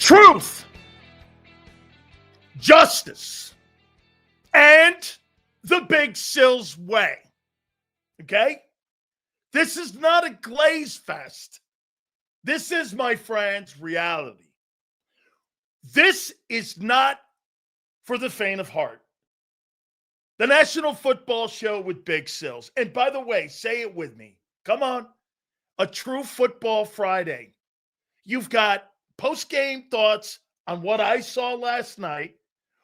truth, justice, and the Big Sil's way. Okay? This is not a glaze fest. This is, my friends, reality. This is not for the faint of heart. The National Football Show with Big Sills. And by the way, say it with me. Come on. A true football Friday. You've got post-game thoughts on what I saw last night.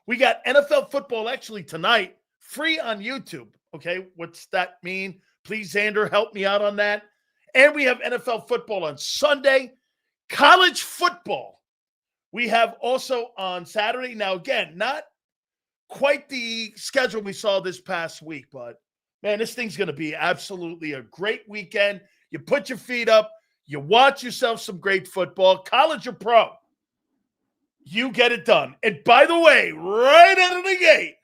We got NFL football actually tonight, free on YouTube. Okay, what's that mean? Please, Xander, help me out on that. And we have NFL football on Sunday. College football we have also on Saturday. Now, again, not quite the schedule we saw this past week, but, man, this thing's going to be absolutely a great weekend. You put your feet up. You watch yourself some great football, college or pro. You get it done. And by the way, right out of the gate,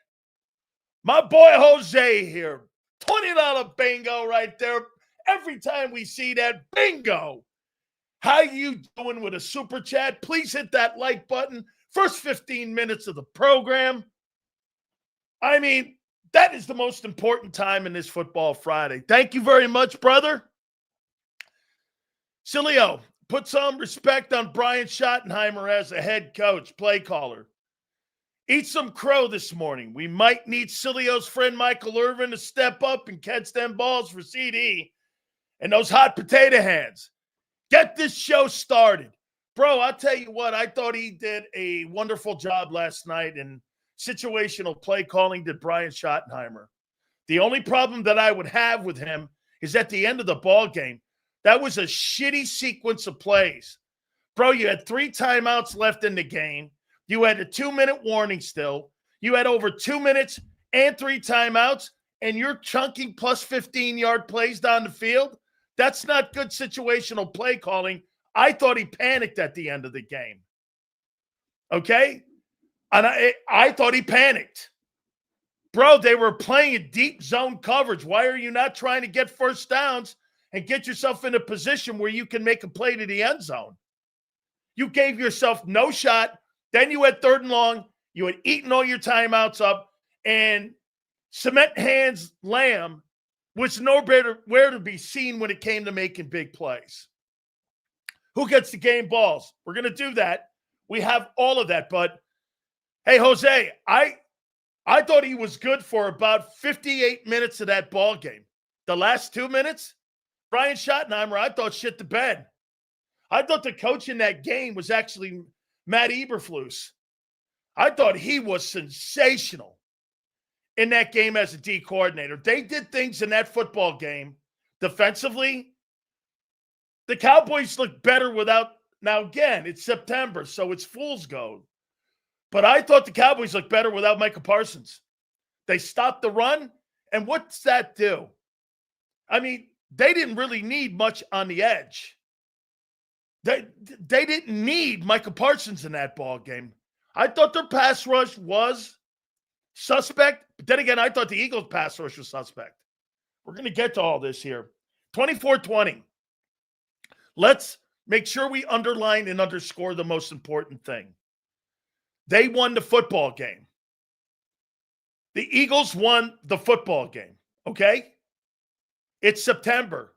my boy Jose here, $20 bingo right there. Every time we see that bingo, how you doing with a super chat? Please hit that like button. First 15 minutes of the program. I mean, that is the most important time in this football Friday. Thank you very much, brother. Sileo, put some respect on Brian Schottenheimer as a head coach, play caller. Eat some crow this morning. We might need Sileo's friend Michael Irvin to step up and catch them balls for CD and those hot potato hands. Get this show started. Bro, I'll tell you what, I thought he did a wonderful job last night, and situational play calling did Brian Schottenheimer. The only problem that I would have with him is at the end of the ball game, that was a shitty sequence of plays. Bro, you had 3 timeouts left in the game. You had a 2-minute warning still. You had over 2 minutes and 3 timeouts, and you're chunking plus 15-yard plays down the field. That's not good situational play calling. I thought he panicked at the end of the game. Okay? And I thought he panicked. Bro, they were playing a deep zone coverage. Why are you not trying to get first downs and get yourself in a position where you can make a play to the end zone? You gave yourself no shot. Then you had 3rd and long. You had eaten all your timeouts up. And Cement Hands Lamb was nowhere to be seen when it came to making big plays. Who gets the game balls? We're going to do that. We have all of that. But, hey, Jose, I thought he was good for about 58 minutes of that ball game. The last 2 minutes, Brian Schottenheimer, I thought shit the bed. I thought the coach in that game was actually Matt Eberflus. I thought he was sensational in that game as a D coordinator. They did things in that football game defensively. The Cowboys look better without, now again, it's September, so it's fool's gold. But I thought the Cowboys looked better without Micah Parsons. They stopped the run, and what's that do? I mean, they didn't really need much on the edge. They didn't need Micah Parsons in that ball game. I thought their pass rush was suspect, but then again, I thought the Eagles' pass rush was suspect. We're going to get to all this here. 24-20. Let's make sure we underline and underscore the most important thing. They won the football game. The Eagles won the football game, okay? It's September.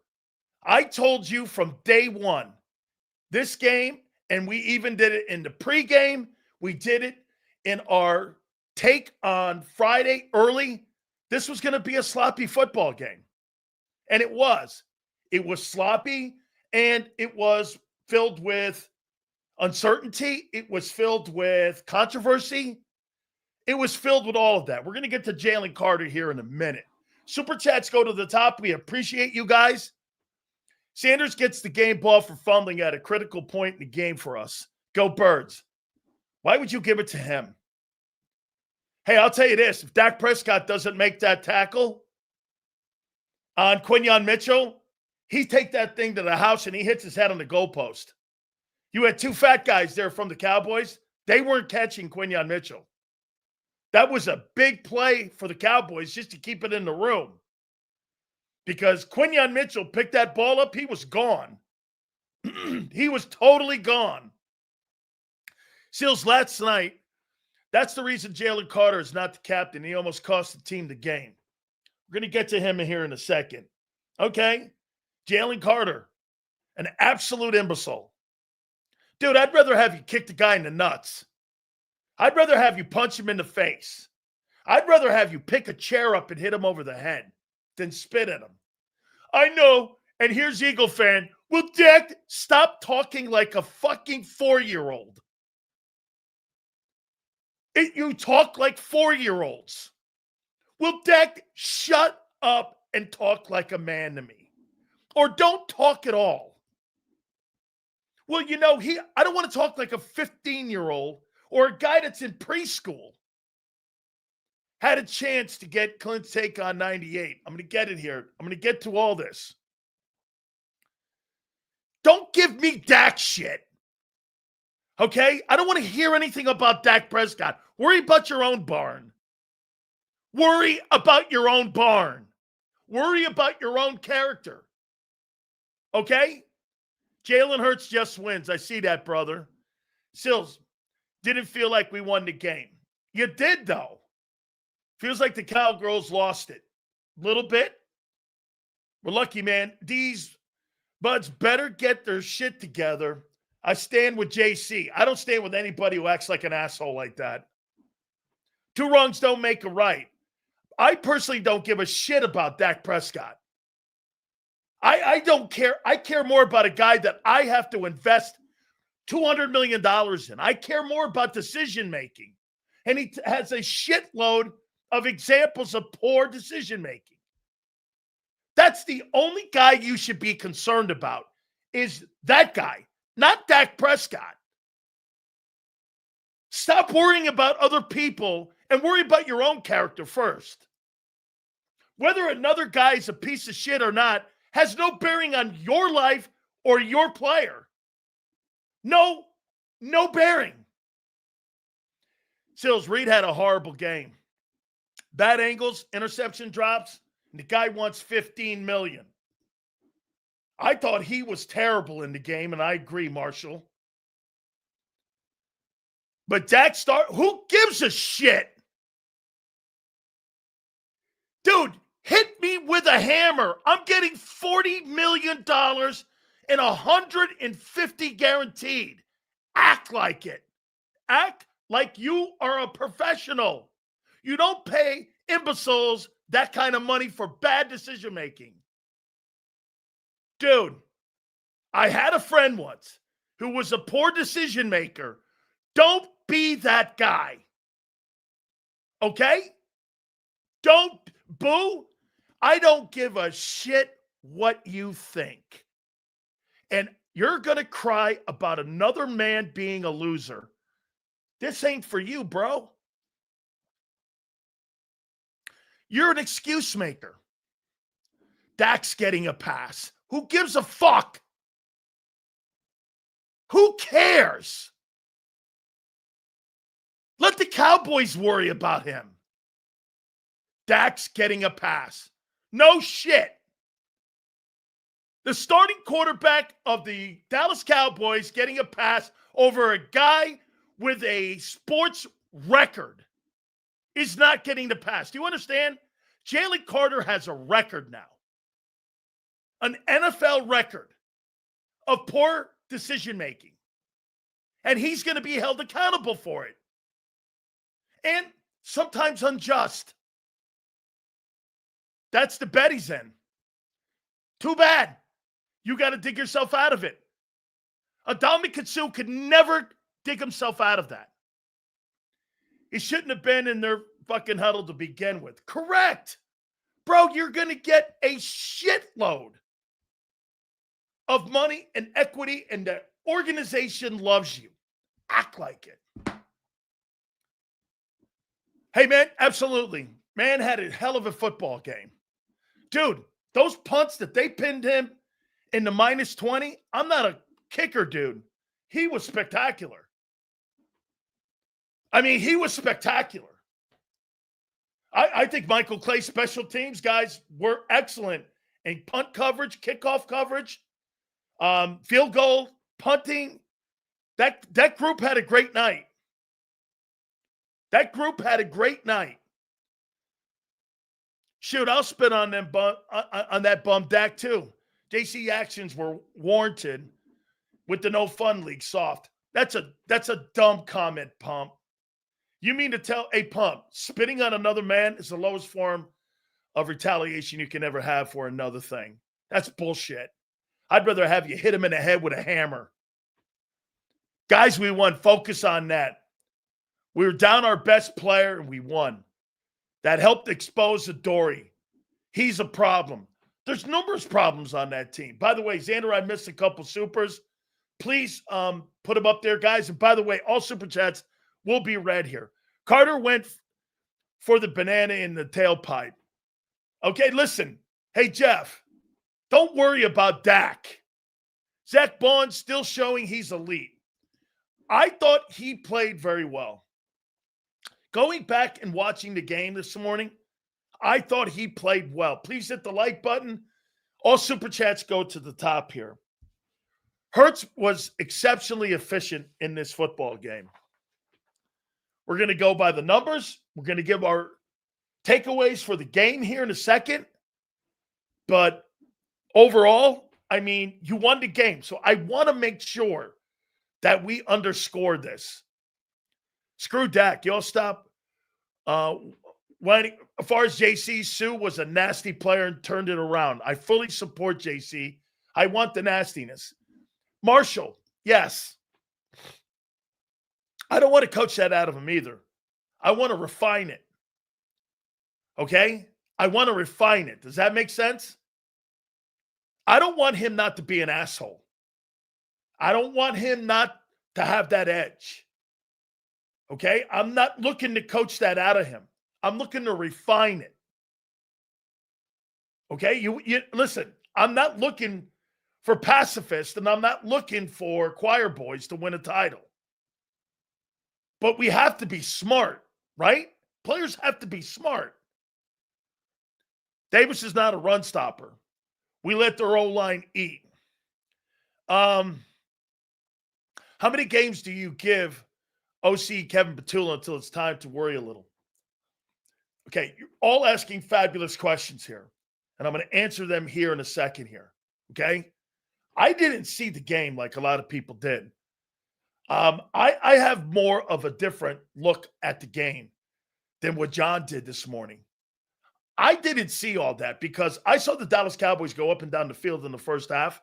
I told you from day one, this game, and we even did it in the pregame, we did it in our take on Friday early, this was going to be a sloppy football game. And it was. It was sloppy, and it was filled with uncertainty. It was filled with controversy. It was filled with all of that. We're going to get to Jaylen Carter here in a minute. Super chats go to the top. We appreciate you guys. Sanders gets the game ball for fumbling at a critical point in the game for us. Go Birds. Why would you give it to him? Hey, I'll tell you this. If Dak Prescott doesn't make that tackle on Quinyon Mitchell, he take that thing to the house and he hits his head on the goalpost. You had 2 fat guys there from the Cowboys. They weren't catching Quinyon Mitchell. That was a big play for the Cowboys just to keep it in the room. Because Quinyon Mitchell picked that ball up, he was gone. He was totally gone. Seals, last night, that's the reason Jaylen Carter is not the captain. He almost cost the team the game. We're going to get to him here in a second. Okay? Jaylen Carter, an absolute imbecile. Dude, I'd rather have you kick the guy in the nuts. I'd rather have you punch him in the face. I'd rather have you pick a chair up and hit him over the head than spit at him. I know, and here's Eagle fan. Well, Dak, stop talking like a fucking 4-year-old. You talk like 4-year-olds. Well, Dak, shut up and talk like a man to me. Or don't talk at all. Well, you know, I don't want to talk like a 15-year-old or a guy that's in preschool. Had a chance to get Clint's take on 98. I'm going to get it here. I'm going to get to all this. Don't give me Dak shit. Okay? I don't want to hear anything about Dak Prescott. Worry about your own barn. Worry about your own barn. Worry about your own character. Okay? Jalen Hurts just wins. I see that, brother. Sills, didn't feel like we won the game. You did, though. Feels like the Cowgirls lost it. A little bit. We're lucky, man. These buds better get their shit together. I stand with JC. I don't stand with anybody who acts like an asshole like that. 2 wrongs don't make a right. I personally don't give a shit about Dak Prescott. I don't care. I care more about a guy that I have to invest $200 million in. I care more about decision-making. And he has a shitload of examples of poor decision-making. That's the only guy you should be concerned about is that guy, not Dak Prescott. Stop worrying about other people and worry about your own character first. Whether another guy is a piece of shit or not has no bearing on your life or your player. No bearing. Sills, Reed had a horrible game. Bad angles, interception drops, and the guy wants $15 million. I thought he was terrible in the game, and I agree, Marshall. But Dak who gives a shit? Dude, hit me with a hammer. I'm getting $40 million and 150 guaranteed. Act like it. Act like you are a professional. You don't pay imbeciles that kind of money for bad decision making. Dude, I had a friend once who was a poor decision maker. Don't be that guy. Okay? Don't, boo. I don't give a shit what you think. And you're going to cry about another man being a loser. This ain't for you, bro. You're an excuse maker. Dak's getting a pass. Who gives a fuck? Who cares? Let the Cowboys worry about him. Dak's getting a pass. No shit. The starting quarterback of the Dallas Cowboys getting a pass over a guy with a sports record is not getting the pass. Do you understand? Jaylen Carter has a record now. An NFL record of poor decision-making. And he's going to be held accountable for it. And sometimes unjust. That's the bet he's in. Too bad. You got to dig yourself out of it. Adami Katsu could never dig himself out of that. He shouldn't have been in their fucking huddle to begin with. Correct. Bro, you're going to get a shitload of money and equity, and the organization loves you. Act like it. Hey, man, absolutely. Man had a hell of a football game. Dude, those punts that they pinned him in the -20, I'm not a kicker, dude. He was spectacular. I mean, he was spectacular. I think Michael Clay's special teams guys were excellent in punt coverage, kickoff coverage, field goal, punting. That group had a great night. That group had a great night. Shoot, I'll spit on them on that bum Dak too. JC actions were warranted with the no fun league soft. That's a dumb comment, Pump. You mean to tell a Pump spitting on another man is the lowest form of retaliation you can ever have for another thing? That's bullshit. I'd rather have you hit him in the head with a hammer. Guys, we won. Focus on that. We were down our best player, and we won. That helped expose Adoree'. He's a problem. There's numerous problems on that team. By the way, Xander, I missed a couple supers. Please put them up there, guys. And by the way, all super chats will be read here. Carter went for the banana in the tailpipe. Okay, listen. Hey, Jeff, don't worry about Dak. Zach Bond's still showing he's elite. I thought he played very well. Going back and watching the game this morning, I thought he played well. Please hit the like button. All super chats go to the top here. Hurts was exceptionally efficient in this football game. We're going to go by the numbers. We're going to give our takeaways for the game here in a second. But overall, I mean, you won the game. So I want to make sure that we underscore this. Screw Dak. Y'all stop. As far as JC, Sue was a nasty player and turned it around. I fully support JC. I want the nastiness. Marshall, yes. I don't want to coach that out of him either. I want to refine it. Okay? I want to refine it. Does that make sense? I don't want him not to be an asshole. I don't want him not to have that edge. Okay? I'm not looking to coach that out of him. I'm looking to refine it. Okay? You listen, I'm not looking for pacifists, and I'm not looking for choir boys to win a title. But we have to be smart, right? Players have to be smart. Davis is not a run stopper. We let their O-line eat. How many games do you give OC Kevin Petula until it's time to worry a little? Okay, you're all asking fabulous questions here, and I'm going to answer them here in a second here, okay? I didn't see the game like a lot of people did. I have more of a different look at the game than what John did this morning. I didn't see all that because I saw the Dallas Cowboys go up and down the field in the first half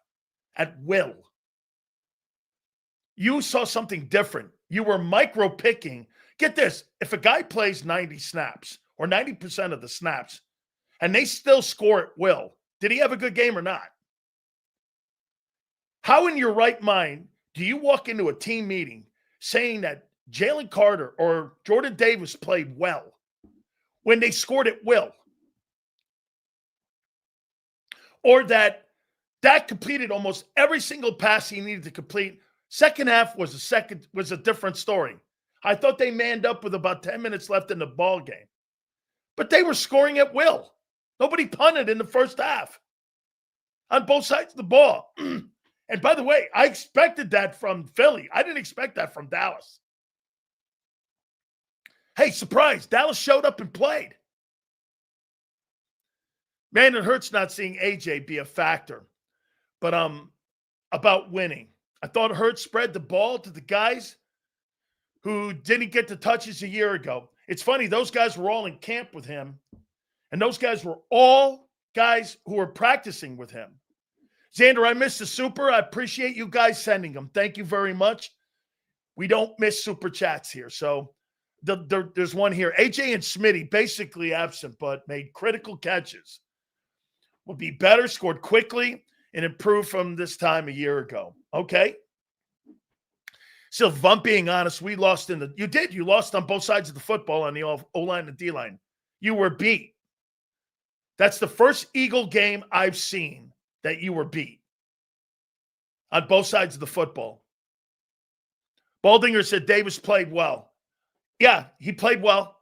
at will. You saw something different. You were micro-picking. Get this. If a guy plays 90 snaps or 90% of the snaps and they still score at will, did he have a good game or not? How in your right mind do you walk into a team meeting saying that Jaylen Carter or Jordan Davis played well when they scored at will? Or that Dak completed almost every single pass he needed to complete. Second half was a different story. I thought they manned up with about 10 minutes left in the ball game. But they were scoring at will. Nobody punted in the first half on both sides of the ball. And by the way, I expected that from Philly. I didn't expect that from Dallas. Hey, surprise, Dallas showed up and played. Man, it hurts not seeing AJ be a factor. But about winning. I thought Hurts spread the ball to the guys who didn't get the touches a year ago. It's funny, those guys were all in camp with him, and those guys were all guys who were practicing with him. Xander, I missed the super. I appreciate you guys sending them. Thank you very much. We don't miss super chats here. So there's one here. AJ and Smitty, basically absent, but made critical catches. Would be better, scored quickly, and improved from this time a year ago. Okay. So, if I'm being honest, we lost you lost on both sides of the football on the O-line and D-line. You were beat. That's the first Eagle game I've seen that you were beat on both sides of the football. Baldinger said Davis played well. Yeah, he played well.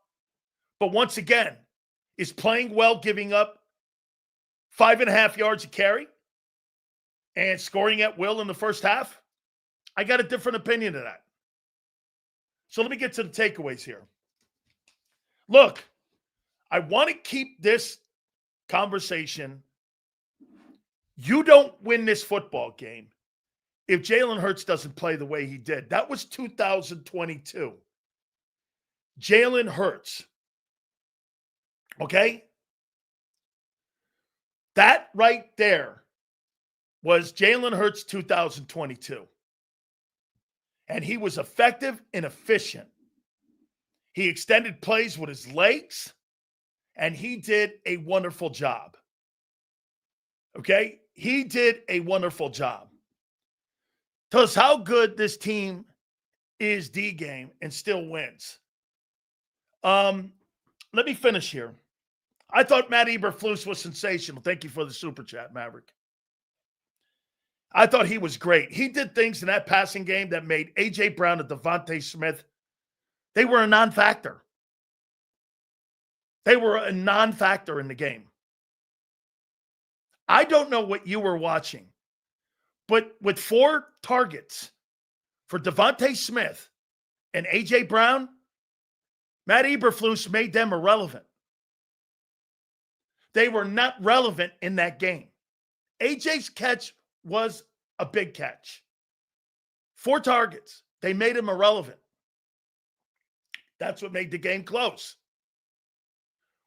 But once again, is playing well giving up 5.5 yards a carry and scoring at will in the first half? I got a different opinion of that. So let me get to the takeaways here. Look, I want to keep this conversation. You don't win this football game if Jalen Hurts doesn't play the way he did. That was 2022. Jalen Hurts. Okay? That right there was Jalen Hurts 2022. And he was effective and efficient. He extended plays with his legs, and he did a wonderful job. Okay? He did a wonderful job. Tell us how good this team is D-game and still wins. Let me finish here. I thought Matt Eberflus was sensational. Thank you for the super chat, Maverick. I thought he was great. He did things in that passing game that made A.J. Brown and Devontae Smith, they were a non-factor. They were a non-factor in the game. I don't know what you were watching, but with 4 targets for Devontae Smith and A.J. Brown, Matt Eberflus made them irrelevant. They were not relevant in that game. A.J.'s catch was a big catch. 4 targets. They made him irrelevant. That's what made the game close.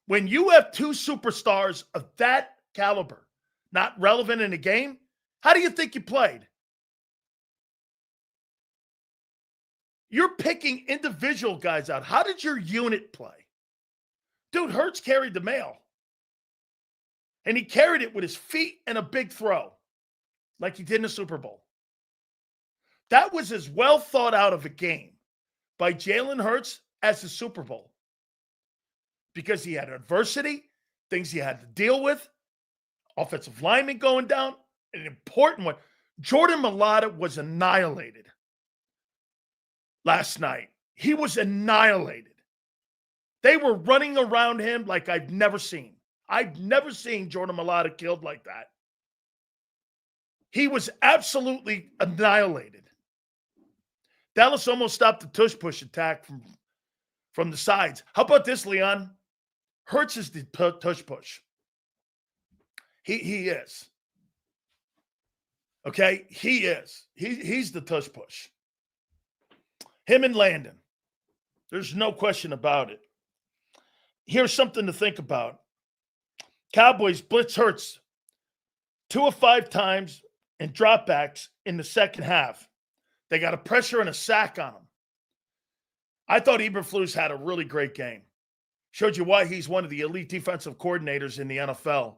When you have 2 superstars of that caliber not relevant in a game, how do you think you played? You're picking individual guys out. How did your unit play? Dude, Hurts carried the mail. And he carried it with his feet and a big throw, like he did in the Super Bowl. That was as well thought out of a game by Jalen Hurts as the Super Bowl. Because he had adversity, things he had to deal with, offensive lineman going down, an important one. Jordan Mailata was annihilated last night. He was annihilated. They were running around him like I've never seen. I've never seen Jordan Mailata killed like that. He was absolutely annihilated. Dallas almost stopped the tush-push attack from the sides. How about this, Leon? Hurts is the tush-push. He is. Okay? He is. He's the tush-push. Him and Landon. There's no question about it. Here's something to think about. Cowboys blitz Hurts 2 of 5 times and dropbacks in the second half. They got a pressure and a sack on him. I thought Eberflus had a really great game. Showed you why he's one of the elite defensive coordinators in the NFL.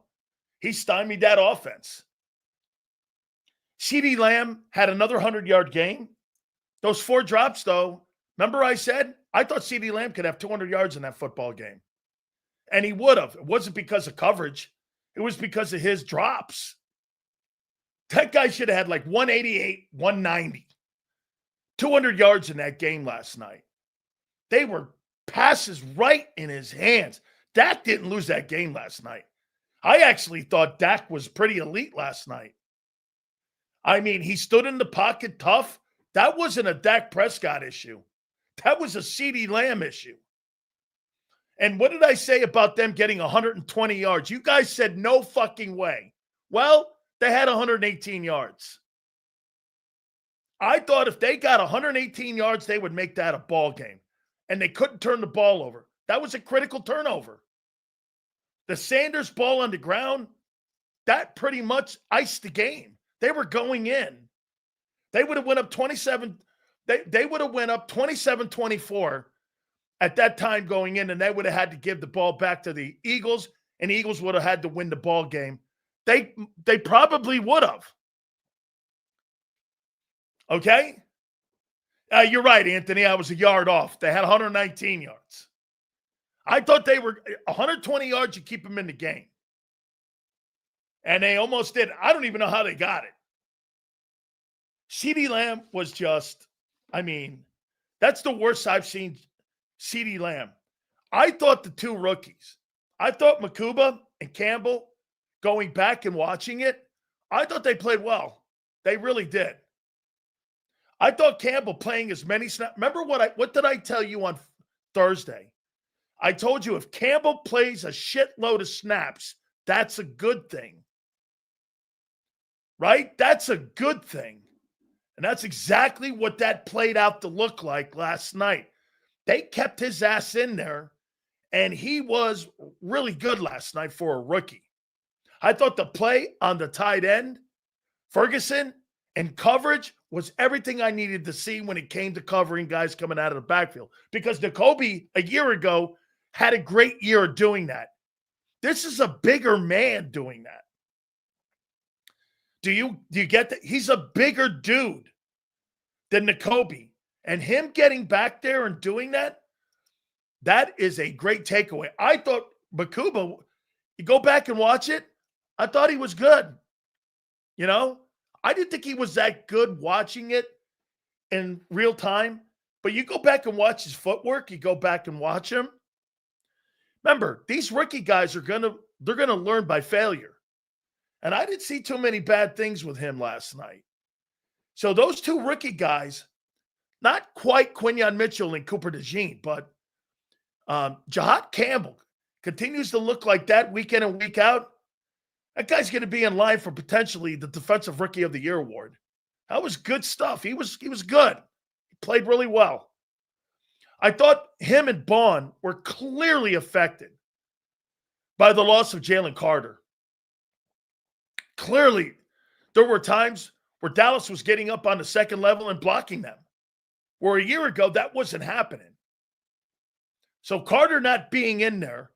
He stymied that offense. CeeDee Lamb had another 100-yard game. Those 4 drops, though, remember I said I thought CeeDee Lamb could have 200 yards in that football game. And he would have. It wasn't because of coverage. It was because of his drops. That guy should have had like 188, 190. 200 yards in that game last night. They were passes right in his hands. Dak didn't lose that game last night. I actually thought Dak was pretty elite last night. I mean, he stood in the pocket tough. That wasn't a Dak Prescott issue. That was a CeeDee Lamb issue. And what did I say about them getting 120 yards? You guys said no fucking way. Well, they had 118 yards. I thought if they got 118 yards, they would make that a ball game. And they couldn't turn the ball over. That was a critical turnover. The Sanders ball on the ground, that pretty much iced the game. They were going in. They would have went up 27. They would have went up 27-24 at that time going in, and they would have had to give the ball back to the Eagles, and the Eagles would have had to win the ball game. They probably would have. Okay? You're right, Anthony. I was a yard off. They had 119 yards. I thought they were 120 yards, you keep them in the game. And they almost did. I don't even know how they got it. CeeDee Lamb was just, I mean, that's the worst I've seen CeeDee Lamb. I thought the 2 rookies, I thought Makuba and Campbell, going back and watching it, I thought they played well. They really did. I thought Campbell playing as many snaps. Remember what did I tell you on Thursday? I told you if Campbell plays a shitload of snaps, that's a good thing. Right? That's a good thing. And that's exactly what that played out to look like last night. They kept his ass in there, and he was really good last night for a rookie. I thought the play on the tight end, Ferguson, and coverage was everything I needed to see when it came to covering guys coming out of the backfield. Because Jakobi, a year ago, had a great year doing that. This is a bigger man doing that. Do you get that? He's a bigger dude than Jakobi. And him getting back there and doing that, that is a great takeaway. I thought Bakuba, you go back and watch it, I thought he was good. You know, I didn't think he was that good watching it in real time, but you go back and watch his footwork, you go back and watch him. Remember, these rookie guys they're going to learn by failure. And I didn't see too many bad things with him last night. So those two rookie guys, not quite Quinyon Mitchell and Cooper DeJean, but Jahad Campbell continues to look like that week in and week out. That guy's going to be in line for potentially the Defensive Rookie of the Year award. That was good stuff. He was good. He played really well. I thought him and Bond were clearly affected by the loss of Jaylen Carter. Clearly, there were times where Dallas was getting up on the second level and blocking them, where a year ago that wasn't happening. So Carter not being in there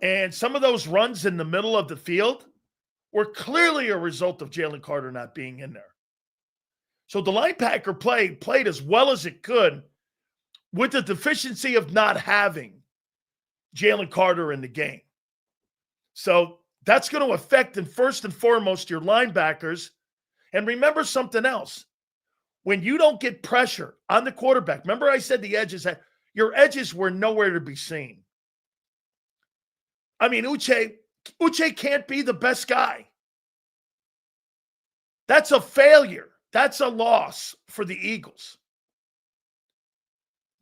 and some of those runs in the middle of the field were clearly a result of Jaylen Carter not being in there. So the linebacker played as well as it could with the deficiency of not having Jaylen Carter in the game. So that's going to affect, and first and foremost, your linebackers. And remember something else. When you don't get pressure on the quarterback, remember I said your edges were nowhere to be seen. I mean, Uche can't be the best guy. That's a failure. That's a loss for the Eagles.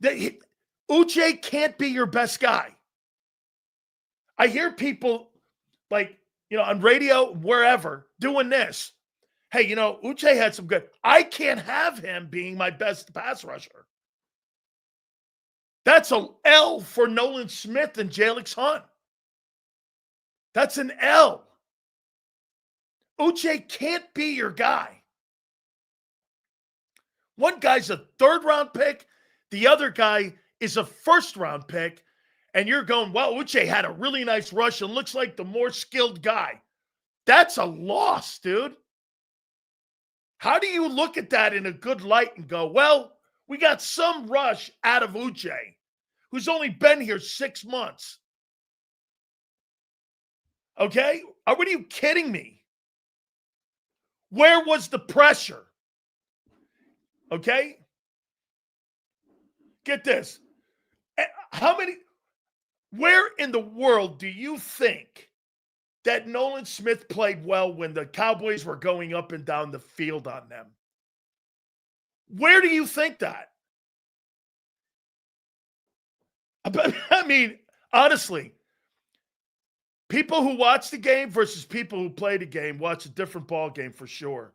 Uche can't be your best guy. I hear people on radio, wherever, doing this. Hey, Uche had some good. I can't have him being my best pass rusher. That's an L for Nolan Smith and Jalix Hunt. That's an L. Uche can't be your guy. One guy's a third-round pick. The other guy is a first-round pick. And you're going, well, Uche had a really nice rush and looks like the more skilled guy. That's a loss, dude. How do you look at that in a good light and go, well, we got some rush out of Uche, who's only been here 6 months? Okay? What are you kidding me? Where was the pressure? Okay? Get this. Where in the world do you think that Nolan Smith played well when the Cowboys were going up and down the field on them? Where do you think that? I mean, honestly, people who watch the game versus people who play the game watch a different ball game for sure.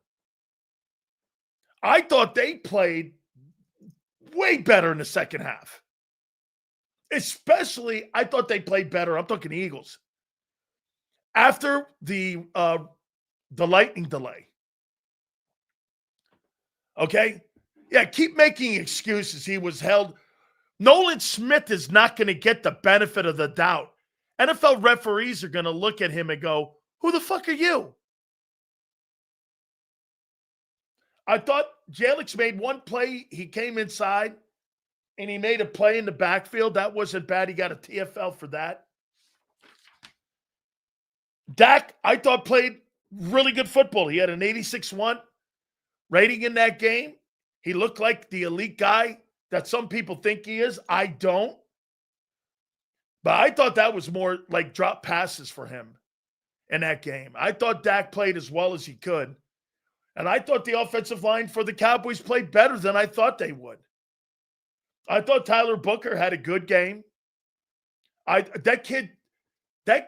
I thought they played way better in the second half. Especially, I thought they played better. I'm talking Eagles. After the lightning delay. Okay? Yeah, keep making excuses. He was held. Nolan Smith is not going to get the benefit of the doubt. NFL referees are going to look at him and go, who the fuck are you? I thought Jalix made one play. He came inside. And he made a play in the backfield. That wasn't bad. He got a TFL for that. Dak, I thought, played really good football. He had an 86-1 rating in that game. He looked like the elite guy that some people think he is. I don't. But I thought that was more like drop passes for him in that game. I thought Dak played as well as he could. And I thought the offensive line for the Cowboys played better than I thought they would. I thought Tyler Booker had a good game. That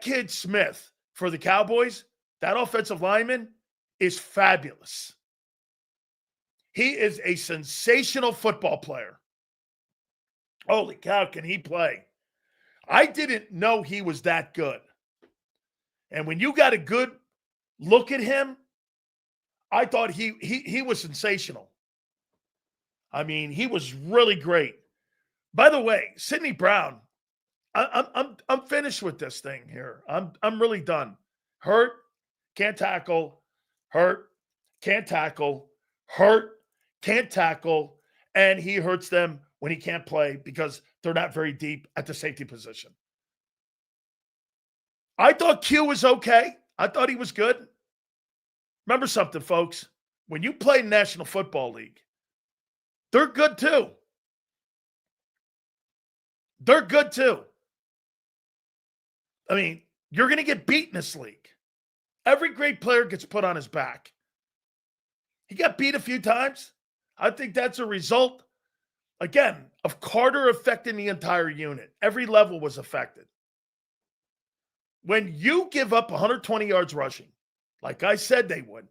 kid Smith for the Cowboys, that offensive lineman is fabulous. He is a sensational football player. Holy cow, can he play? I didn't know he was that good. And when you got a good look at him, I thought he was sensational. I mean, he was really great. By the way, Sidney Brown, I'm finished with this thing here. I'm really done. Hurt, can't tackle. Hurt, can't tackle. Hurt, can't tackle. And he hurts them when he can't play because they're not very deep at the safety position. I thought Q was okay. I thought he was good. Remember something, folks. When you play National Football League, they're good too. They're good too. I mean, you're going to get beat in this league. Every great player gets put on his back. He got beat a few times. I think that's a result, again, of Carter affecting the entire unit. Every level was affected. When you give up 120 yards rushing, like I said they would,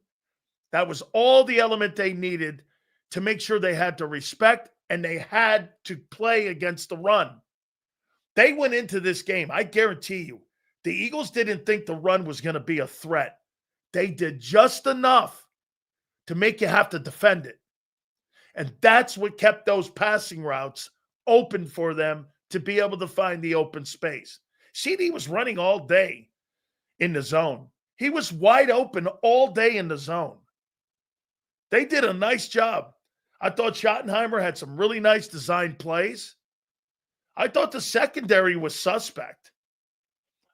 that was all the element they needed to make sure they had to respect and they had to play against the run. They went into this game, I guarantee you, the Eagles didn't think the run was going to be a threat. They did just enough to make you have to defend it. And that's what kept those passing routes open for them to be able to find the open space. CD was running all day in the zone. He was wide open all day in the zone. They did a nice job. I thought Schottenheimer had some really nice design plays. I thought the secondary was suspect.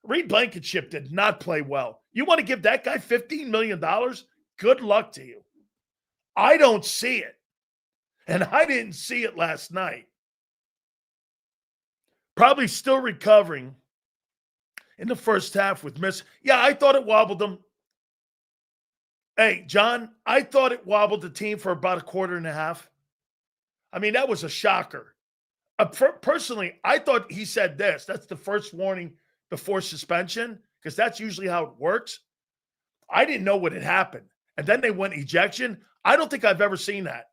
Reed Blankenship did not play well. You want to give that guy $15 million? Good luck to you. I don't see it. And I didn't see it last night. Probably still recovering in the first half with miss. Yeah, I thought it wobbled them. Hey, John, I thought it wobbled the team for about a quarter and a half. I mean, that was a shocker. Personally, I thought he said this. That's the first warning before suspension, because that's usually how it works. I didn't know what had happened. And then they went ejection. I don't think I've ever seen that.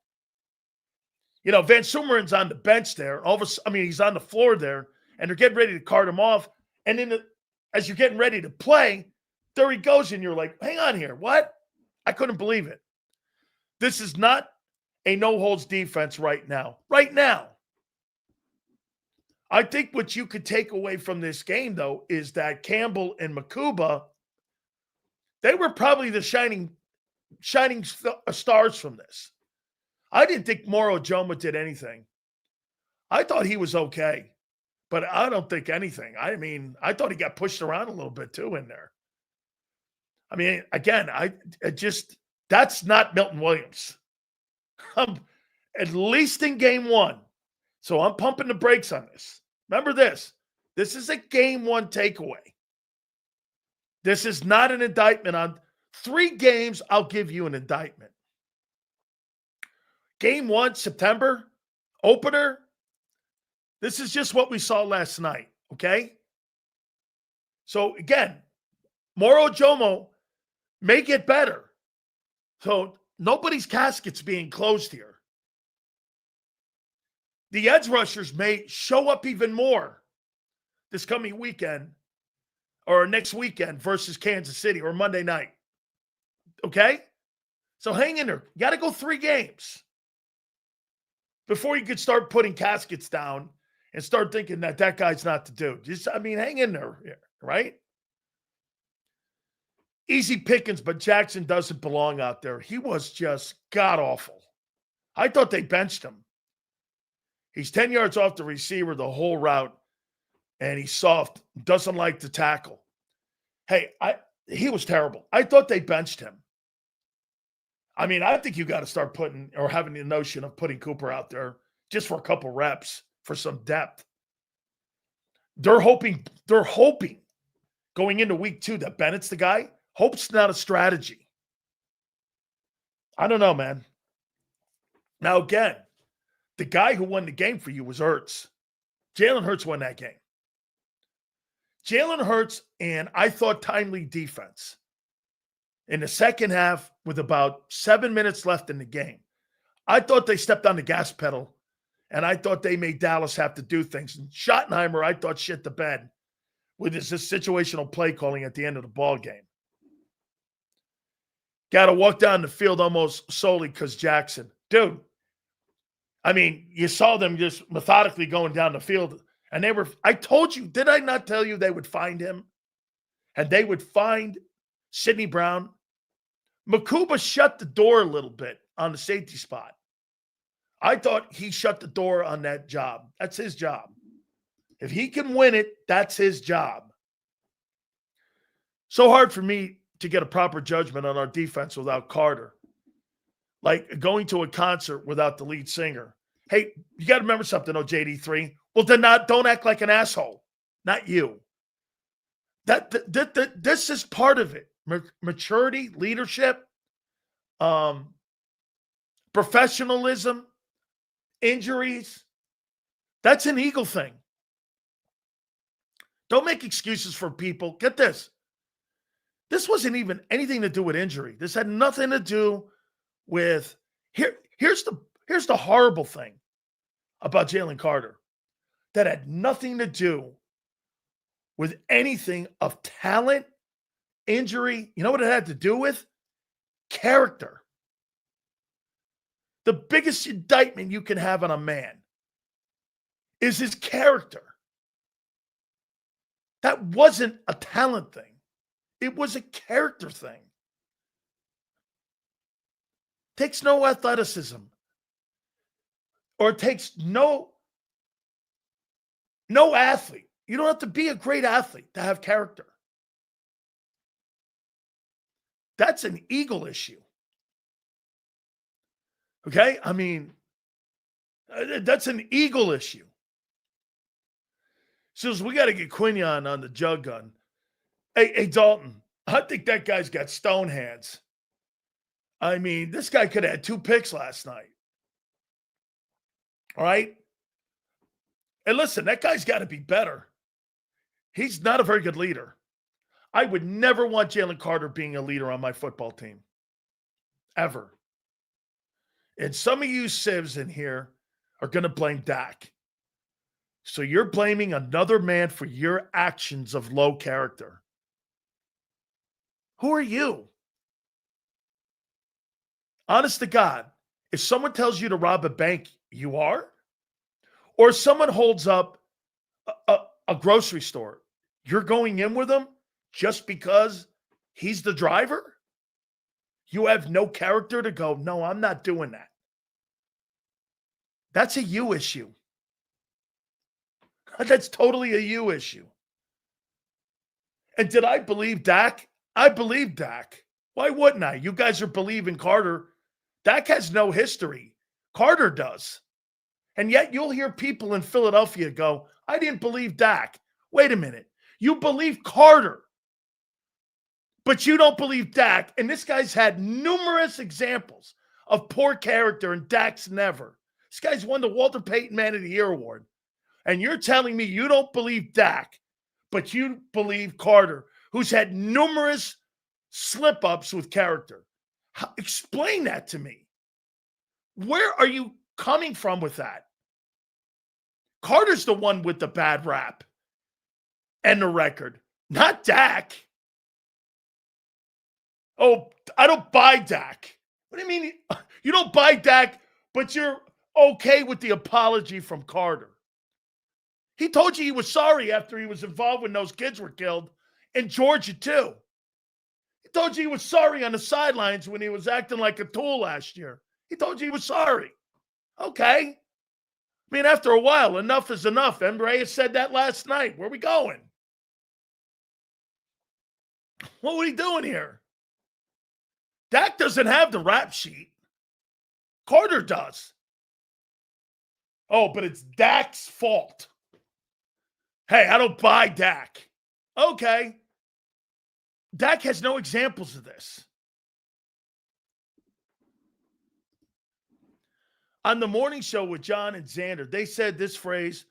You know, Van Sumeren's on the bench there. He's on the floor there, and they're getting ready to cart him off. And then as you're getting ready to play, there he goes, and you're like, hang on here. What? I couldn't believe it. This is not a no-holds defense right now. Right now. I think what you could take away from this game, though, is that Campbell and Makuba, they were probably the shining stars from this. I didn't think Moro Joma did anything. I thought he was okay, but I don't think anything. I mean, I thought he got pushed around a little bit, too, in there. I mean, again, that's not Milton Williams. At least in game one. So I'm pumping the brakes on this. Remember this. This is a game one takeaway. This is not an indictment on 3 games. I'll give you an indictment. Game 1, September, opener. This is just what we saw last night, okay? So, again, Moro Jomo may get better. So, nobody's casket's being closed here. The edge rushers may show up even more this coming weekend or next weekend versus Kansas City or Monday night. Okay? So hang in there. You got to go 3 games before you could start putting caskets down and start thinking that guy's not the dude. Hang in there, right? Easy pickings, but Jackson doesn't belong out there. He was just god-awful. I thought they benched him. He's 10 yards off the receiver the whole route, and he's soft, doesn't like to tackle. Hey, he was terrible. I thought they benched him. I mean, I think you got to start having the notion of putting Cooper out there just for a couple reps for some depth. They're hoping going into week 2 that Bennett's the guy. Hope's not a strategy. I don't know, man. Now, again, the guy who won the game for you was Hurts. Jalen Hurts won that game. Jalen Hurts and I thought timely defense in the second half with about 7 minutes left in the game. I thought they stepped on the gas pedal, and I thought they made Dallas have to do things. And Schottenheimer, I thought, shit the bed with his situational play calling at the end of the ball game. Got to walk down the field almost solely because Jackson. Dude, I mean, you saw them just methodically going down the field, and they were – I told you, did I not tell you they would find him? And they would find Sidney Brown. Makuba shut the door a little bit on the safety spot. I thought he shut the door on that job. That's his job. If he can win it, that's his job. So hard for me to get a proper judgment on our defense without Carter. Like going to a concert without the lead singer. Hey, you got to remember something, JD3. Well, then don't act like an asshole. Not you. This is part of it. Maturity, leadership, professionalism, injuries. That's an Eagle thing. Don't make excuses for people. Get this. This wasn't even anything to do with injury. This had nothing to do with here's the horrible thing about Jaylen Carter. That had nothing to do with anything of talent, injury. You know what it had to do with? Character. The biggest indictment you can have on a man is his character. That wasn't a talent thing. It was a character thing. Takes no athleticism. Or it takes no athlete. You don't have to be a great athlete to have character. That's an Eagle issue. Okay? I mean, that's an Eagle issue. So we got to get Quinion on the jug gun. Hey, Dalton, I think that guy's got stone hands. I mean, this guy could have had 2 picks last night. All right? And listen, that guy's got to be better. He's not a very good leader. I would never want Jaylen Carter being a leader on my football team. Ever. And some of you civs in here are going to blame Dak. So you're blaming another man for your actions of low character. Who are you? Honest to God, if someone tells you to rob a bank, you are? Or someone holds up a grocery store, you're going in with them just because he's the driver? You have no character to go, no, I'm not doing that. That's a you issue. That's totally a you issue. And did I believe Dak? I believe Dak. Why wouldn't I? You guys are believing Carter. Dak has no history. Carter does. And yet you'll hear people in Philadelphia go, I didn't believe Dak. Wait a minute. You believe Carter, but you don't believe Dak. And this guy's had numerous examples of poor character, and Dak's never. This guy's won the Walter Payton Man of the Year award. And you're telling me you don't believe Dak, but you believe Carter, who's had numerous slip-ups with character. Explain that to me. Where are you coming from with that? Carter's the one with the bad rap and the record, not Dak. Oh, I don't buy Dak. What do you mean you don't buy Dak, but you're okay with the apology from Carter? He told you he was sorry after he was involved when those kids were killed in Georgia, too. He told you he was sorry on the sidelines when he was acting like a tool last year. He told you he was sorry. Okay. I mean, after a while, enough is enough. Embraer said that last night. Where are we going? What are we doing here? Dak doesn't have the rap sheet. Carter does. Oh, but it's Dak's fault. Hey, I don't buy Dak. Okay. Dak has no examples of this. On the morning show with John and Xander, they said this phrase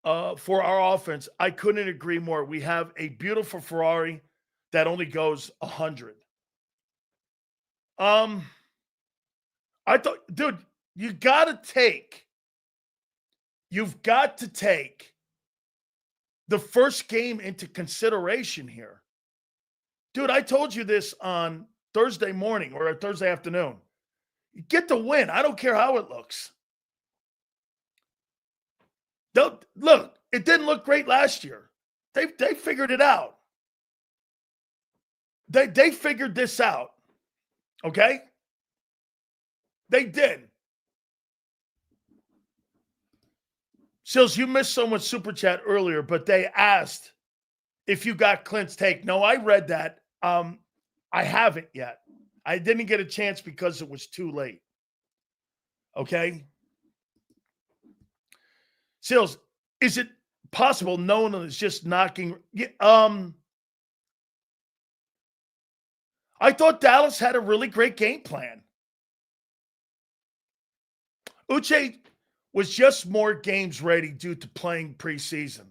for our offense. I couldn't agree more. We have a beautiful Ferrari that only goes 100. I thought, dude, you've got to take the first game into consideration here. Dude, I told you this on Thursday morning or Thursday afternoon. You get the win. I don't care how it looks. Look, it didn't look great last year. They figured it out. They figured this out. Okay? They did. Sills, you missed someone's super chat earlier, but they asked if you got Clint's take. No, I read that. I haven't yet. I didn't get a chance because it was too late. Okay? Sills, is it possible Nolan is just knocking? I thought Dallas had a really great game plan. Uche was just more games ready due to playing preseason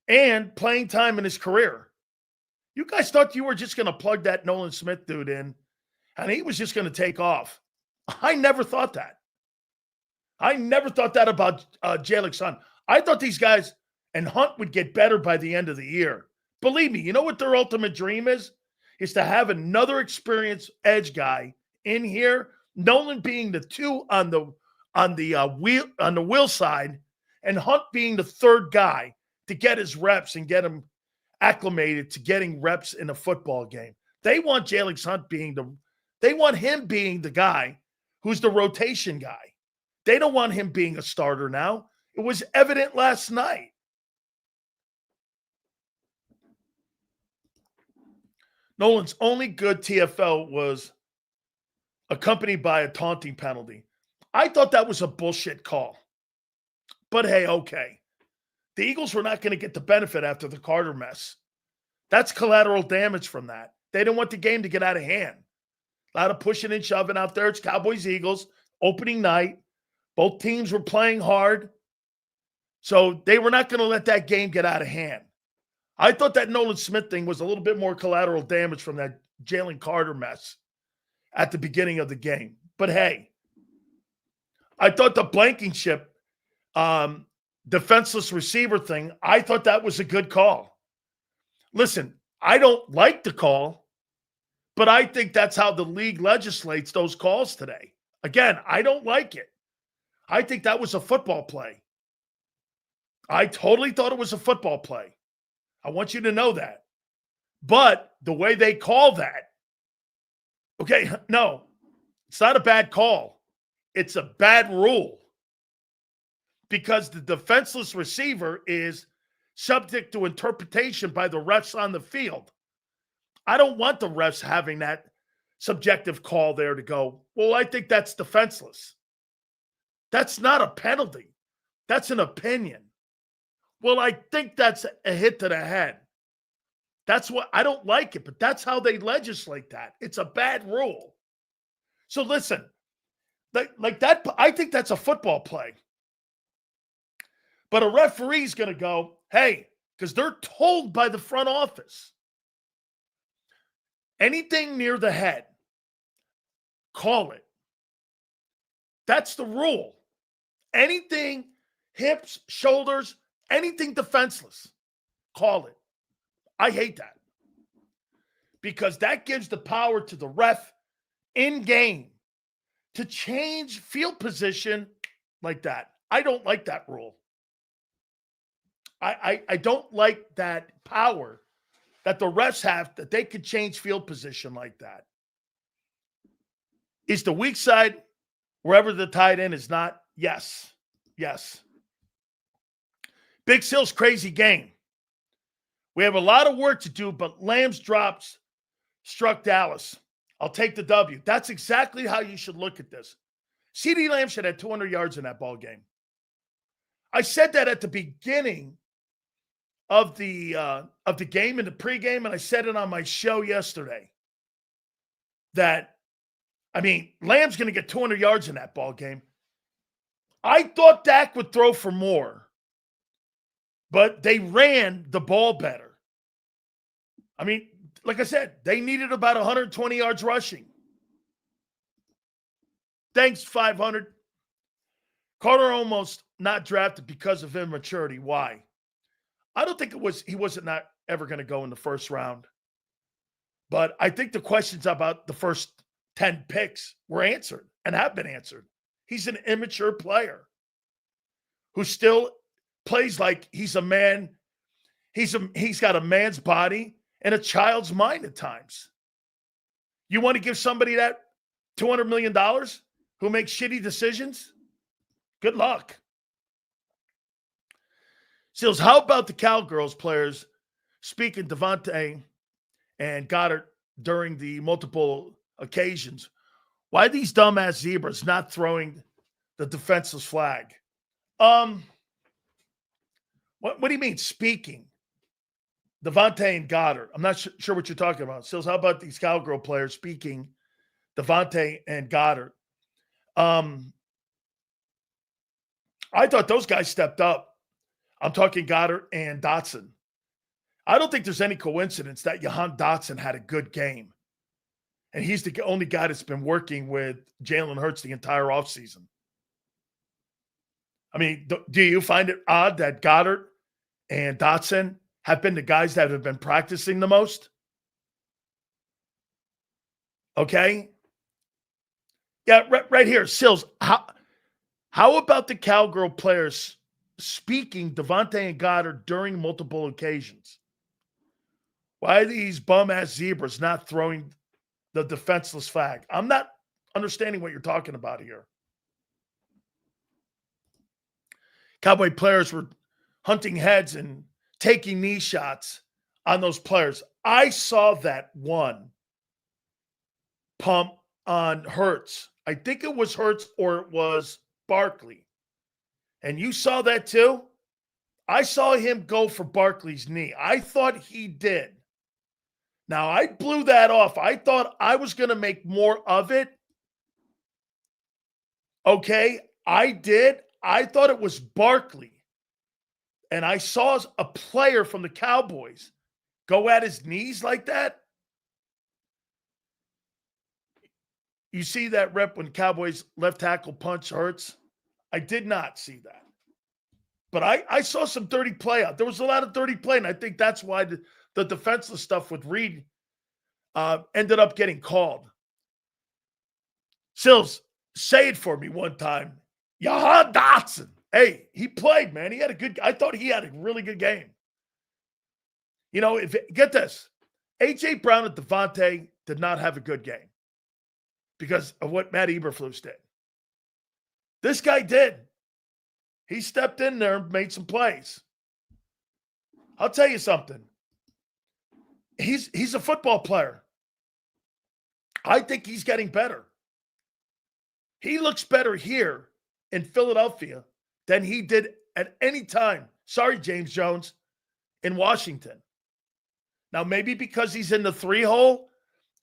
and playing time in his career. You guys thought you were just going to plug that Nolan Smith dude in and he was just going to take off. I never thought that. I never thought that about Jalen's son. I thought these guys and Hunt would get better by the end of the year. Believe me, you know what their ultimate dream is? Is to have another experienced edge guy in here, Nolan being the two on the wheel side, and Hunt being the third guy to get his reps and get him acclimated to getting reps in a football game. They want Jalen Hunt they want him being the guy who's the rotation guy. They don't want him being a starter now. It was evident last night. Nolan's only good TFL was accompanied by a taunting penalty. I thought that was a bullshit call. But hey, okay. The Eagles were not going to get the benefit after the Carter mess. That's collateral damage from that. They didn't want the game to get out of hand. A lot of pushing and shoving out there. It's Cowboys-Eagles, opening night. Both teams were playing hard. So they were not going to let that game get out of hand. I thought that Nolan Smith thing was a little bit more collateral damage from that Jaylen Carter mess at the beginning of the game. But hey, I thought the Blankenship defenseless receiver thing, I thought that was a good call. Listen, I don't like the call, but I think that's how the league legislates those calls today. Again, I don't like it. I think that was a football play. I totally thought it was a football play. I want you to know that. But the way they call that, okay, no, it's not a bad call. It's a bad rule. Because the defenseless receiver is subject to interpretation by the refs on the field. I don't want the refs having that subjective call there to go, well, I think that's defenseless. That's not a penalty. That's an opinion. Well, I think that's a hit to the head. That's what I don't like it, but that's how they legislate that. It's a bad rule. So listen, like that, I think that's a football play. But a referee's going to go, hey, because they're told by the front office, anything near the head, call it. That's the rule. Anything, hips, shoulders, anything defenseless, call it. I hate that. Because that gives the power to the ref in game to change field position like that. I don't like that rule. I don't like that power that the refs have, that they could change field position like that. Is the weak side wherever the tight end is not? Yes. Yes. Big Sil's crazy game. We have a lot of work to do, but Lamb's drops struck Dallas. I'll take the W. That's exactly how you should look at this. CeeDee Lamb should have 200 yards in that ball game. I said that at the beginning of the game in the pregame, and I said it on my show yesterday, that I mean, Lamb's going to get 200 yards in that ball game. I thought Dak would throw for more, but they ran the ball better. I mean, like I said, they needed about 120 yards rushing. Thanks, 500. Carter almost not drafted because of immaturity. Why? I don't think he wasn't not ever going to go in the first round. But I think the questions about the first 10 picks were answered and have been answered. He's an immature player who still plays like he's a man. He's got a man's body and a child's mind at times. You want to give somebody that $200 million who makes shitty decisions? Good luck. Seals, how about the Cowgirls players speaking Devontae and Goddard during the multiple occasions? Why are these dumbass zebras not throwing the defenseless flag? What do you mean speaking? Devontae and Goddard. I'm not sure what you're talking about. Seals, how about these Cowgirl players speaking Devontae and Goddard? I thought those guys stepped up. I'm talking Goddard and Dotson. I don't think there's any coincidence that Jahan Dotson had a good game. And he's the only guy that's been working with Jalen Hurts the entire offseason. I mean, do you find it odd that Goddard and Dotson have been the guys that have been practicing the most? Okay. Yeah, right here. Sills, how about the Cowgirl players speaking Devontae and Goddard during multiple occasions? Why are these bum-ass zebras not throwing the defenseless flag? I'm not understanding what you're talking about here. Cowboy players were hunting heads and taking knee shots on those players. I saw that one pump on Hurts. I think it was Hurts or it was Barkley. And you saw that too? I saw him go for Barkley's knee. I thought he did. Now, I blew that off. I thought I was going to make more of it. Okay, I did. I thought it was Barkley. And I saw a player from the Cowboys go at his knees like that. You see that rep when Cowboys left tackle punch Hurts? I did not see that. But I saw some dirty play out. There was a lot of dirty play, and I think that's why the defenseless stuff with Reed ended up getting called. Sills, say it for me one time. Jahan Dotson. Hey, he played, man. I thought he had a really good game. You know, get this. A.J. Brown and Devontae did not have a good game because of what Matt Eberflus did. This guy did. He stepped in there and made some plays. I'll tell you something. He's a football player. I think he's getting better. He looks better here in Philadelphia than he did at any time. Sorry, James Jones, in Washington. Now, maybe because he's in the 3-hole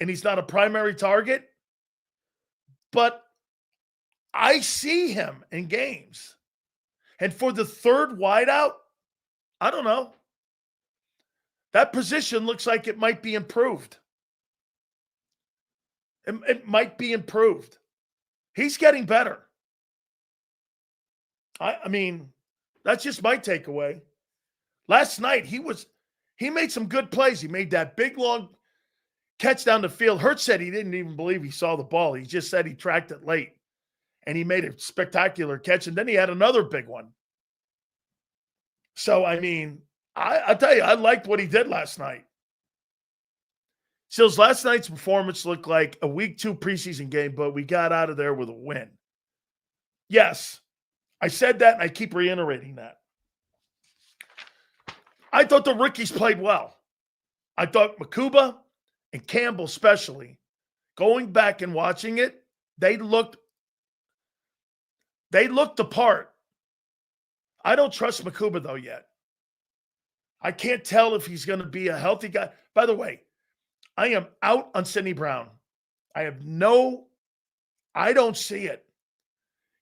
and he's not a primary target, but I see him in games. And for the third wideout, I don't know. That position looks like it might be improved. It might be improved. He's getting better. I mean, that's just my takeaway. Last night, he made some good plays. He made that big, long catch down the field. Hurts said he didn't even believe he saw the ball. He just said he tracked it late. And he made a spectacular catch. And then he had another big one. So, I mean, I'll tell you, I liked what he did last night. Sills, last night's performance looked like a week 2 preseason game, but we got out of there with a win. Yes, I said that, and I keep reiterating that. I thought the rookies played well. I thought Makuba and Campbell especially, going back and watching it, they looked the part. I don't trust Makuba, though, yet. I can't tell if he's going to be a healthy guy. By the way, I am out on Sidney Brown. I have no I don't see it.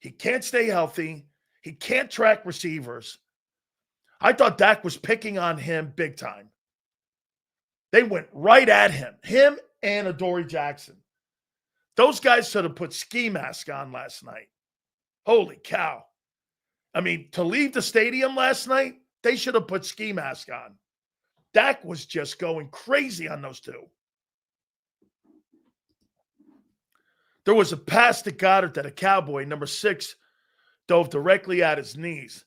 He can't stay healthy. He can't track receivers. I thought Dak was picking on him big time. They went right at him and Adoree Jackson. Those guys should have put ski mask on last night. Holy cow. I mean, to leave the stadium last night, they should have put ski mask on. Dak was just going crazy on those two. There was a pass to Goddard that a Cowboy, number 6, dove directly at his knees.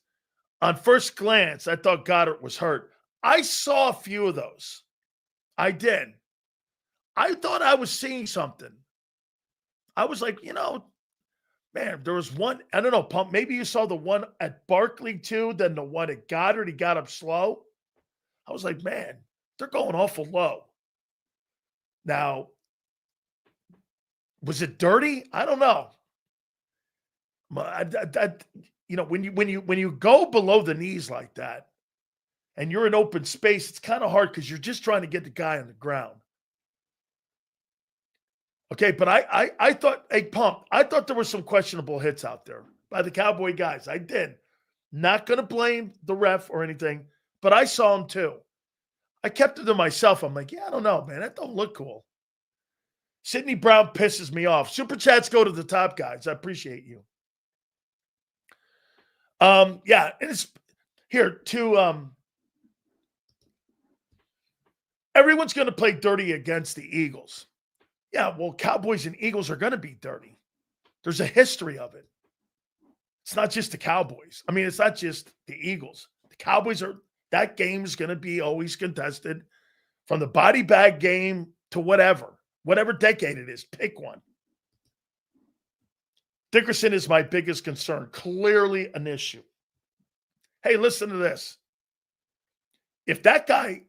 On first glance, I thought Goddard was hurt. I saw a few of those. I did. I thought I was seeing something. I was like, man, there was one, I don't know, Pump, maybe you saw the one at Barkley too, then the one at Goddard, he got up slow. I was like, man, they're going awful low. Now, was it dirty? I don't know. When you go below the knees like that, and you're in open space, it's kind of hard because you're just trying to get the guy on the ground. Okay, but I thought, hey, Pump, I thought there were some questionable hits out there by the Cowboy guys. I did. Not going to blame the ref or anything, but I saw them too. I kept it to myself. I'm like, yeah, I don't know, man. That don't look cool. Sidney Brown pisses me off. Super chats go to the top guys. I appreciate you. Yeah, and it's here to everyone's going to play dirty against the Eagles. Yeah, well, Cowboys and Eagles are going to be dirty. There's a history of it. It's not just the Cowboys. I mean, it's not just the Eagles. The Cowboys that game is going to be always contested from the body bag game to whatever decade it is. Pick one. Dickerson is my biggest concern. Clearly an issue. Hey, listen to this. If that guy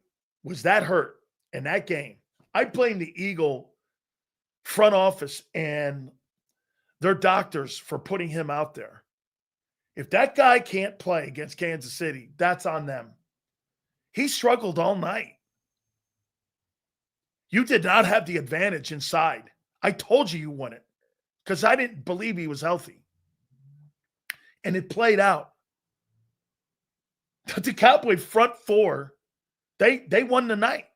was that hurt in that game, I blame the Eagle front office and their doctors for putting him out there. If that guy can't play against Kansas City, that's on them. He struggled all night. You did not have the advantage inside. I told you wouldn't because I didn't believe he was healthy. And it played out. The Cowboy front four, they won the night.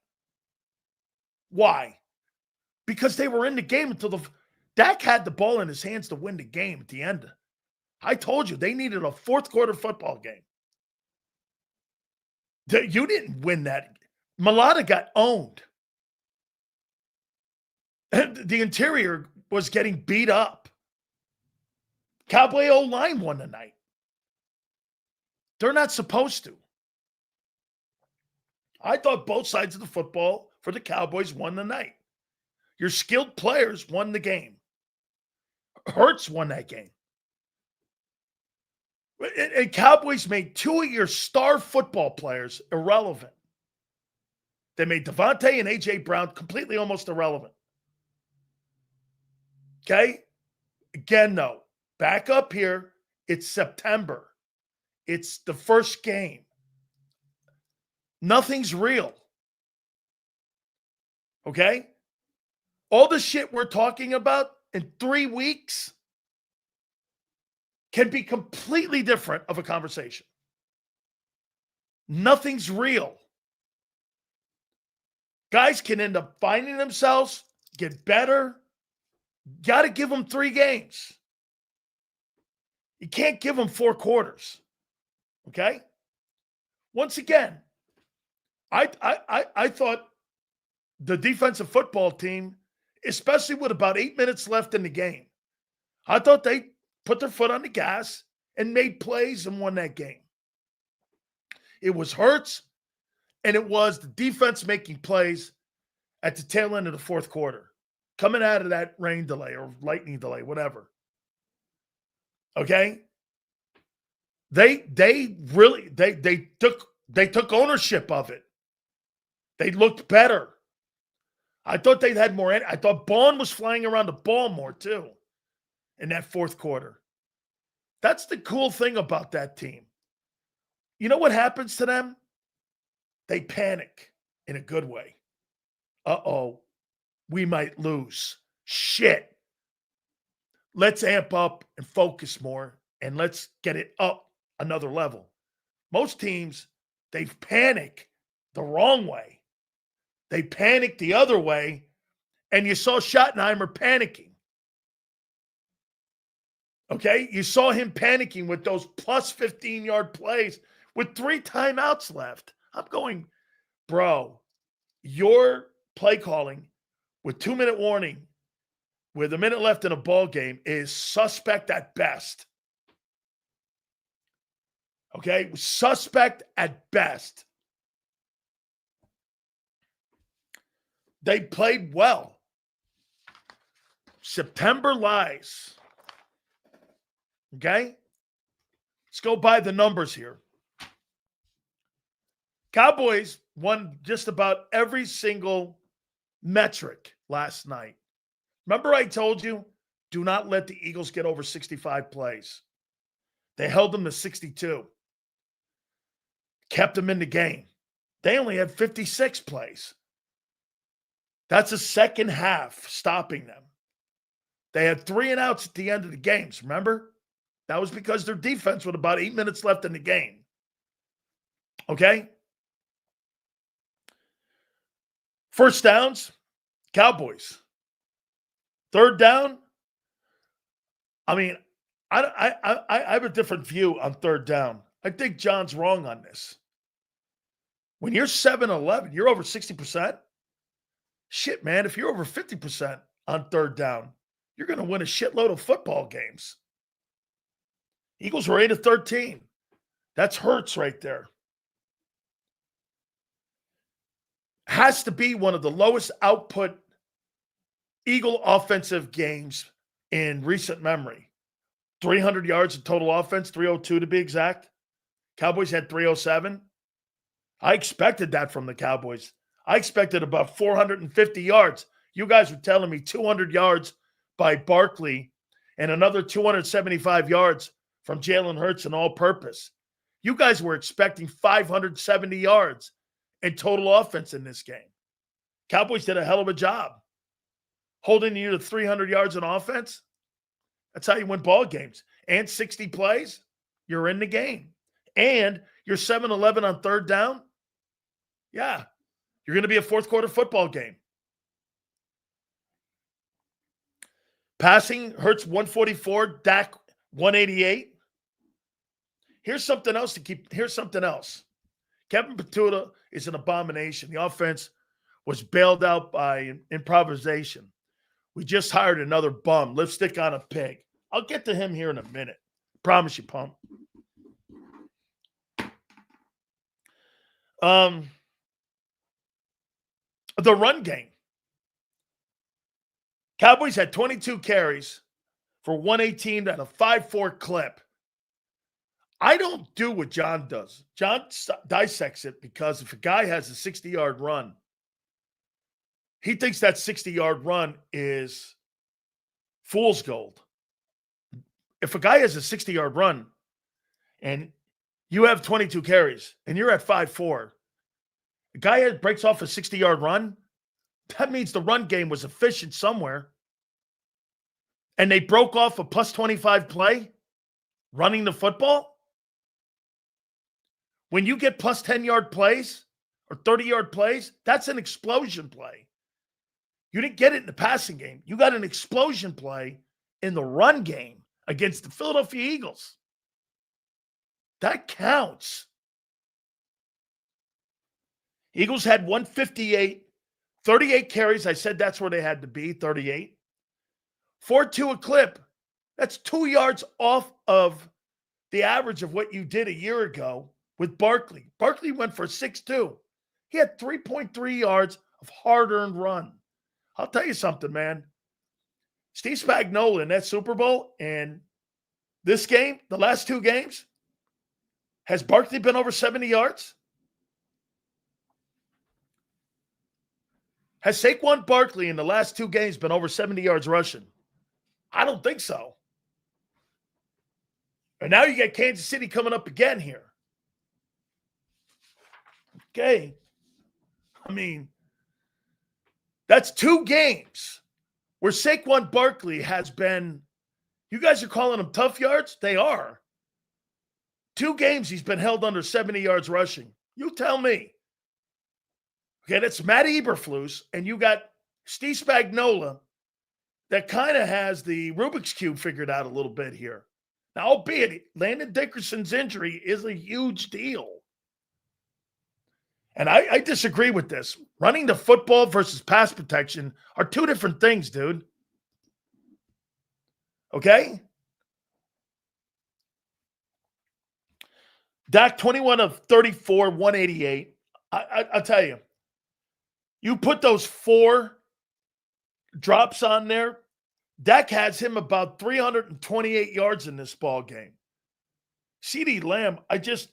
Why? Because they were in the game until Dak had the ball in his hands to win the game at the end. I told you, they needed a fourth quarter football game. You didn't win that. Mulata got owned. The interior was getting beat up. Cowboy O-line won the night. They're not supposed to. I thought both sides of the football for the Cowboys won the night. Your skilled players won the game. Hurts won that game. And Cowboys made 2 of your star football players irrelevant. They made Devontae and A.J. Brown completely almost irrelevant. Okay? Again, though, back up here. It's September. It's the first game. Nothing's real. Okay? All the shit we're talking about in 3 weeks can be completely different of a conversation. Nothing's real. Guys can end up finding themselves, get better. Got to give them 3 games. You can't give them 4 quarters. Okay? Once again, I thought the defensive football team, especially with about 8 minutes left in the game, I thought they put their foot on the gas and made plays and won that game. It was Hurts, and it was the defense making plays at the tail end of the fourth quarter, coming out of that rain delay or lightning delay, whatever. Okay? They took ownership of it. They looked better. I thought they'd had more. I thought Bond was flying around the ball more too in that fourth quarter. That's the cool thing about that team. You know what happens to them? They panic in a good way. Uh-oh, we might lose. Shit. let's amp up and focus more, and let's get it up another level. Most teams, they panic the wrong way. They panic the other way, and you saw Schottenheimer panicking. Okay? You saw him panicking with those plus 15-yard plays with 3 timeouts left. I'm going, bro, your play calling with 2-minute warning with a minute left in a ball game is suspect at best. Okay? Suspect at best. They played well. September lies. Okay? Let's go by the numbers here. Cowboys won just about every single metric last night. Remember I told you, do not let the Eagles get over 65 plays. They held them to 62. Kept them in the game. They only had 56 plays. That's a second half stopping them. They had 3 and outs at the end of the games, remember? That was because their defense with about 8 minutes left in the game. Okay? First downs, Cowboys. Third down, I mean, I have a different view on third down. I think John's wrong on this. When you're 7-11, you're over 60%. Shit, man, if you're over 50% on third down, you're going to win a shitload of football games. Eagles were 8 of 13. That's Hurts right there. Has to be one of the lowest output Eagle offensive games in recent memory. 300 yards of total offense, 302 to be exact. Cowboys had 307. I expected that from the Cowboys. I expected about 450 yards. You guys were telling me 200 yards by Barkley and another 275 yards from Jalen Hurts and all-purpose. You guys were expecting 570 yards in total offense in this game. Cowboys did a hell of a job holding you to 300 yards in offense. That's how you win ball games. And 60 plays, you're in the game. And you're 7-11 on third down. Yeah, you're going to be a fourth quarter football game. Passing, Hurts 144, Dak 188. Here's something else Here's something else. Kevin Patuta is an abomination. The offense was bailed out by improvisation. We just hired another bum, lipstick on a pig. I'll get to him here in a minute. Promise you, Pump. The run game. Cowboys had 22 carries for 118 at a 5.4 clip. I don't do what John does. John dissects it because if a guy has a 60-yard run, he thinks that 60-yard run is fool's gold. If a guy has a 60-yard run and you have 22 carries and you're at 5.4, a guy breaks off a 60-yard run, that means the run game was efficient somewhere. And they broke off a plus 25 play running the football. When you get plus 10-yard plays or 30-yard plays, that's an explosion play. You didn't get it in the passing game. You got an explosion play in the run game against the Philadelphia Eagles. That counts. Eagles had 158, 38 carries. I said that's where they had to be, 38. 4.2 a clip. That's 2 yards off of the average of what you did a year ago with Barkley. Barkley went for 6.2. He had 3.3 yards of hard-earned run. I'll tell you something, man. Steve Spagnuolo in that Super Bowl and this game, the last 2 games, has Barkley been over 70 yards? Has Saquon Barkley in the last 2 games been over 70 yards rushing? I don't think so. And now you got Kansas City coming up again here. Okay. I mean, that's 2 games where Saquon Barkley has been You guys are calling them tough yards? They are. 2 games he's been held under 70 yards rushing. You tell me. Okay, that's Matt Eberflus, and you got Steve Spagnuolo that kind of has the Rubik's Cube figured out a little bit here. Now, albeit Landon Dickerson's injury is a huge deal. And I disagree with this. Running the football versus pass protection are 2 different things, dude. Okay? Dak, 21 of 34, 188. I'll tell you, you put those 4 drops on there, Dak has him about 328 yards in this ball game. CeeDee Lamb, I just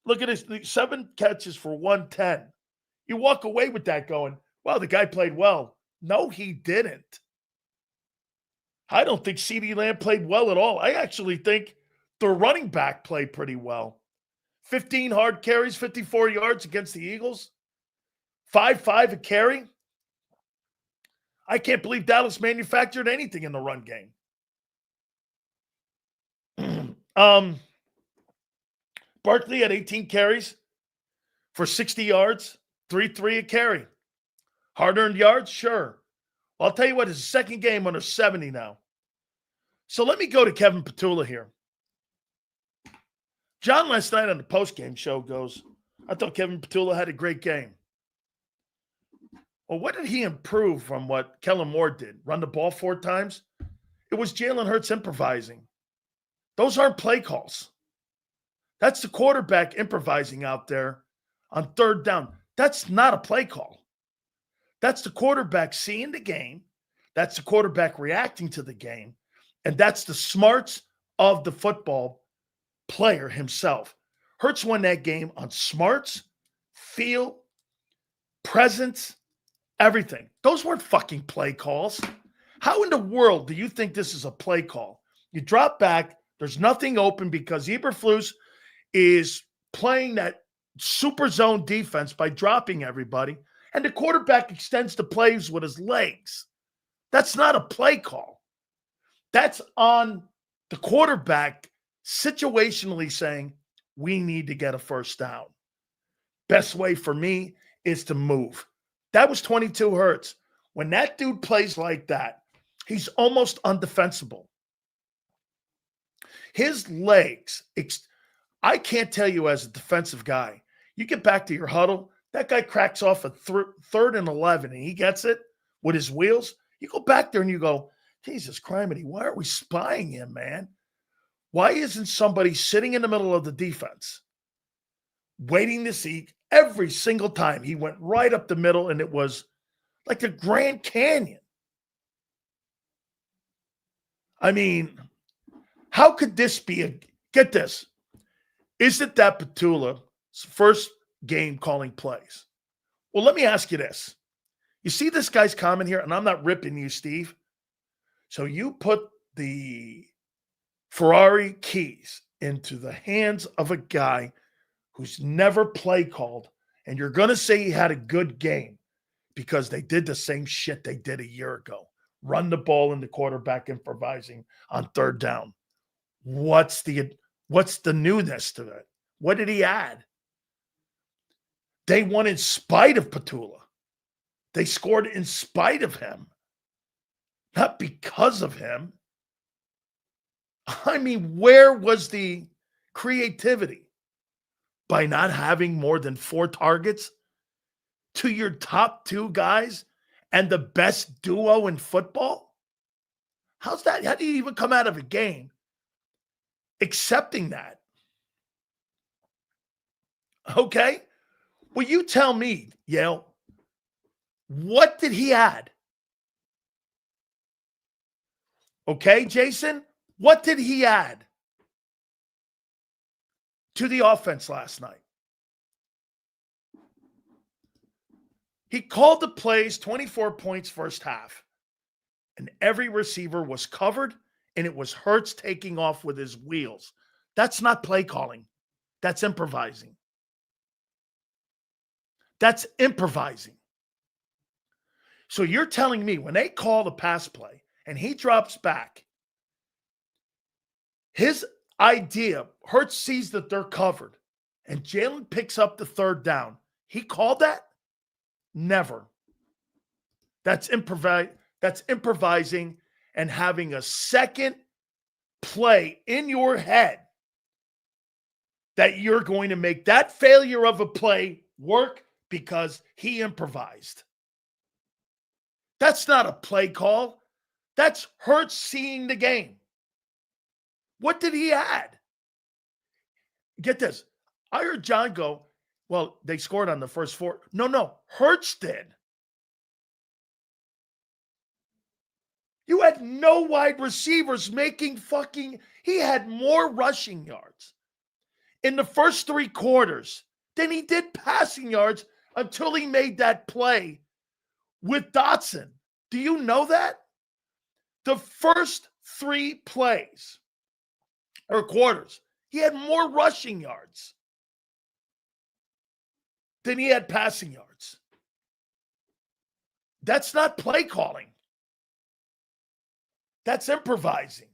look at his 7 catches for 110. You walk away with that going, wow, the guy played well. No, he didn't. I don't think CeeDee Lamb played well at all. I actually think the running back played pretty well. 15 hard carries, 54 yards against the Eagles. 5.5 a carry. I can't believe Dallas manufactured anything in the run game. Barkley had 18 carries for 60 yards, 3.3 a carry. Hard-earned yards? Sure. Well, I'll tell you what, it's his second game under 70 now. So let me go to Kevin Petula here. John last night on the postgame show goes, I thought Kevin Petula had a great game. Well, what did he improve from what Kellen Moore did? Run the ball 4 times? It was Jalen Hurts improvising. Those aren't play calls. That's the quarterback improvising out there on 3rd down. That's not a play call. That's the quarterback seeing the game. That's the quarterback reacting to the game. And that's the smarts of the football player himself. Hurts won that game on smarts, feel, presence, everything. Those weren't fucking play calls. How in the world do you think this is a play call? You drop back, there's nothing open because Eberflus is playing that super zone defense by dropping everybody, and the quarterback extends the plays with his legs. That's not a play call. That's on the quarterback situationally saying, we need to get a first down. Best way for me is to move. That was 22 Hurts. When that dude plays like that, he's almost undefensible. His legs, I can't tell you as a defensive guy, you get back to your huddle, that guy cracks off a 3rd and 11 and he gets it with his wheels. You go back there and you go, Jesus criminy, why aren't we spying him, man? Why isn't somebody sitting in the middle of the defense waiting to see? Every single time he went right up the middle and it was like the Grand Canyon. I mean, how could this be get this? Is it that Petula's first game calling plays? Well, let me ask you this. You see this guy's comment here, and I'm not ripping you, Steve. So you put the Ferrari keys into the hands of a guy who's never play called, and you're going to say he had a good game because they did the same shit they did a year ago. Run the ball and the quarterback improvising on 3rd down. What's the newness to it? What did he add? They won in spite of Petula. They scored in spite of him, not because of him. I mean, where was the creativity? By not having more than 4 targets to your top 2 guys and the best duo in football? How's that? How do you even come out of a game accepting that? Okay. Well, you tell me, Yale, what did he add? Okay, Jason, what did he add to the offense last night? He called the plays, 24 points first half, and every receiver was covered, and it was Hurts taking off with his wheels. That's not play calling. That's improvising. That's improvising. So you're telling me when they call the pass play and he drops back, His idea, Hurts sees that they're covered, and Jalen picks up the third down. He called that? Never. That's improvising and having a second play in your head that you're going to make that failure of a play work because he improvised. That's not a play call. That's Hurts seeing the game. What did he add? Get this. I heard John go, well, they scored on the first four. No, Hurts did. You had no wide receivers he had more rushing yards in the first three quarters than he did passing yards until he made that play with Dotson. Do you know that? The first three plays or quarters, he had more rushing yards than he had passing yards. That's not play calling. That's improvising.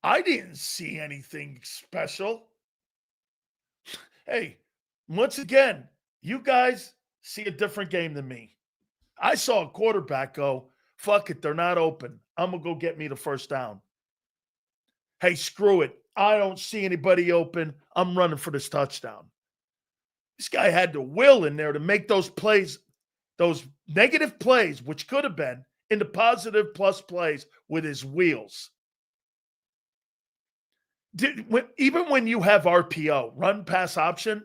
I didn't see anything special. Hey, once again, you guys see a different game than me. I saw a quarterback go, fuck it, they're not open. I'm going to go get me the first down. Hey, screw it. I don't see anybody open. I'm running for this touchdown. This guy had the will in there to make those plays, those negative plays, which could have been into positive plus plays with his wheels. Even when you have RPO, run pass option,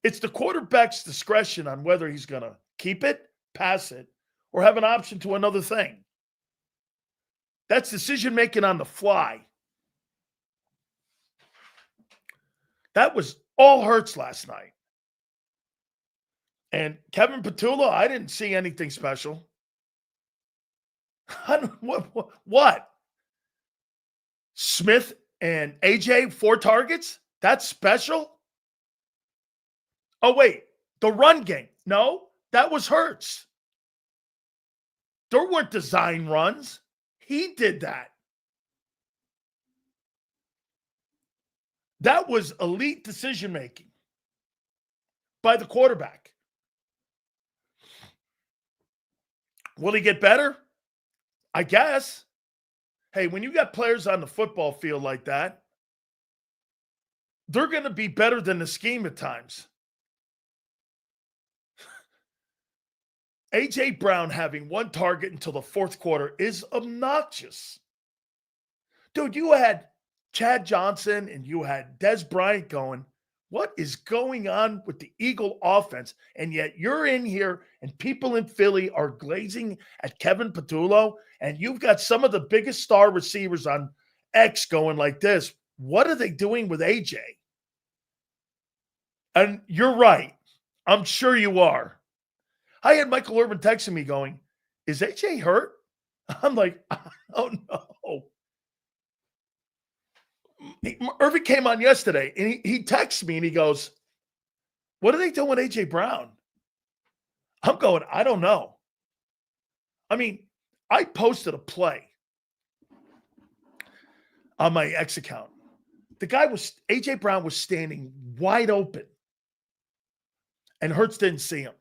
it's the quarterback's discretion on whether he's going to keep it, pass it, or have an option to another thing. That's decision making on the fly. That was all Hurts last night. And Kevin Patullo, I didn't see anything special. What? Smith and AJ, 4 targets? That's special? Oh, wait. The run game. No, that was Hurts. There weren't design runs. He did that. That was elite decision-making by the quarterback. Will he get better? I guess. Hey, when you got players on the football field like that, they're going to be better than the scheme at times. A.J. Brown having 1 target until the fourth quarter is obnoxious. Dude, you had Chad Johnson and you had Des Bryant going, what is going on with the Eagle offense? And yet you're in here and people in Philly are glazing at Kevin Patullo, and you've got some of the biggest star receivers on X going like this. What are they doing with AJ? And you're right. I'm sure you are. I had Michael Irvin texting me going, is AJ hurt? I'm like, oh no. Irvin came on yesterday and he texts me and he goes, what are they doing with AJ Brown? I'm going, I don't know. I mean, I posted a play on my X account. AJ Brown was standing wide open and Hurts didn't see him.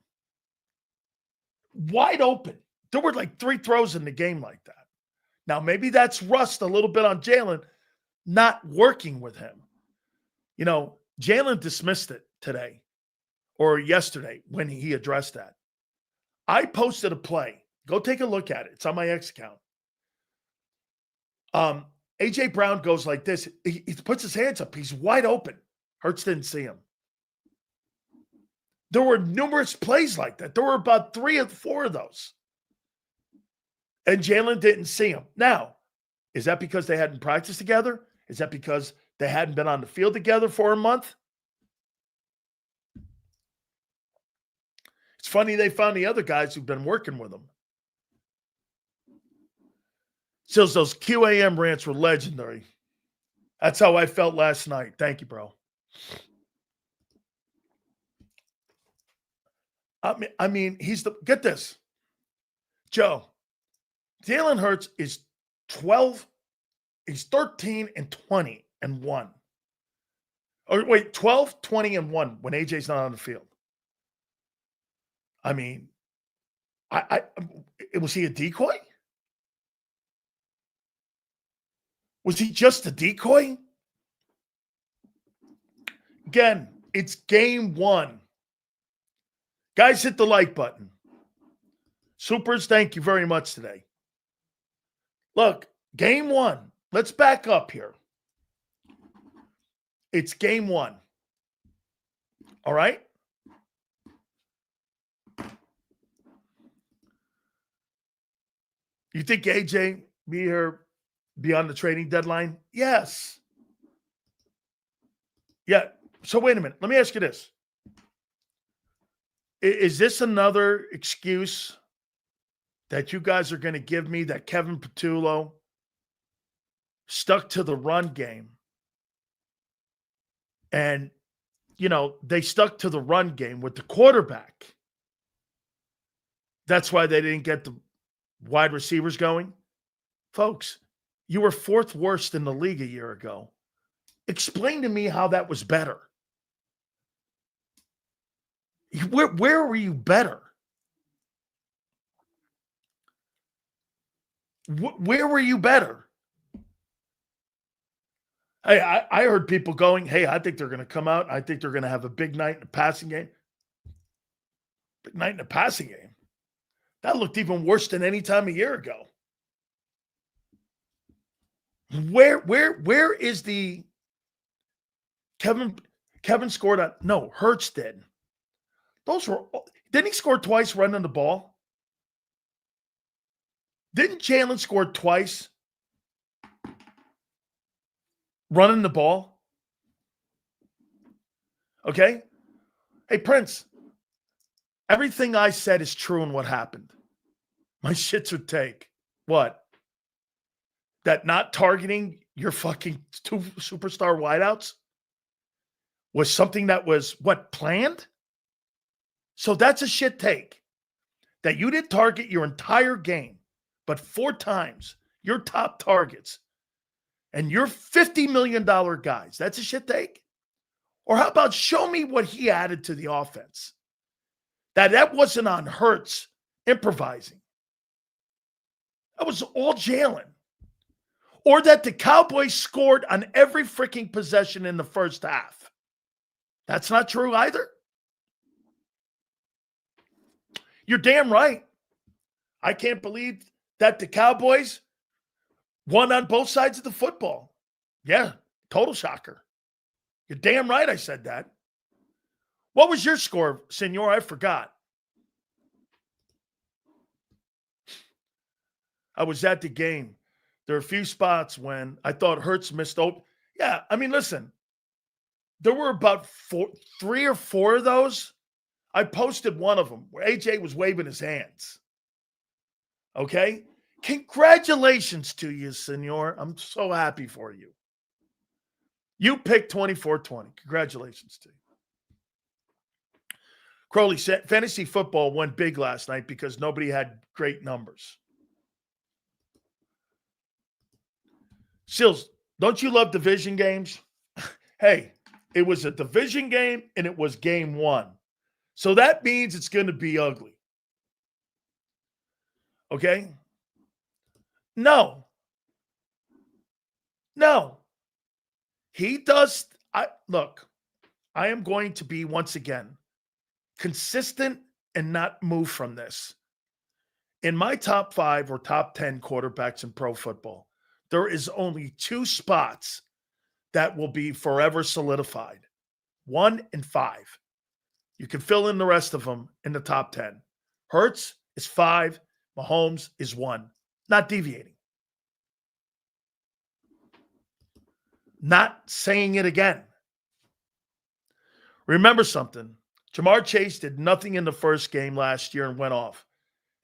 Wide open. There were like 3 throws in the game like that. Now, maybe that's rust a little bit on Jalen not working with him. You know, Jalen dismissed it today or yesterday when he addressed that. I posted a play. Go take a look at it. It's on my X account. AJ Brown goes like this. He puts his hands up. He's wide open. Hurts didn't see him. There were numerous plays like that. There were about 3 or 4 of those. And Jalen didn't see him. Now, is that because they hadn't practiced together? Is that because they hadn't been on the field together for a month? It's funny they found the other guys who've been working with them. So those QAM rants were legendary. That's how I felt last night. Thank you, bro. I mean, get this. Joe, Jalen Hurts is 12 He's 13-20-1. Or wait, 12-20-1 when AJ's not on the field. I mean, was he a decoy? Was he just a decoy? Again, it's game one. Guys, hit the like button. Supers, thank you very much today. Look, game one. Let's back up here. It's game one. All right? You think AJ be here beyond the trading deadline? Yes. Yeah. So wait a minute. Let me ask you this. Is this another excuse that you guys are going to give me that Kevin Patullo stuck to the run game? And, they stuck to the run game with the quarterback. That's why they didn't get the wide receivers going. Folks, you were fourth worst in the league a year ago. Explain to me how that was better. Where were you better? Where were you better? Hey, I heard people going, hey, I think they're going to come out. I think they're going to have a big night in the passing game. Big night in the passing game. That looked even worse than any time a year ago. Where is the Kevin scored on? No, Hurts did. Didn't he score twice running the ball? Didn't Jalen score twice running the ball? Okay. Hey, Prince, everything I said is true in what happened. My shits would take. What? That not targeting your fucking two superstar wideouts was something that was, planned? So that's a shit take. That you didn't target your entire game, but 4 times your top targets and your $50 million guys. That's a shit take? Or how about show me what he added to the offense? That wasn't on Hurts improvising. That was all Jalen. Or that the Cowboys scored on every freaking possession in the first half. That's not true either. You're damn right. I can't believe that the Cowboys won on both sides of the football. Yeah, total shocker. You're damn right I said that. What was your score, Senor? I forgot. I was at the game. There were a few spots when I thought Hurts missed open. Yeah, I mean, listen. There were about 3 or 4 of those. I posted one of them where AJ was waving his hands. Okay? Congratulations to you, Senor. I'm so happy for you. You picked 24-20. Congratulations to you. Crowley said fantasy football went big last night because nobody had great numbers. Sills, don't you love division games? Hey, it was a division game and it was game 1. So that means it's going to be ugly. Okay? No. He does. Look, I am going to be, once again, consistent and not move from this. In my top 5 or top 10 quarterbacks in pro football, there is only 2 spots that will be forever solidified. 1 and 5. You can fill in the rest of them in the top 10. Hurts is 5. Mahomes is 1. Not deviating. Not saying it again. Remember something. Jamar Chase did nothing in the first game last year and went off.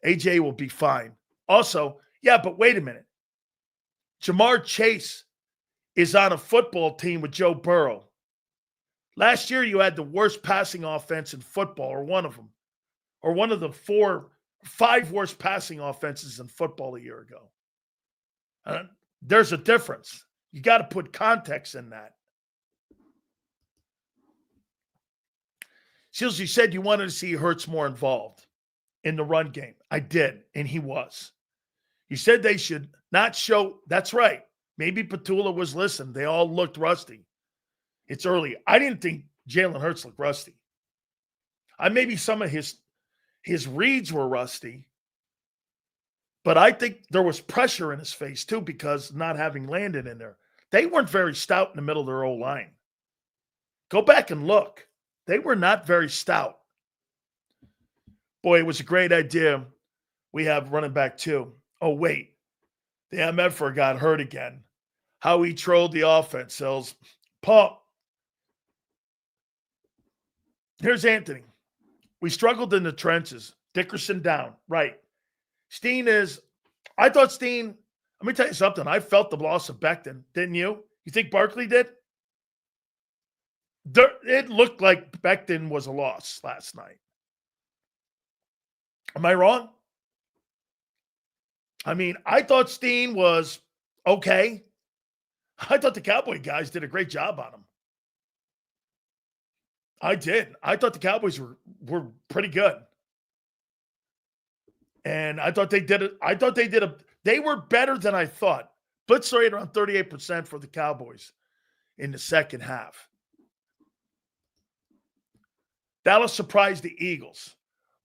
AJ will be fine. Also, yeah, but wait a minute. Jamar Chase is on a football team with Joe Burrow. Last year, you had the worst passing offense in football, or one of them, or one of the 5 worst passing offenses in football a year ago. There's a difference. You got to put context in that. Seals, you said you wanted to see Hurts more involved in the run game. I did, and he was. You said they should not show. That's right. Maybe Petula was listening. They all looked rusty. It's early. I didn't think Jalen Hurts looked rusty. Maybe some of his reads were rusty, but I think there was pressure in his face too because not having Landon in there. They weren't very stout in the middle of their O-line. Go back and look. They were not very stout. Boy, it was a great idea. We have running back too. Oh, wait. The MFer got hurt again. How he trolled the offense, Sills. Pump. Here's Anthony. We struggled in the trenches. Dickerson down. Right. I thought Steen, let me tell you something. I felt the loss of Becton. Didn't you? You think Barkley did? It looked like Becton was a loss last night. Am I wrong? I thought Steen was okay. I thought the Cowboy guys did a great job on him. I did. I thought the Cowboys were pretty good. And I thought they did it. They were better than I thought. Blitz rate around 38% for the Cowboys in the second half. Dallas surprised the Eagles.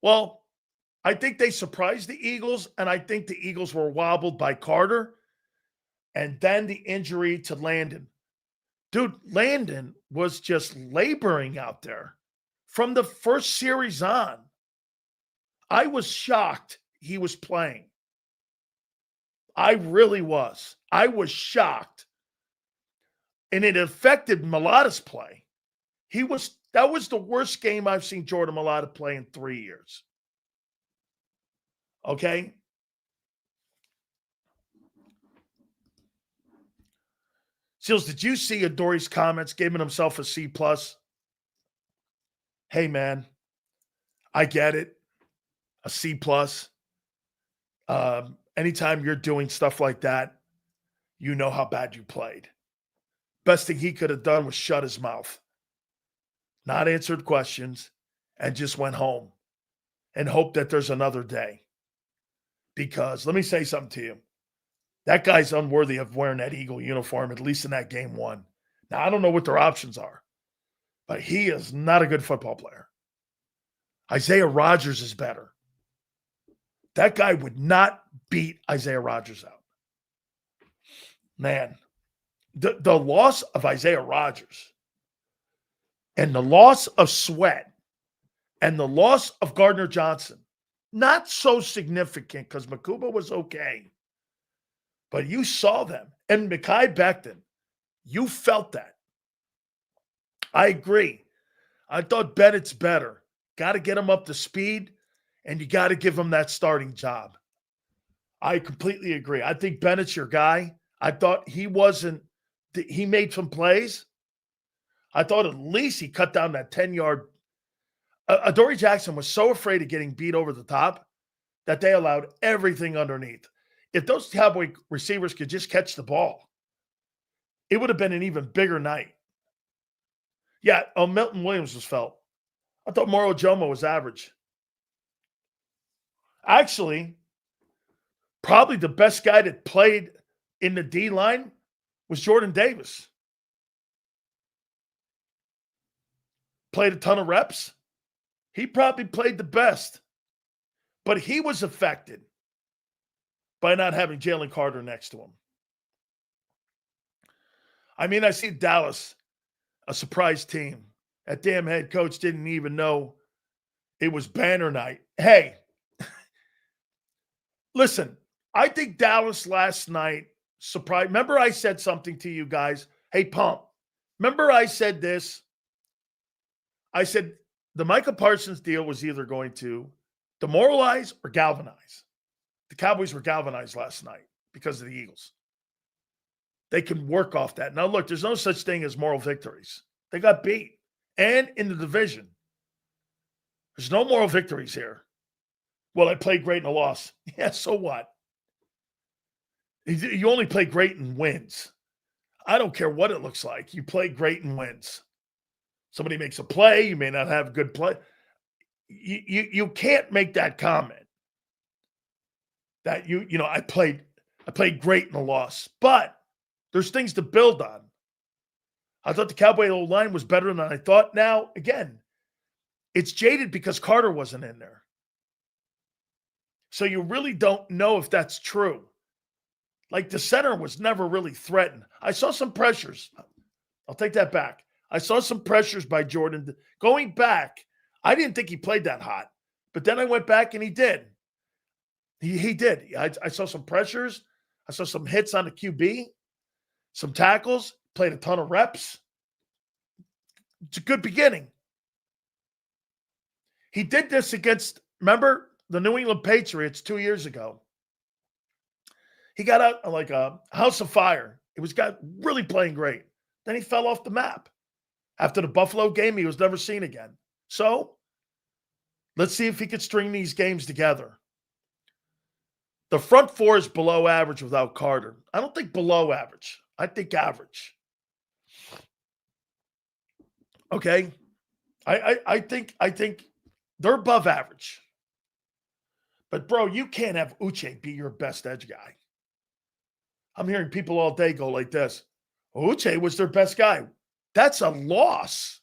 Well, I think they surprised the Eagles, and I think the Eagles were wobbled by Carter and then the injury to Landon. Dude, Landon was just laboring out there from the first series on. I was shocked he was playing. I really was. I was shocked. And it affected Mulata's play. That was the worst game I've seen Jordan Mailata play in 3 years. Okay? Seals, did you see Adori's comments giving himself a C+? Hey, man, I get it. A C+. Anytime you're doing stuff like that, you know how bad you played. Best thing he could have done was shut his mouth, not answered questions, and just went home and hope that there's another day. Because let me say something to you. That guy's unworthy of wearing that Eagle uniform, at least in that game one. Now, I don't know what their options are, but he is not a good football player. Isaiah Rodgers is better. That guy would not beat Isaiah Rodgers out. Man, the loss of Isaiah Rodgers and the loss of Sweat and the loss of Gardner Johnson, not so significant because Makuba was okay. But you saw them. And Mekhi Becton, you felt that. I agree. I thought Bennett's better. Got to get him up to speed, and you got to give him that starting job. I completely agree. I think Bennett's your guy. I thought he made some plays. I thought at least he cut down that 10-yard. Adoree Jackson was so afraid of getting beat over the top that they allowed everything underneath. If those Cowboy receivers could just catch the ball, it would have been an even bigger night. Yeah, Milton Williams was felt. I thought Moro Jomo was average. Actually, probably the best guy that played in the D-line was Jordan Davis. Played a ton of reps. He probably played the best. But he was affected by not having Jaylen Carter next to him. I see Dallas, a surprise team. That damn head coach didn't even know it was banner night. Hey, listen, I think Dallas last night surprised. Remember I said something to you guys? Hey, Pump, remember I said this? I said the Micah Parsons deal was either going to demoralize or galvanize. The Cowboys were galvanized last night because of the Eagles. They can work off that. Now, look, there's no such thing as moral victories. They got beat. And in the division, there's no moral victories here. Well, I played great in a loss. Yeah, so what? You only play great in wins. I don't care what it looks like. You play great in wins. Somebody makes a play, you may not have a good play. You can't make that comment that I played great in a loss. But there's things to build on. I thought the Cowboy O-line was better than I thought. Now, again, it's jaded because Carter wasn't in there. So you really don't know if that's true. Like the center was never really threatened. I saw some pressures. I'll take that back. I saw some pressures by Jordan. Going back, I didn't think he played that hot. But then I went back and he did. He did. I saw some pressures. I saw some hits on the QB, some tackles, played a ton of reps. It's a good beginning. He did this against, remember, the New England Patriots 2 years ago. He got out like a house of fire. He was really playing great. Then he fell off the map. After the Buffalo game, he was never seen again. So let's see if he could string these games together. The front four is below average without Carter. I don't think below average. I think average. Okay. I think they're above average. But, bro, you can't have Uche be your best edge guy. I'm hearing people all day go like this. Uche was their best guy. That's a loss.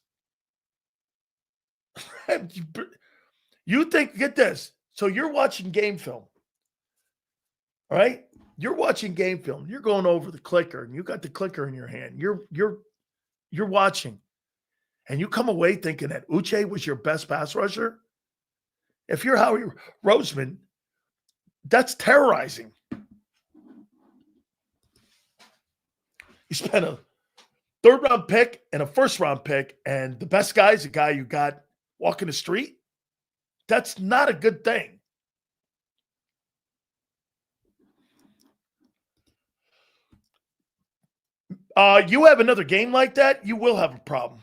You think, get this. So you're watching game film. All right? You're watching game film. You're going over the clicker, and you got the clicker in your hand. You're watching. And you come away thinking that Uche was your best pass rusher? If you're Howie Roseman, that's terrorizing. You spent a third-round pick and a first-round pick, and the best guy is a guy you got walking the street. That's not a good thing. You have another game like that, you will have a problem.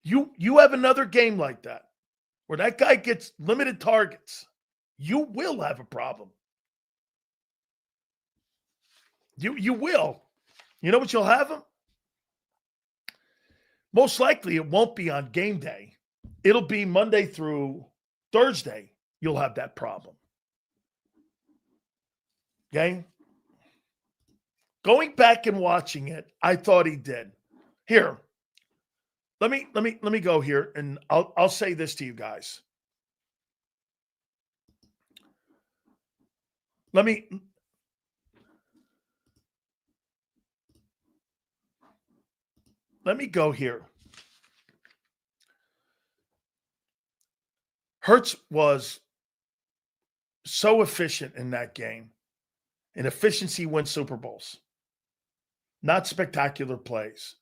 You have another game like that where that guy gets limited targets. You will have a problem. You will. You know what you'll have him? Most likely it won't be on game day. It'll be Monday through Thursday. You'll have that problem. Okay? Going back and watching it, I thought he did. Here. Let me go here, and I'll say this to you guys. Let me go here. Hurts was so efficient in that game. And efficiency wins Super Bowls. Not spectacular plays.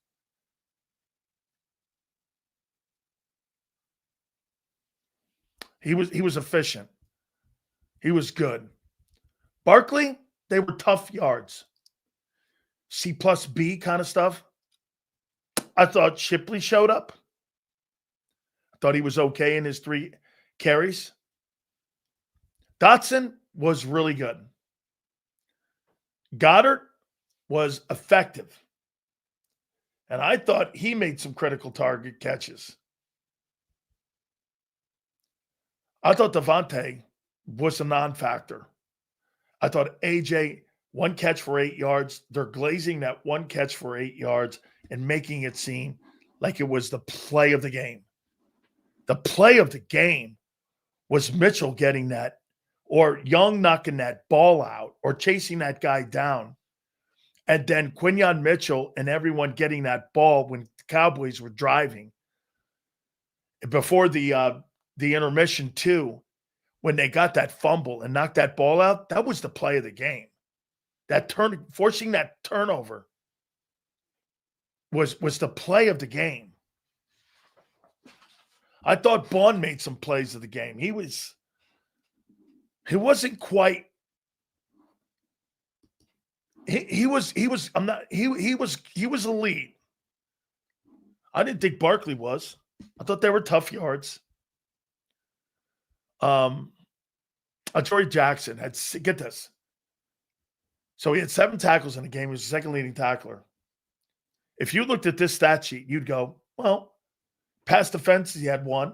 He was efficient. He was good. Barkley, they were tough yards. C plus B kind of stuff. I thought Shipley showed up. I thought he was okay in his 3 carries. Dotson was really good. Goddard was effective. And I thought he made some critical target catches. I thought Devontae was a non-factor. I thought AJ, 1 catch for 8 yards. They're glazing that 1 catch for 8 yards and making it seem like it was the play of the game. The play of the game was Mitchell getting that, or Young knocking that ball out, or chasing that guy down. And then Quinyon Mitchell and everyone getting that ball when the Cowboys were driving. Before the intermission too, when they got that fumble and knocked that ball out, that was the play of the game. That forcing that turnover was the play of the game. I thought Bond made some plays of the game. He wasn't quite. He was elite. I didn't think Barkley was. I thought they were tough yards. Jory Jackson had, get this, So he had 7 tackles in the game. He was the second leading tackler. If you looked at this stat sheet, you'd go, well, pass defense, he had 1.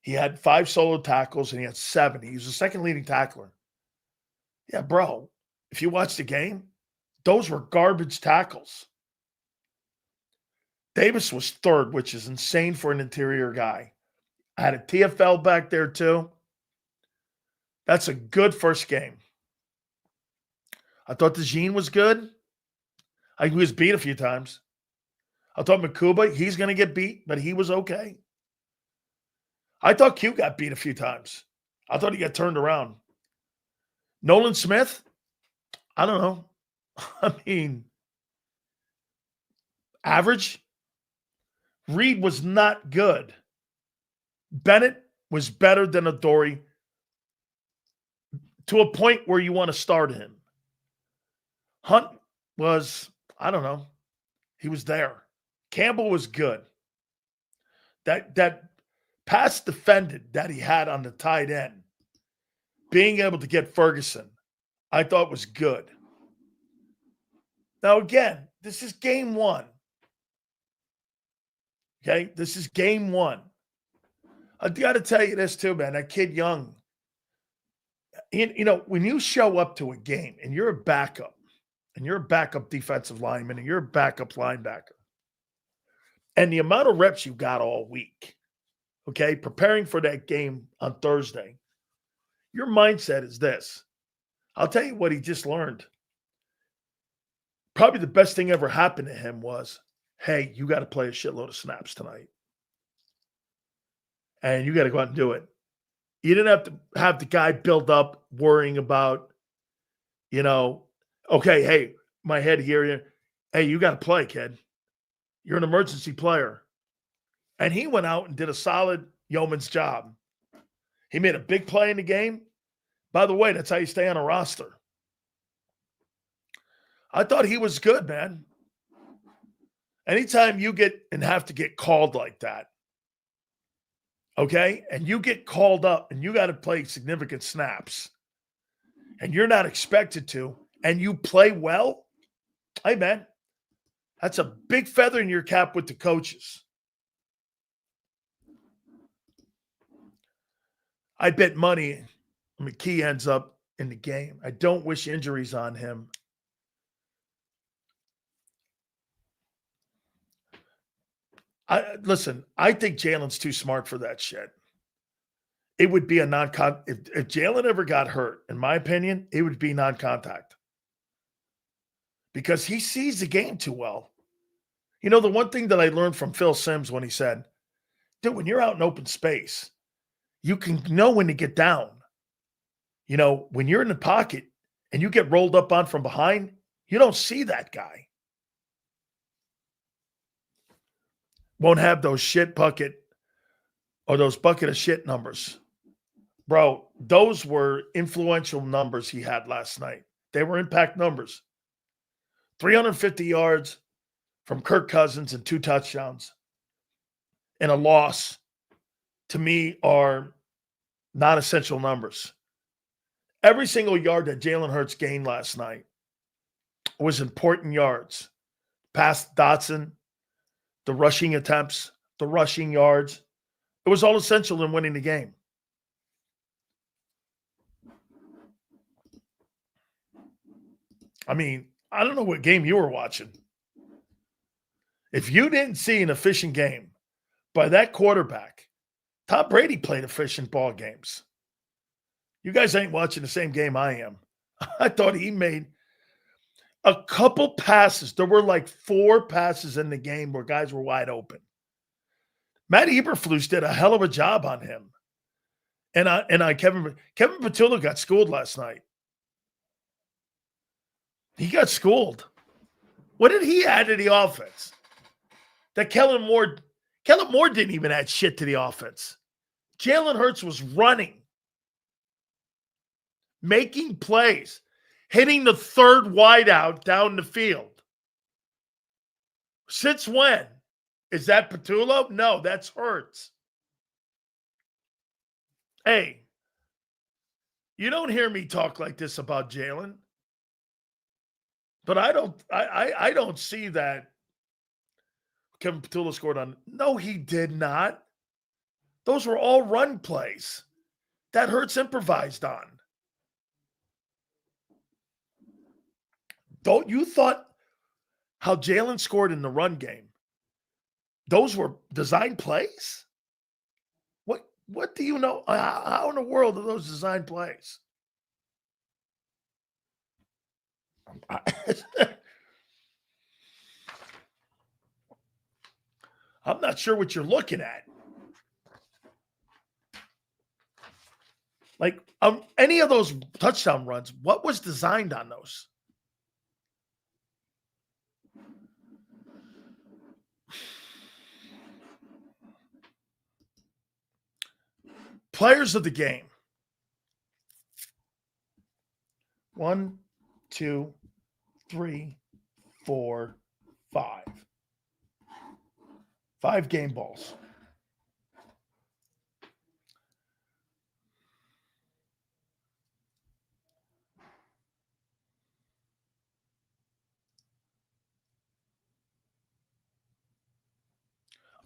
He had 5 solo tackles, and he had 7. He was the second leading tackler. Yeah, bro, if you watch the game, those were garbage tackles. Davis was 3rd, which is insane for an interior guy. I had a TFL back there too. That's a good first game. I thought DeJean was good. He was beat a few times. I thought Makuba, he's going to get beat, but he was okay. I thought Q got beat a few times. I thought he got turned around. Nolan Smith, I don't know. I mean, average. Reed was not good. Bennett was better than Adoree to a point where you want to start him. Hunt was, I don't know. He was there. Campbell was good. That pass defended that he had on the tight end, being able to get Ferguson, I thought was good. Now, again, this is game 1. Okay? This is game 1. I got to tell you this too, man. That kid Young, you know, when you show up to a game and you're a backup, and you're a backup defensive lineman, and you're a backup linebacker, and the amount of reps you got all week, okay, preparing for that game on Thursday, your mindset is this. I'll tell you what he just learned. Probably the best thing ever happened to him was, hey, you got to play a shitload of snaps tonight. And you got to go out and do it. You didn't have to have the guy build up worrying about, you know, okay, hey, my head here. Hey, you got to play, kid. You're an emergency player. And he went out and did a solid yeoman's job. He made a big play in the game. By the way, that's how you stay on a roster. I thought he was good, man. Anytime you get and have to get called like that, okay, and you get called up and you got to play significant snaps, and you're not expected to, and you play well, hey, man, that's a big feather in your cap with the coaches. I bet money McKee ends up in the game. I don't wish injuries on him. Listen, I think Jalen's too smart for that shit. It would be a non-contact. If Jalen ever got hurt, in my opinion, it would be non-contact. Because he sees the game too well. You know, the one thing that I learned from Phil Simms when he said, dude, when you're out in open space, you can know when to get down. You know, when you're in the pocket and you get rolled up on from behind, you don't see that guy. Won't have those shit bucket or those bucket of shit numbers. Bro, those were influential numbers he had last night. They were impact numbers. 350 yards from Kirk Cousins and 2 touchdowns. And a loss, to me, are non-essential numbers. Every single yard that Jalen Hurts gained last night was important yards. Past Dotson, the rushing attempts, the rushing yards. It was all essential in winning the game. I mean, I don't know what game you were watching. If you didn't see an efficient game by that quarterback, Tom Brady played efficient ball games. You guys ain't watching the same game I am. I thought he made a couple passes. There were like 4 passes in the game where guys were wide open. Matt Eberflus did a hell of a job on him. And Kevin Patullo got schooled last night. He got schooled. What did he add to the offense? That Kellen Moore didn't even add shit to the offense. Jalen Hurts was running, making plays, hitting the 3rd wideout down the field. Since when? Is that Patullo? No, that's Hurts. Hey, you don't hear me talk like this about Jalen. But I don't see that Kevin Petula scored on. No, he did not. Those were all run plays that Hurts improvised on. Don't you thought how Jalen scored in the run game? Those were design plays? What do you know? How in the world are those design plays? I'm not sure what you're looking at. Like any of those touchdown runs, what was designed on those? Players of the game. 1, 2, 3, 4, 5. 5 game balls.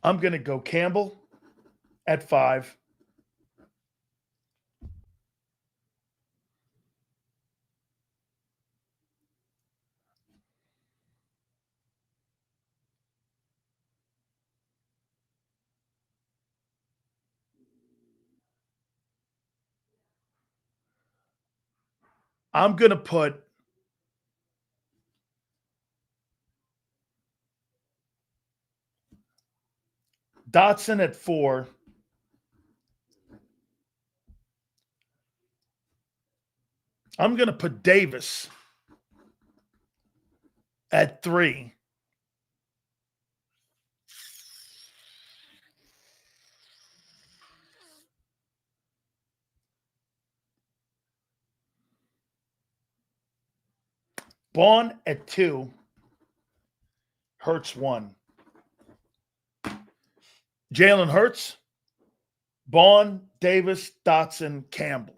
I'm going to go Campbell at 5. I'm going to put Dotson at 4. I'm going to put Davis at 3. Bond at 2. Hurts 1. Jalen Hurts, Bond, Davis, Dotson, Campbell.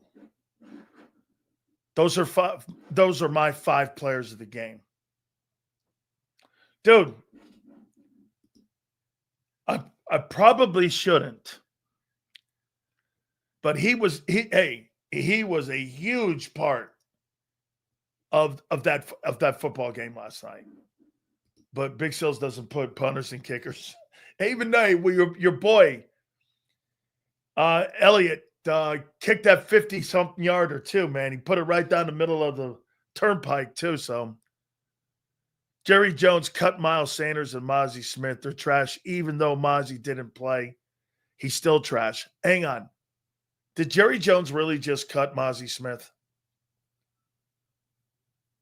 Those are 5. Those are my 5 players of the game. Dude, I probably shouldn't. But he was a huge part of that football game last night. But Big Sills doesn't put punters and kickers. Even though your boy Elliott kicked that 50-something yarder too, man. He put it right down the middle of the turnpike too. So Jerry Jones cut Miles Sanders and Mozzie Smith. They're trash. Even though Mozzie didn't play, he's still trash. Hang on. Did Jerry Jones really just cut Mozzie Smith?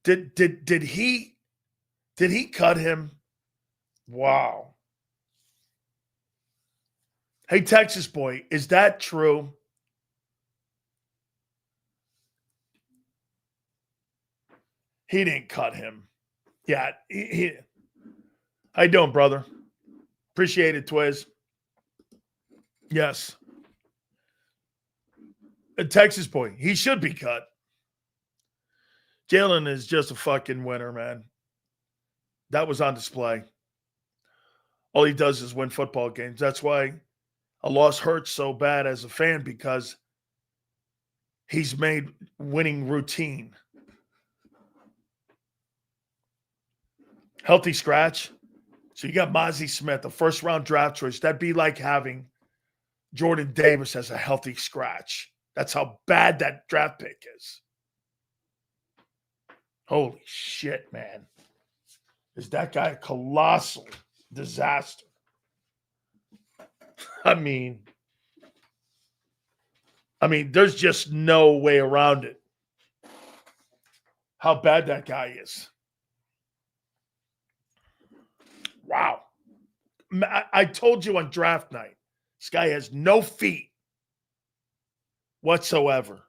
Did he cut him? Wow. Hey, Texas boy, is that true? He didn't cut him. Yeah. How you doing, brother? Appreciate it, Twiz. Yes. A Texas boy. He should be cut. Jalen is just a fucking winner, man. That was on display. All he does is win football games. That's why a loss hurts so bad as a fan, because he's made winning routine. Healthy scratch. So you got Mozzie Smith, a first-round draft choice. That'd be like having Jordan Davis as a healthy scratch. That's how bad that draft pick is. Holy shit, man. Is that guy a colossal disaster? I mean, there's just no way around it. How bad that guy is. Wow. I told you on draft night, this guy has no feet whatsoever.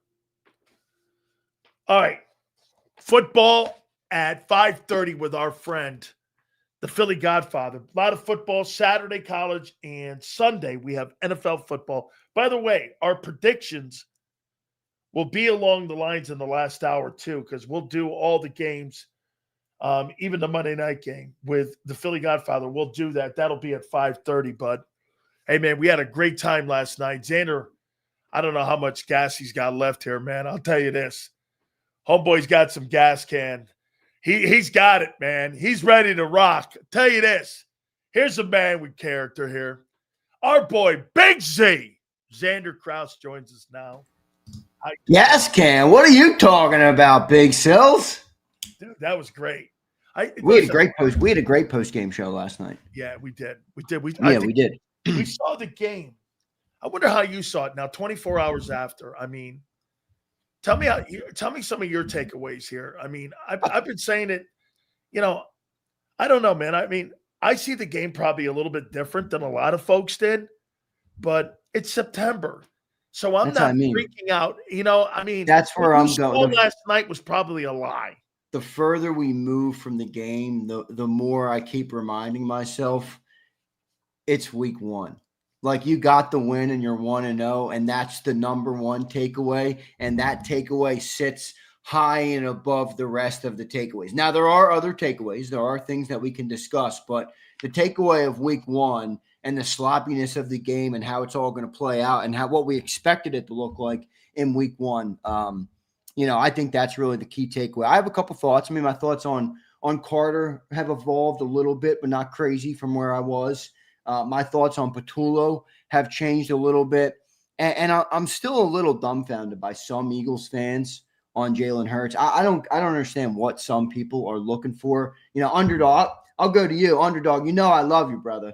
All right. Football at 5:30 with our friend, the Philly Godfather. A lot of football, Saturday college, and Sunday we have NFL football. By the way, our predictions will be along the lines in the last hour too, because we'll do all the games Even the Monday night game with the Philly Godfather. We'll do that. That'll be at 5:30. But, hey, man, we had a great time last night. Xander, I don't know how much gas he's got left here, man. I'll tell you this. Homeboy's got some gas can. He's got it, man. He's ready to rock. I'll tell you this. Here's a man with character here. Our boy, Big Z. Xander Kraus joins us now. Yes, Cam. What are you talking about, Big Sills? Dude, that was great. We had a great post-game show last night. Yeah, we did. We did. We saw the game. I wonder how you saw it now, 24 hours after. I mean, tell me some of your takeaways here. I mean, I've been saying it, I don't know, man. I mean, I see the game probably a little bit different than a lot of folks did, but it's September. So I'm not freaking out. That's where I'm going. Last night was probably a lie. The further we move from the game, the more I keep reminding myself it's week one. Like, you got the win and you're 1-0, and that's the number one takeaway. And that takeaway sits high and above the rest of the takeaways. Now, there are other takeaways. There are things that we can discuss, but the takeaway of week one and the sloppiness of the game and how it's all going to play out and what we expected it to look like in week one, I think that's really the key takeaway. I have a couple thoughts. I mean, my thoughts on Carter have evolved a little bit, but not crazy from where I was. My thoughts on Patullo have changed a little bit. And I'm still a little dumbfounded by some Eagles fans on Jalen Hurts. I don't understand what some people are looking for. Underdog, I'll go to you. Underdog, I love you, brother.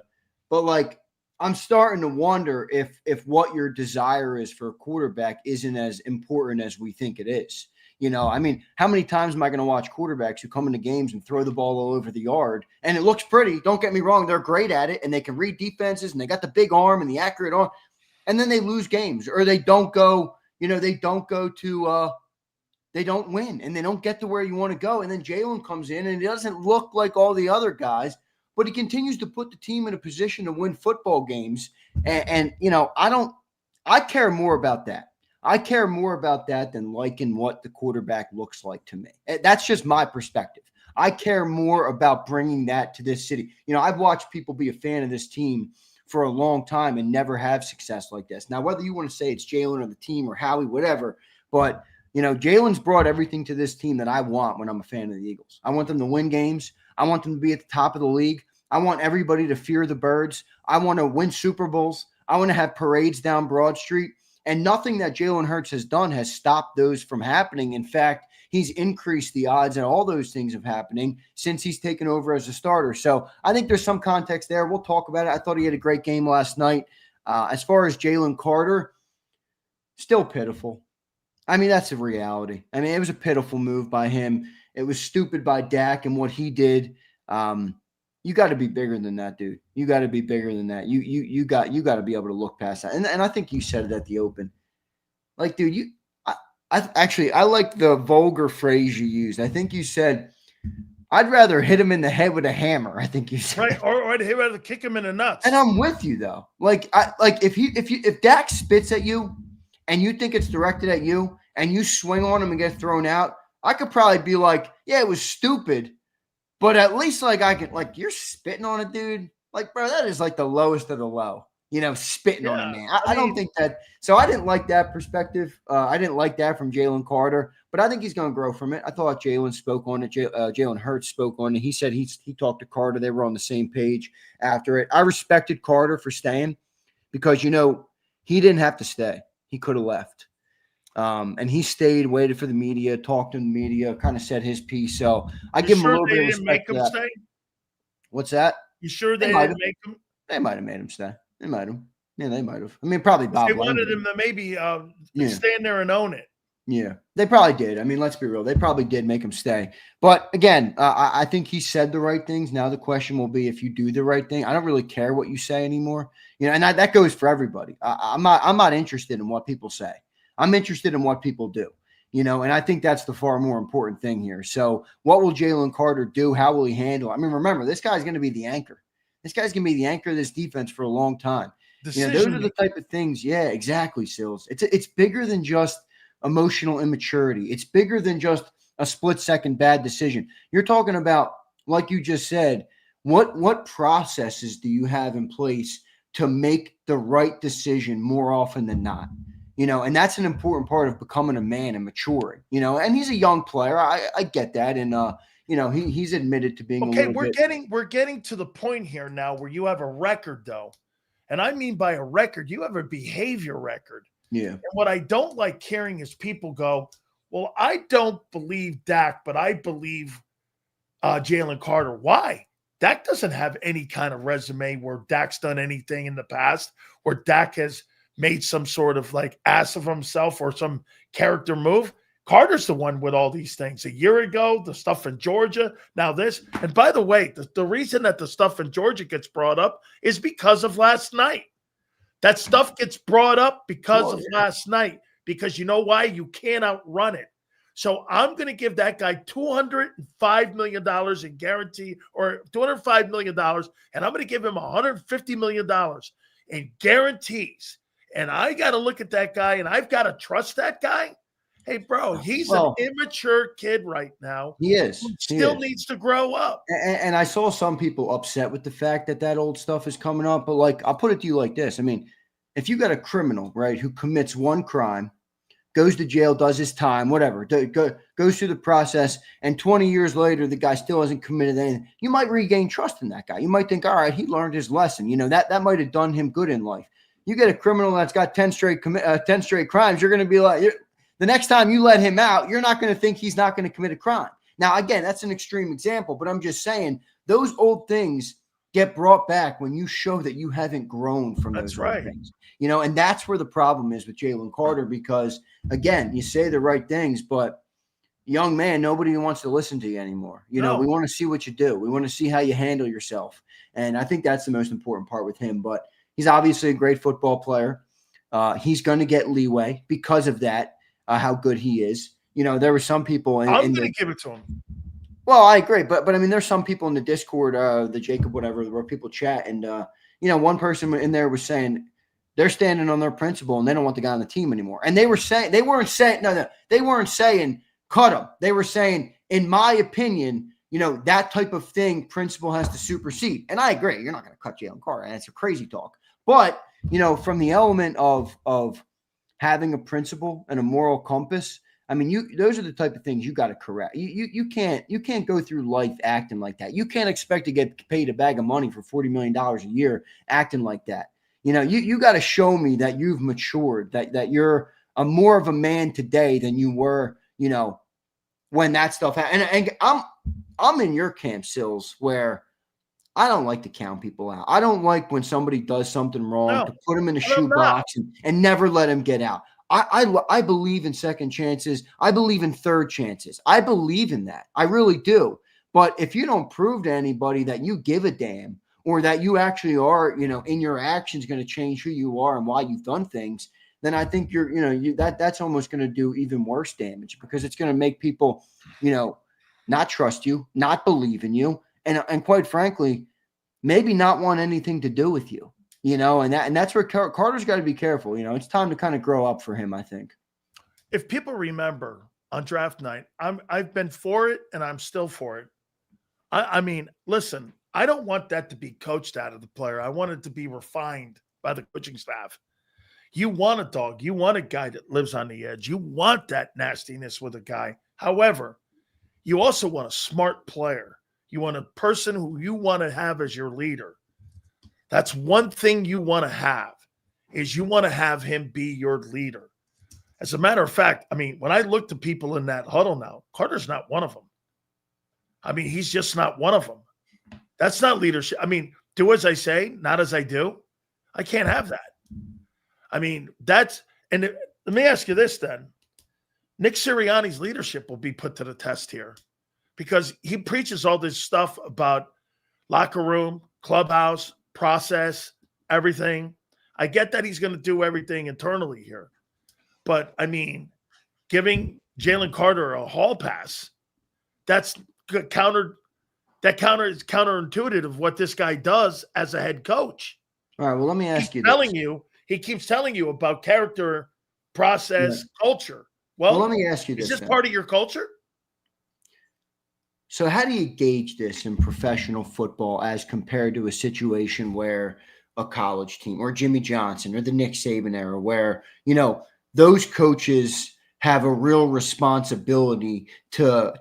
But, like, I'm starting to wonder if what your desire is for a quarterback isn't as important as we think it is. I mean, how many times am I going to watch quarterbacks who come into games and throw the ball all over the yard? And it looks pretty. Don't get me wrong. They're great at it, and they can read defenses, and they got the big arm and the accurate arm. And then they lose games, or they don't go, they don't win, and they don't get to where you want to go. And then Jalen comes in, and he doesn't look like all the other guys, but he continues to put the team in a position to win football games. And I care more about that. I care more about that than liking what the quarterback looks like to me. That's just my perspective. I care more about bringing that to this city. I've watched people be a fan of this team for a long time and never have success like this. Now, whether you want to say it's Jalen or the team or Howie, whatever, but Jalen's brought everything to this team that I want when I'm a fan of the Eagles. I want them to win games. I want them to be at the top of the league. I want everybody to fear the birds. I want to win Super Bowls. I want to have parades down Broad Street. And nothing that Jalen Hurts has done has stopped those from happening. In fact, he's increased the odds and all those things of happening since he's taken over as a starter. So I think there's some context there. We'll talk about it. I thought he had a great game last night. As far as Jaylen Carter, still pitiful. I mean, that's a reality. I mean, it was a pitiful move by him. It was stupid by Dak and what he did. You got to be bigger than that, dude. You got to be bigger than that. You got to be able to look past that. And I think you said it at the open. Like, dude, I like the vulgar phrase you used. I think you said, I'd rather hit him in the head with a hammer. I think you said, right, or I'd rather kick him in the nuts. And I'm with you though. If Dak spits at you and you think it's directed at you and you swing on him and get thrown out, I could probably be like, yeah, it was stupid. But at least, I can, you're spitting on a dude. Like, bro, that is like the lowest of the low, spitting on a man. I don't think that. So I didn't like that perspective. I didn't like that from Jalen Carter, but I think he's going to grow from it. I thought Jalen spoke on it. Jalen Hurts spoke on it. He said he talked to Carter. They were on the same page after it. I respected Carter for staying because, he didn't have to stay. He could have left. And he stayed, waited for the media, talked to the media, kind of said his piece. So I give him a little bit of respect. Make him stay? What's that? You sure they didn't make him? They might have made him stay. They might have. Yeah, they might have. I mean, probably Bob. They wanted him to maybe stand there and own it. Yeah, they probably did. I mean, let's be real. They probably did make him stay. But again, I think he said the right things. Now the question will be if you do the right thing. I don't really care what you say anymore. And that goes for everybody. I'm not interested in what people say. I'm interested in what people do, and I think that's the far more important thing here. So what will Jalen Carter do? How will he handle it? I mean, remember, this guy's going to be the anchor. This guy's going to be the anchor of this defense for a long time. Those are the type of things. Yeah, exactly, Sills. It's bigger than just emotional immaturity. It's bigger than just a split-second bad decision. You're talking about, like you just said, what processes do you have in place to make the right decision more often than not? And that's an important part of becoming a man and maturing, and he's a young player. I get that. And, he's admitted to being okay. a little bit. We're getting to the point here now where you have a record, though. And I mean by a record, you have a behavior record. Yeah. And what I don't like hearing is people go, well, I don't believe Dak, but I believe Jaylen Carter. Why? Dak doesn't have any kind of resume where Dak's done anything in the past, where Dak has made some sort of like ass of himself or some character move. Carter's the one with all these things. A year ago, the stuff in Georgia, now this. And by the way, the reason that the stuff in Georgia gets brought up is because of last night. That stuff gets brought up because of last night, because you know why? You can't outrun it. So I'm going to give that guy $205 million in guarantee, or $205 million, and I'm going to give him $150 million in guarantees. And I got to look at that guy, and I've got to trust that guy. Hey, bro, he's an immature kid right now. He is. He still needs to grow up. And I saw some people upset with the fact that old stuff is coming up. But, like, I'll put it to you like this. I mean, if you got a criminal, right, who commits one crime, goes to jail, does his time, whatever, goes through the process, and 20 years later, the guy still hasn't committed anything, you might regain trust in that guy. You might think, all right, he learned his lesson. That might have done him good in life. You get a criminal that's got 10 straight crimes, you're going to be like, the next time you let him out, you're not going to think he's not going to commit a crime. Now, again, that's an extreme example, but I'm just saying those old things get brought back when you show that you haven't grown from those old things. And that's where the problem is with Jaylen Carter, because, again, you say the right things, but young man, nobody wants to listen to you anymore. We want to see what you do. We want to see how you handle yourself. And I think that's the most important part with him. But he's obviously a great football player. He's going to get leeway because of that. How good he is. There were some people I'm going to give it to him. Well, I agree. But I mean, there's some people in the Discord, the JAKIB, whatever, where people chat. And, one person in there was saying they're standing on their principle and they don't want the guy on the team anymore. And they weren't saying cut him. They were saying, in my opinion, that type of thing, principle has to supersede. And I agree. You're not going to cut Jaylen Carter. That's a crazy talk. But, from the element of having a principle and a moral compass, I mean, those are the type of things you got to correct. You can't go through life acting like that. You can't expect to get paid a bag of money for $40 million a year acting like that. You got to show me that you've matured, that you're more of a man today than you were, when that stuff happened. And I'm in your camp, Sills, where I don't like to count people out. I don't like when somebody does something wrong to put them in a shoebox and never let them get out. I believe in second chances. I believe in third chances. I believe in that. I really do. But if you don't prove to anybody that you give a damn, or that you actually are, in your actions going to change who you are and why you've done things, then I think that's almost going to do even worse damage, because it's going to make people, not trust you, not believe in you. And quite frankly, maybe not want anything to do with you, and that's where Carter's got to be careful. It's time to kind of grow up for him, I think. If people remember on draft night, I've been for it and I'm still for it. I mean, listen, I don't want that to be coached out of the player. I want it to be refined by the coaching staff. You want a dog. You want a guy that lives on the edge. You want that nastiness with a guy. However, you also want a smart player. You want a person who you want to have as your leader. That's one thing you want to have, is you want to have him be your leader. As a matter of fact, I mean, when I look to people in that huddle now, Carter's not one of them. I mean, he's just not one of them. That's not leadership. I mean, do as I say, not as I do. I can't have that. I mean, let me ask you this then. Nick Sirianni's leadership will be put to the test here, because he preaches all this stuff about locker room, clubhouse, process, everything. I get that he's going to do everything internally here. But, I mean, giving Jaylen Carter a hall pass, that's counterintuitive of what this guy does as a head coach. All right, well, let me ask you this. He keeps telling you about character, process, culture. Well, let me ask you this. Is this part of your culture? So how do you gauge this in professional football as compared to a situation where a college team or Jimmy Johnson or the Nick Saban era where, those coaches have a real responsibility to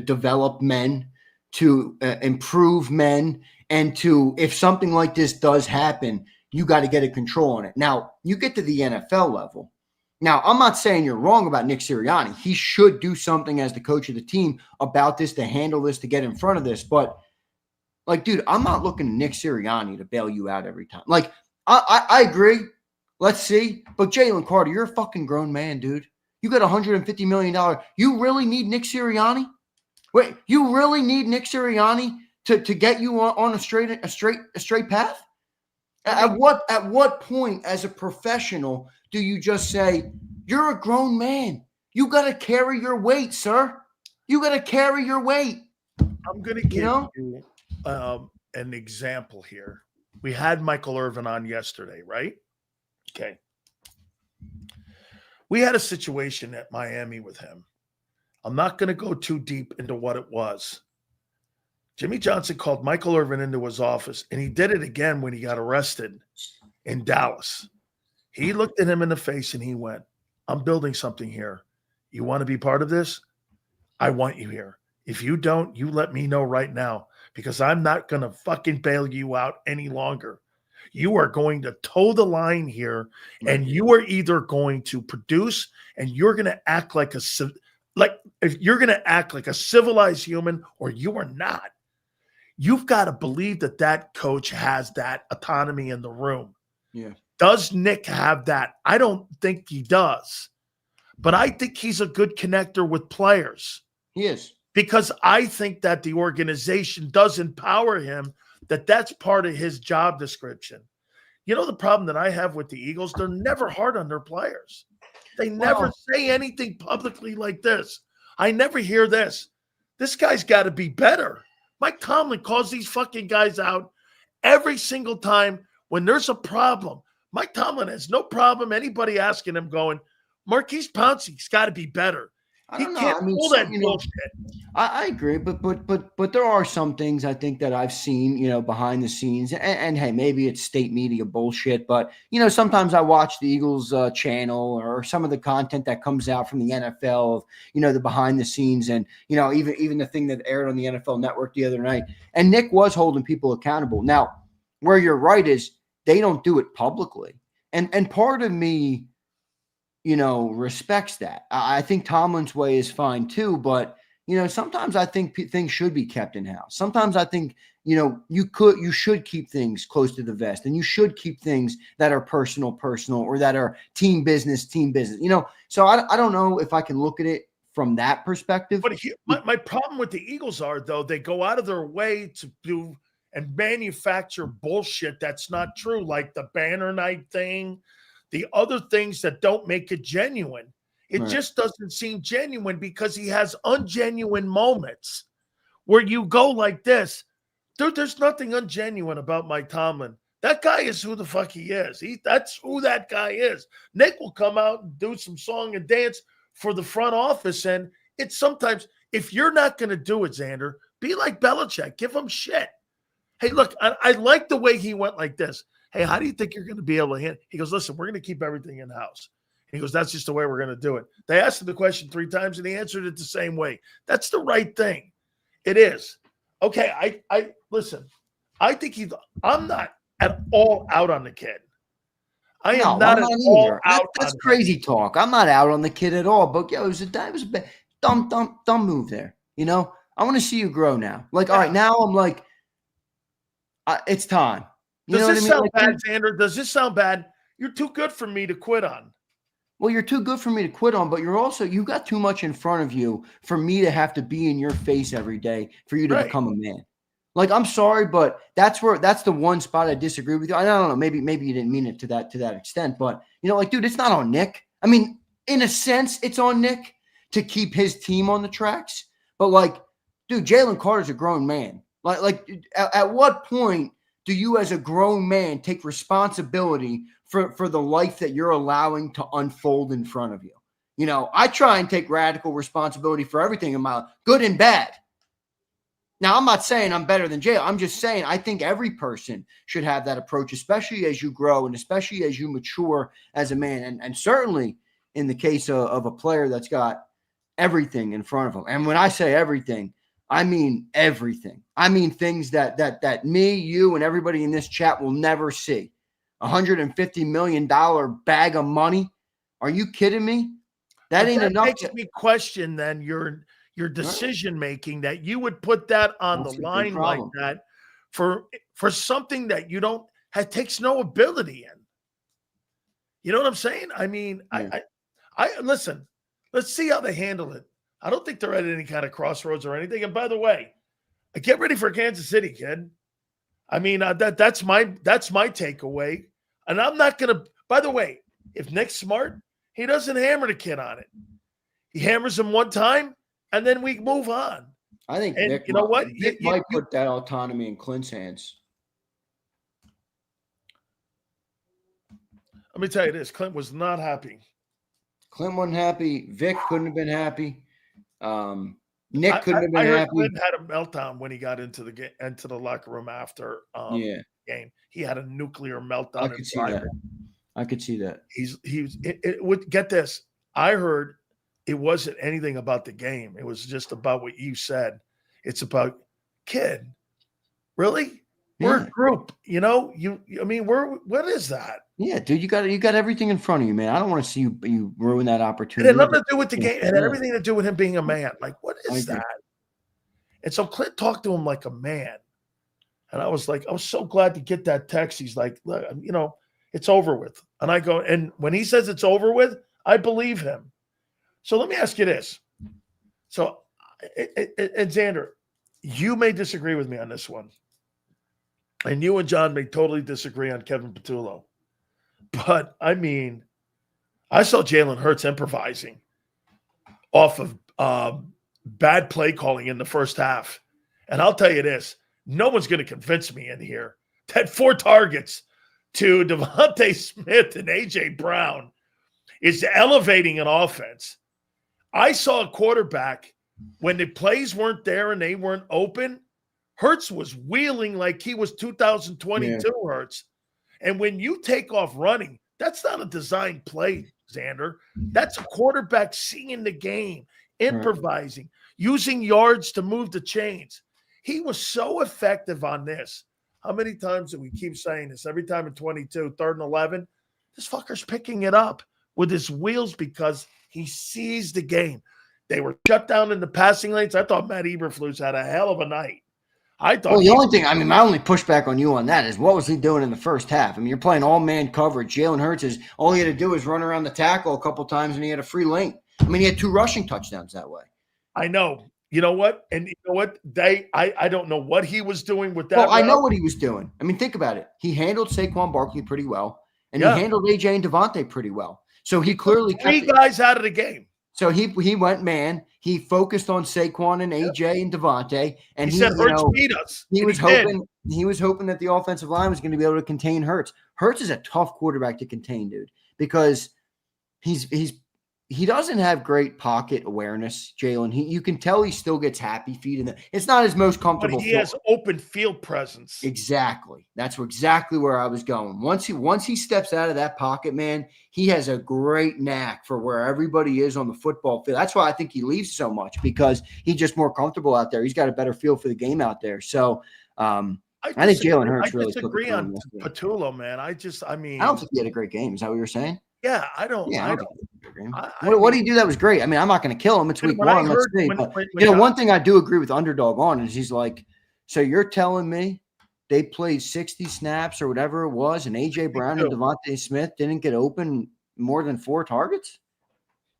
develop men, to improve men, and to, if something like this does happen, you got to get a control on it. Now, you get to the NFL level. Now, I'm not saying you're wrong about Nick Sirianni. He should do something as the coach of the team about this, to handle this, to get in front of this. But, dude, I'm not looking to Nick Sirianni to bail you out every time. I agree. Let's see. But Jaylen Carter, you're a fucking grown man, dude. You got $150 million. You really need Nick Sirianni? Wait, you really need Nick Sirianni to get you on a straight path? At what point as a professional do you just say, you're a grown man? You got to carry your weight, sir. You got to carry your weight. I'm going to give you an example here. We had Michael Irvin on yesterday, right? Okay. We had a situation at Miami with him. I'm not going to go too deep into what it was. Jimmy Johnson called Michael Irvin into his office, and he did it again when he got arrested in Dallas. He looked at him in the face and he went, I'm building something here. You want to be part of this? I want you here. If you don't, you let me know right now, because I'm not going to fucking bail you out any longer. You are going to toe the line here, and you are either going to produce and you're going to act like you're going to act like a civilized human, or you are not. You've got to believe that coach has that autonomy in the room. Yeah. Does Nick have that? I don't think he does. But I think he's a good connector with players. He is. Because I think that the organization does empower him, that's part of his job description. You know the problem that I have with the Eagles? They're never hard on their players. They never say anything publicly like this. I never hear this. This guy's got to be better. Mike Tomlin calls these fucking guys out every single time when there's a problem. Mike Tomlin has no problem anybody asking him, going, Marquise Pouncey's got to be better. I don't know. Pull that bullshit. I agree, but there are some things I think that I've seen, behind the scenes, and hey, maybe it's state media bullshit, but sometimes I watch the Eagles channel or some of the content that comes out from the NFL of the behind the scenes, and even the thing that aired on the NFL Network the other night. And Nick was holding people accountable. Now, where you're right is they don't do it publicly, and part of me, respects that. I think Tomlin's way is fine too, but sometimes I think things should be kept in house. Sometimes I think you should keep things close to the vest, and you should keep things that are personal, or that are team business. So I don't know if I can look at it from that perspective. But my problem with the Eagles are, though, they go out of their way to do and manufacture bullshit that's not true, like the banner night thing. The other things that don't make it genuine. It just doesn't seem genuine, because he has ungenuine moments where you go like this. Dude, there's nothing ungenuine about Mike Tomlin. That guy is who the fuck he is. That's who that guy is. Nick will come out and do some song and dance for the front office. And it's sometimes, if you're not going to do it, Xander, be like Belichick. Give him shit. Hey, look, I like the way he went like this. Hey, how do you think you're going to be able to handle? He goes, listen, we're going to keep everything in-house. He goes, that's just the way we're going to do it. They asked him the question 3 times, and he answered it the same way. That's the right thing. It is. Okay, I listen, I think I'm not at all out on the kid. I am not at all out. That's crazy talk. I'm not out on the kid at all, but it was a dumb move there. I want to see you grow now. All right, now I'm like, it's time. Does this sound bad, Xander? Does this sound bad? You're too good for me to quit on. Well, you're too good for me to quit on, but you got too much in front of you for me to have to be in your face every day for you to become a man. I'm sorry, but that's the one spot I disagree with you. I don't know. Maybe you didn't mean it to that extent, but dude, it's not on Nick. I mean, in a sense, it's on Nick to keep his team on the tracks. But dude, Jaylen Carter's a grown man. At what point do you, as a grown man, take responsibility for the life that you're allowing to unfold in front of you? I try and take radical responsibility for everything in my life, good and bad. Now, I'm not saying I'm better than Jay. I'm just saying I think every person should have that approach, especially as you grow and especially as you mature as a man. And certainly in the case of a player that's got everything in front of him. And when I say everything, I mean everything. I mean things that me, you, and everybody in this chat will never see. $150 million bag of money. Are you kidding me? That ain't enough. Makes me question then your decision making that you would put that on the line like that for something that you don't have, takes no ability in. You know what I'm saying? I mean, yeah. I listen. Let's see how they handle it. I don't think they're at any kind of crossroads or anything. And by the way, get ready for Kansas City, kid. I mean, that's my takeaway. And I'm not gonna. By the way, if Nick's smart, he doesn't hammer the kid on it. He hammers him one time, and then we move on. I think Nick, you know what? Nick might put that autonomy in Clint's hands. Let me tell you this: Clint was not happy. Clint wasn't happy. Vic couldn't have been happy. Nick couldn't have been happy. Clint had a meltdown when he got into the locker room after game. He had a nuclear meltdown. I could see that. I could see that. It would get this. I heard it wasn't anything about the game. It was just about what you said. It's about kid. Really? We're a group, you know. What is that? Yeah, dude, you got everything in front of you, man. I don't want to see you ruin that opportunity. It had nothing to do with the game. It had everything to do with him being a man. Like, what is that? And so Clint talked to him like a man. And I was so glad to get that text. He's like, look, it's over with. And I go, and when he says it's over with, I believe him. So let me ask you this. So, and Xander, you may disagree with me on this one. And you and John may totally disagree on Kevin Patullo. But, I mean, I saw Jalen Hurts improvising off of bad play calling in the first half. And I'll tell you this, no one's going to convince me in here that 4 targets to Devontae Smith and A.J. Brown is elevating an offense. I saw a quarterback, when the plays weren't there and they weren't open, Hurts was wheeling like he was 2022 Hurts. And when you take off running, that's not a designed play, Xander. That's a quarterback seeing the game, improvising, using yards to move the chains. He was so effective on this. How many times do we keep saying this? Every time in 22, 3rd and 11, this fucker's picking it up with his wheels because he sees the game. They were shut down in the passing lanes. I thought Matt Eberflus had a hell of a night. Well, the only thing, my only pushback on you on that is what was he doing in the first half? I mean, you're playing all-man coverage. Jalen Hurts all he had to do is run around the tackle a couple times, and he had a free lane. I mean, he had 2 rushing touchdowns that way. I know. You know what? And you know what? I don't know what he was doing with that. Well, I know what he was doing. I mean, think about it. He handled Saquon Barkley pretty well, and he handled A.J. and Devontae pretty well. So he clearly kept 3 guys out of the game. So he went man. He focused on Saquon and AJ and Devontae, and he said Hurts beat us. He was hoping that the offensive line was going to be able to contain Hurts. Hurts is a tough quarterback to contain, dude, because he doesn't have great pocket awareness, Jalen. You can tell he still gets happy feet in the. It's not his most comfortable. But he has open field presence. Exactly. That's exactly where I was going. Once he steps out of that pocket, man, he has a great knack for where everybody is on the football field. That's why I think he leaves so much, because he's just more comfortable out there. He's got a better feel for the game out there. So I think Jalen Hurts really disagree on Patullo, man. I don't think he had a great game. Is that what you're saying? Yeah, I don't. What did he do that was great? I mean, I'm not going to kill him. It's week 1. Let's see. One thing I do agree with Underdog on is he's like, so you're telling me they played 60 snaps or whatever it was, and A.J. Brown and Devontae Smith didn't get open more than 4 targets?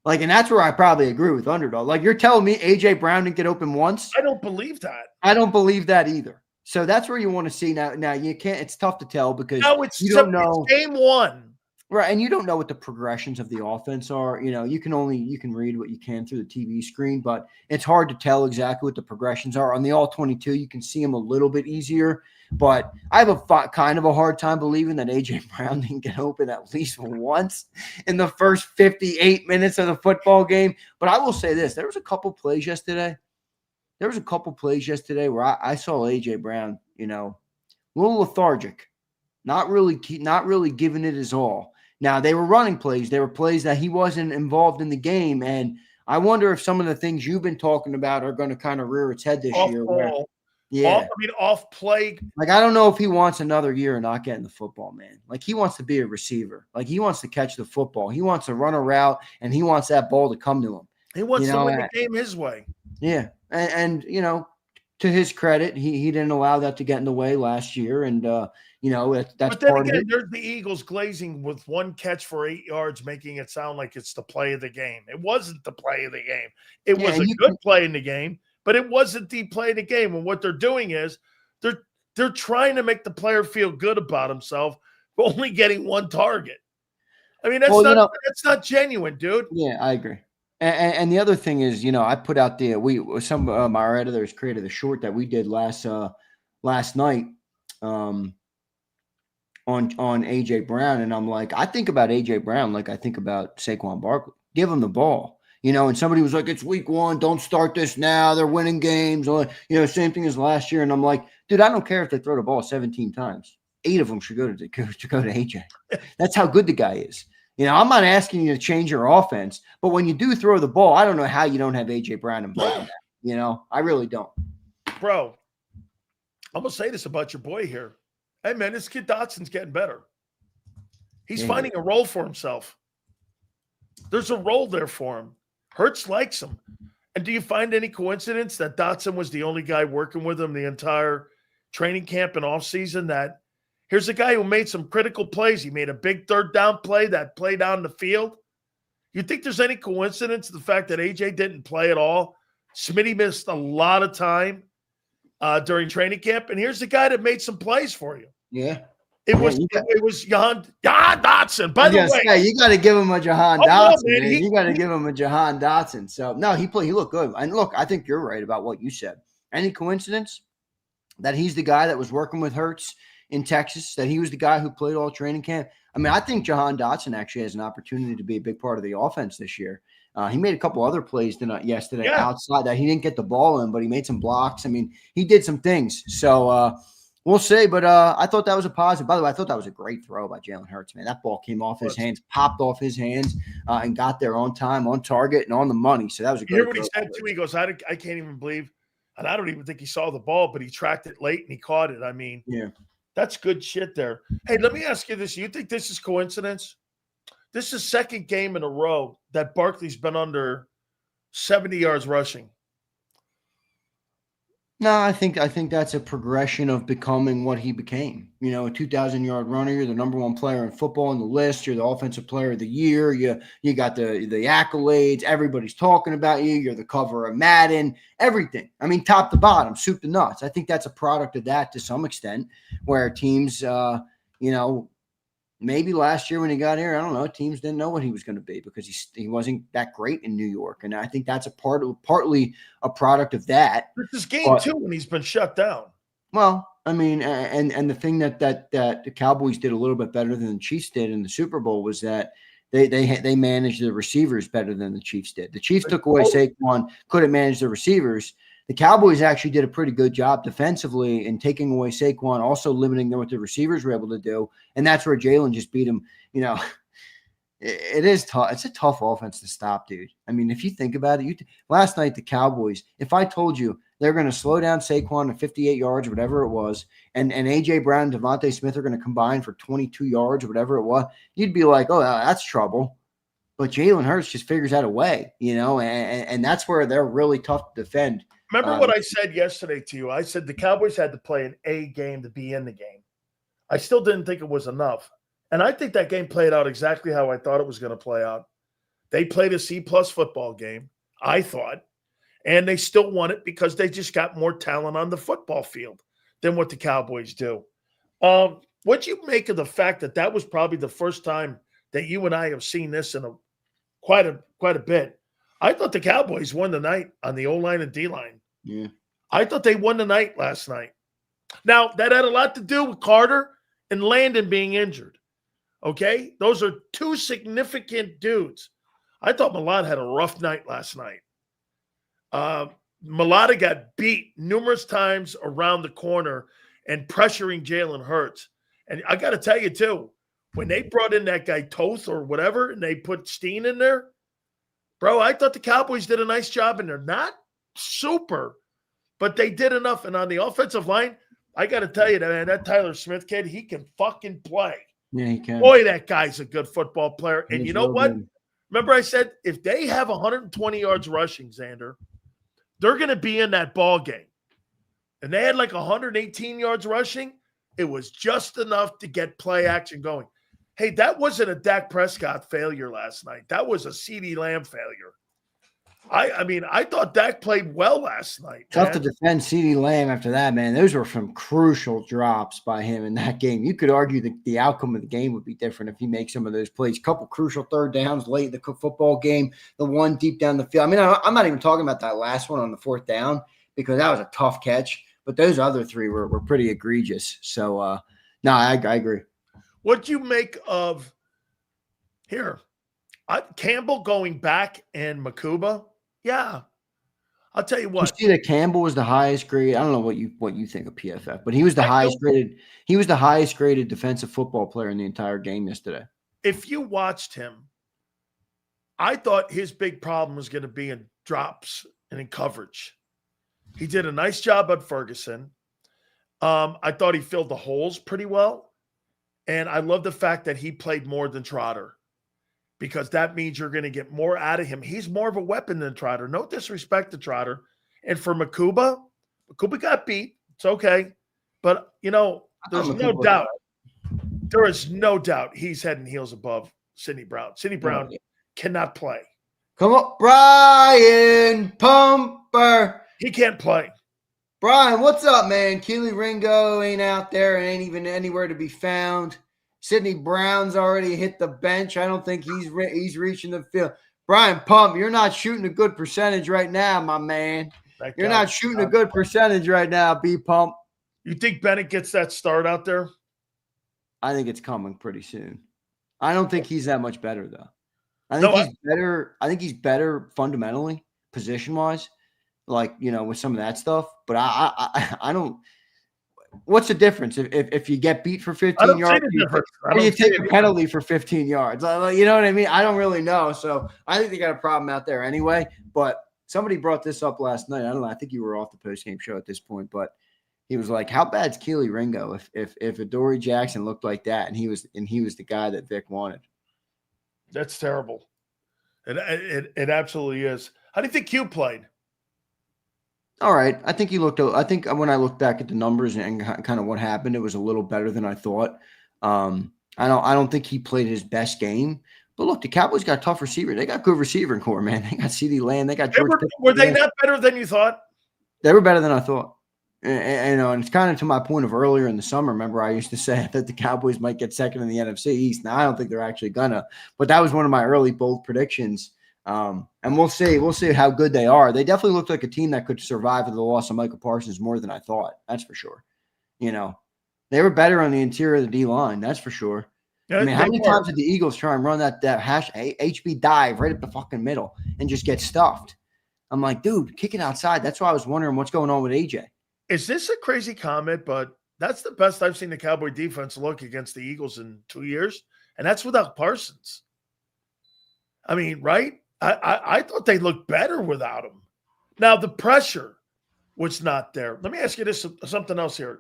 Like, and that's where I probably agree with Underdog. Like, you're telling me A.J. Brown didn't get open once? I don't believe that. I don't believe that either. So that's where you want to see now. You can't. It's tough to tell because you don't know. It's game 1. Right, and you don't know what the progressions of the offense are. You can read what you can through the TV screen, but it's hard to tell exactly what the progressions are. On the All-22, you can see them a little bit easier, but I have kind of a hard time believing that A.J. Brown didn't get open at least once in the first 58 minutes of the football game. But I will say this. There was a couple plays yesterday there was a couple plays yesterday where I saw AJ Brown, a little lethargic, not really giving it his all. Now, they were running plays. They were plays that he wasn't involved in the game. And I wonder if some of the things you've been talking about are going to kind of rear its head this Off year. ball. Yeah. Off play. Like, I don't know if he wants another year of not getting the football, man. Like, he wants to be a receiver. Like, he wants to catch the football. He wants to run a route, and he wants that ball to come to him. He wants to win the game his way. Yeah. And to his credit, he didn't allow that to get in the way last year. And, that's but then part again, of it. There's the Eagles glazing with one catch for 8 yards, making it sound like it's the play of the game. It wasn't the play of the game. It was a good play in the game, but it wasn't the play of the game. And what they're doing is they're trying to make the player feel good about himself, but only getting one target. I mean, that's not genuine, dude. Yeah, I agree. And the other thing is, I put out some of our editors created a short that we did last night on AJ Brown, and I'm like, I think about AJ Brown like I think about Saquon Barkley. Give him the ball, and somebody was like, it's week 1, don't start this now. They're winning games, or same thing as last year. And I'm like, dude, I don't care if they throw the ball 17 times. 8 of them should go to AJ. That's how good the guy is. I'm not asking you to change your offense, but when you do throw the ball, I don't know how you don't have AJ Brown involved in that. I really don't. Bro, I'm going to say this about your boy here. Hey, man, this kid Dotson's getting better. He's finding a role for himself. There's a role there for him. Hurts likes him. And do you find any coincidence that Dotson was the only guy working with him the entire training camp and offseason? That here's a guy who made some critical plays. He made a big third down play, that play down the field. You think there's any coincidence the fact that AJ didn't play at all? Smitty missed a lot of time during training camp, and here's the guy that made some plays for you. Yeah. It was Jahan Dotson. By the way, you got to give him a Jahan Dotson. Man. You got to give him a Jahan Dotson. So no, he looked good. And look, I think you're right about what you said. Any coincidence that he's the guy that was working with Hurts in Texas? That he was the guy who played all training camp? I mean, I think Jahan Dotson actually has an opportunity to be a big part of the offense this year. He made a couple other plays yesterday outside that he didn't get the ball in, but he made some blocks. I mean, he did some things. So we'll see. But I thought that was a positive. By the way, I thought that was a great throw by Jalen Hurts, man. That ball came off his hands, popped off his hands, and got there on time, on target, and on the money. So that was a great throw. You hear what he said, too? He goes, I can't even believe, and I don't even think he saw the ball, but he tracked it late and he caught it. I mean, that's good shit there. Hey, let me ask you this. You think this is coincidence? This is second game in a row that Barkley's been under 70 yards rushing. No, I think that's a progression of becoming what he became. A 2,000-yard runner. You're the number 1 player in football on the list. You're the offensive player of the year. You got the accolades. Everybody's talking about you. You're the cover of Madden. Everything. I mean, top to bottom, soup to nuts. I think that's a product of that to some extent, where teams, maybe last year when he got here, I don't know, teams didn't know what he was going to be because he wasn't that great in New York. And I think that's partly a product of that. This is game 2 when he's been shut down. Well, I mean, and the thing that the Cowboys did a little bit better than the Chiefs did in the Super Bowl was that they managed the receivers better than the Chiefs did. The Chiefs took away Saquon, couldn't manage the receivers. The Cowboys actually did a pretty good job defensively in taking away Saquon, also limiting what the receivers were able to do. And that's where Jalen just beat him. It is tough. It's a tough offense to stop, dude. I mean, if you think about it, last night the Cowboys, if I told you they're going to slow down Saquon to 58 yards, whatever it was, and A.J. Brown and Devontae Smith are going to combine for 22 yards, whatever it was, you'd be like, oh, that's trouble. But Jalen Hurts just figures out a way, and that's where they're really tough to defend. Remember what I said yesterday to you? I said the Cowboys had to play an A game to be in the game. I still didn't think it was enough. And I think that game played out exactly how I thought it was going to play out. They played a C-plus football game, I thought, and they still won it because they just got more talent on the football field than what the Cowboys do. What do you make of the fact that was probably the first time that you and I have seen this in quite a bit? I thought the Cowboys won the night on the O-line and D-line. Yeah. I thought they won the night last night. Now, that had a lot to do with Carter and Landon being injured. Okay? Those are 2 significant dudes. I thought Milan had a rough night last night. Mulata got beat numerous times around the corner and pressuring Jalen Hurts. And I got to tell you, too, when they brought in that guy Toth or whatever, and they put Steen in there, bro, I thought the Cowboys did a nice job in there. Not super, but they did enough. And on the offensive line, I got to tell you, man, that Tyler Smith kid, he can fucking play. Yeah, he can. Boy, that guy's a good football player. And He's you know what? good. Remember I said if they have 120 yards rushing, Xander, they're going to be in that ball game. And they had like 118 yards rushing. It was just enough to get play action going. Hey, that wasn't a Dak Prescott failure last night. That was a CeeDee Lamb failure. I mean, I thought Dak played well last night. Tough to defend CeeDee Lamb after that, man. Those were some crucial drops by him in that game. You could argue that the outcome of the game would be different if he makes some of those plays. Couple crucial third downs late in the football game, the one deep down the field. I mean, I'm not even talking about that last one on the fourth down because that was a tough catch. But those other three were pretty egregious. So, no, I agree. What do you make of here? Campbell going back and Makuba? Yeah. I'll tell you what. You see that Campbell was the highest grade. I don't know what you think of PFF, but he was the highest graded. He was the highest graded defensive football player in the entire game yesterday. If you watched him, I thought his big problem was going to be in drops and in coverage. He did a nice job at Ferguson. I thought he filled the holes pretty well. And I love the fact that he played more than Trotter because that means you're going to get more out of him. He's more of a weapon than Trotter. No disrespect to Trotter. And for Makuba got beat. It's okay. But, you know, there's no doubt. There is no doubt he's head and heels above Sidney Brown. Sidney Brown cannot play. Come on, Brian Pumper. He can't play. Brian, what's up, man? Keely Ringo ain't out there and ain't even anywhere to be found. Sidney Brown's already hit the bench. I don't think he's reaching the field. Brian Pump, you're not shooting a good percentage right now, my man. You're not shooting a good percentage right now, B Pump. You think Bennett gets that start out there? I think it's coming pretty soon. I don't think he's that much better, though. I think he's better. I think he's better fundamentally, position-wise. Like, you know, with some of that stuff. But I don't – what's the difference? If you get beat for 15 yards or you take a penalty for 15 yards? You know what I mean? I don't really know. So I think they got a problem out there anyway. But somebody brought this up last night. I don't know. I think you were off the postgame show at this point. But he was like, how bad's Keely Ringo if Adoree Jackson looked like that and he was the guy that Vic wanted? That's terrible. It absolutely is. How do you think Q played? All right. I think he looked – I think when I look back at the numbers and kind of what happened, it was a little better than I thought. I don't think he played his best game. But, look, the Cowboys got tough receivers. They got good receiving core, man. They got CeeDee Lamb. They got George Pickens. Were they not better than you thought? They were better than I thought. And it's kind of to my point of earlier in the summer. Remember, I used to say that the Cowboys might get second in the NFC East. Now, I don't think they're actually going to. But that was one of my early bold predictions. And we'll see. We'll see how good they are. They definitely looked like a team that could survive with the loss of Michael Parsons more than I thought. That's for sure. You know, they were better on the interior of the D-line. That's for sure. Yeah, I mean, how many times did the Eagles try and run that hash HB dive right up the fucking middle and just get stuffed? I'm like, dude, kick it outside. That's why I was wondering what's going on with AJ. Is this a crazy comment? But that's the best I've seen the Cowboy defense look against the Eagles in 2 years. And that's without Parsons. I mean, right? I thought they looked better without him. Now the pressure was not there. Let me ask you this something else here.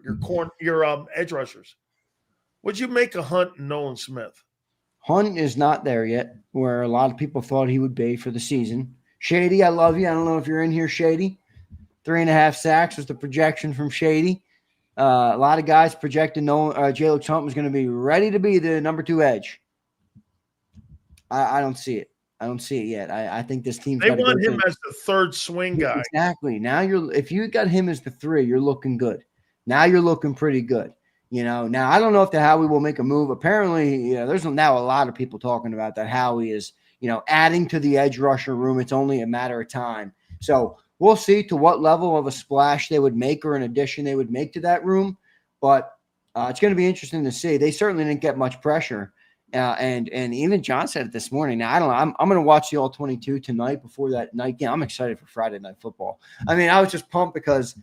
Your edge rushers. What'd you make of Hunt and Nolan Smith? Hunt is not there yet, where a lot of people thought he would be for the season. Shady, I love you. I don't know if you're in here, Shady. 3.5 sacks was the projection from Shady. A lot of guys projected Jalen Hunt was going to be ready to be the number 2 edge. I don't see it. I don't see it yet. I think this team's they want him as the third swing guy. Exactly. Now if you got him as the 3, you're looking good. Now you're looking pretty good. You know, now I don't know if the Howie will make a move. Apparently, you know, there's now a lot of people talking about that Howie is, you know, adding to the edge rusher room. It's only a matter of time. So we'll see to what level of a splash they would make or an addition they would make to that room. But it's going to be interesting to see. They certainly didn't get much pressure. And even John said it this morning. Now, I don't know. I'm going to watch the All-22 tonight before that night game. I'm excited for Friday Night Football. I mean, I was just pumped because,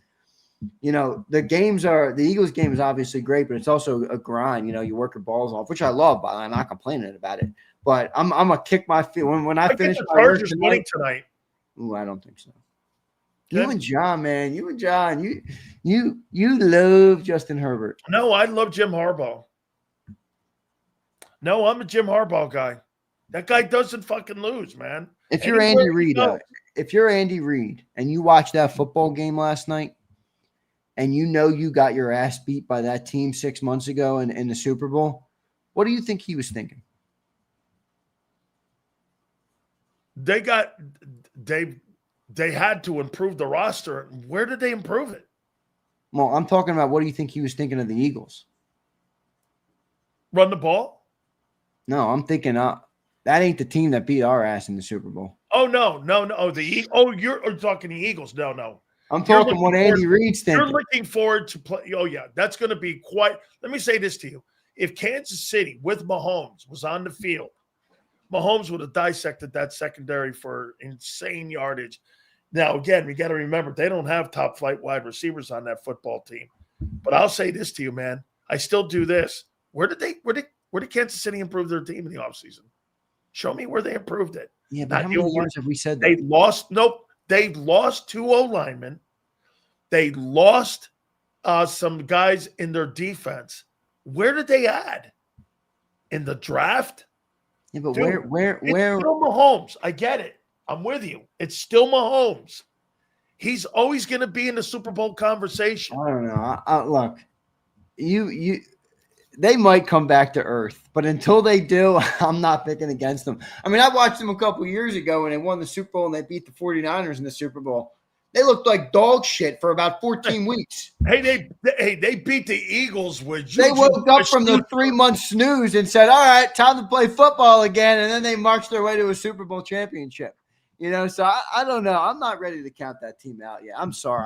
the Eagles game is obviously great, but it's also a grind. You work your balls off, which I love, by the way. I'm not complaining about it. But I'm going to kick my feet. When I finish the my work Chargers winning tonight. Ooh, I don't think so. Good. You and John, man. You love Justin Herbert. No, I love Jim Harbaugh. No, I'm a Jim Harbaugh guy. That guy doesn't fucking lose, man. If you're Andy Reid, and you watched that football game last night, and you got your ass beat by that team 6 months ago in the Super Bowl, what do you think he was thinking? They had to improve the roster. Where did they improve it? Well, I'm talking about what do you think he was thinking of the Eagles? Run the ball? No, I'm thinking that ain't the team that beat our ass in the Super Bowl. Oh, no. You're talking the Eagles. No. I'm talking what Andy Reid's thinking. You're looking forward to play. Oh, yeah. That's going to be quite – let me say this to you. If Kansas City with Mahomes was on the field, Mahomes would have dissected that secondary for insane yardage. Now, again, we got to remember, they don't have top-flight wide receivers on that football team. But I'll say this to you, man. I still do this. Where did Kansas City improve their team in the offseason? Show me where they improved it. Yeah, but how many years have we said that? They lost 2 O-linemen. They lost some guys in their defense. Where did they add? In the draft? Yeah, but Dude, where? It's still Mahomes. I get it. I'm with you. It's still Mahomes. He's always going to be in the Super Bowl conversation. I don't know. Look, they might come back to earth, but until they do, I'm not picking against them. I mean, I watched them a couple years ago when they won the Super Bowl and they beat the 49ers in the Super Bowl. They looked like dog shit for about 14 weeks. Hey, they beat the Eagles with They woke up from their 3-month snooze and said, all right, time to play football again. And then they marched their way to a Super Bowl championship. So I don't know. I'm not ready to count that team out yet. I'm sorry.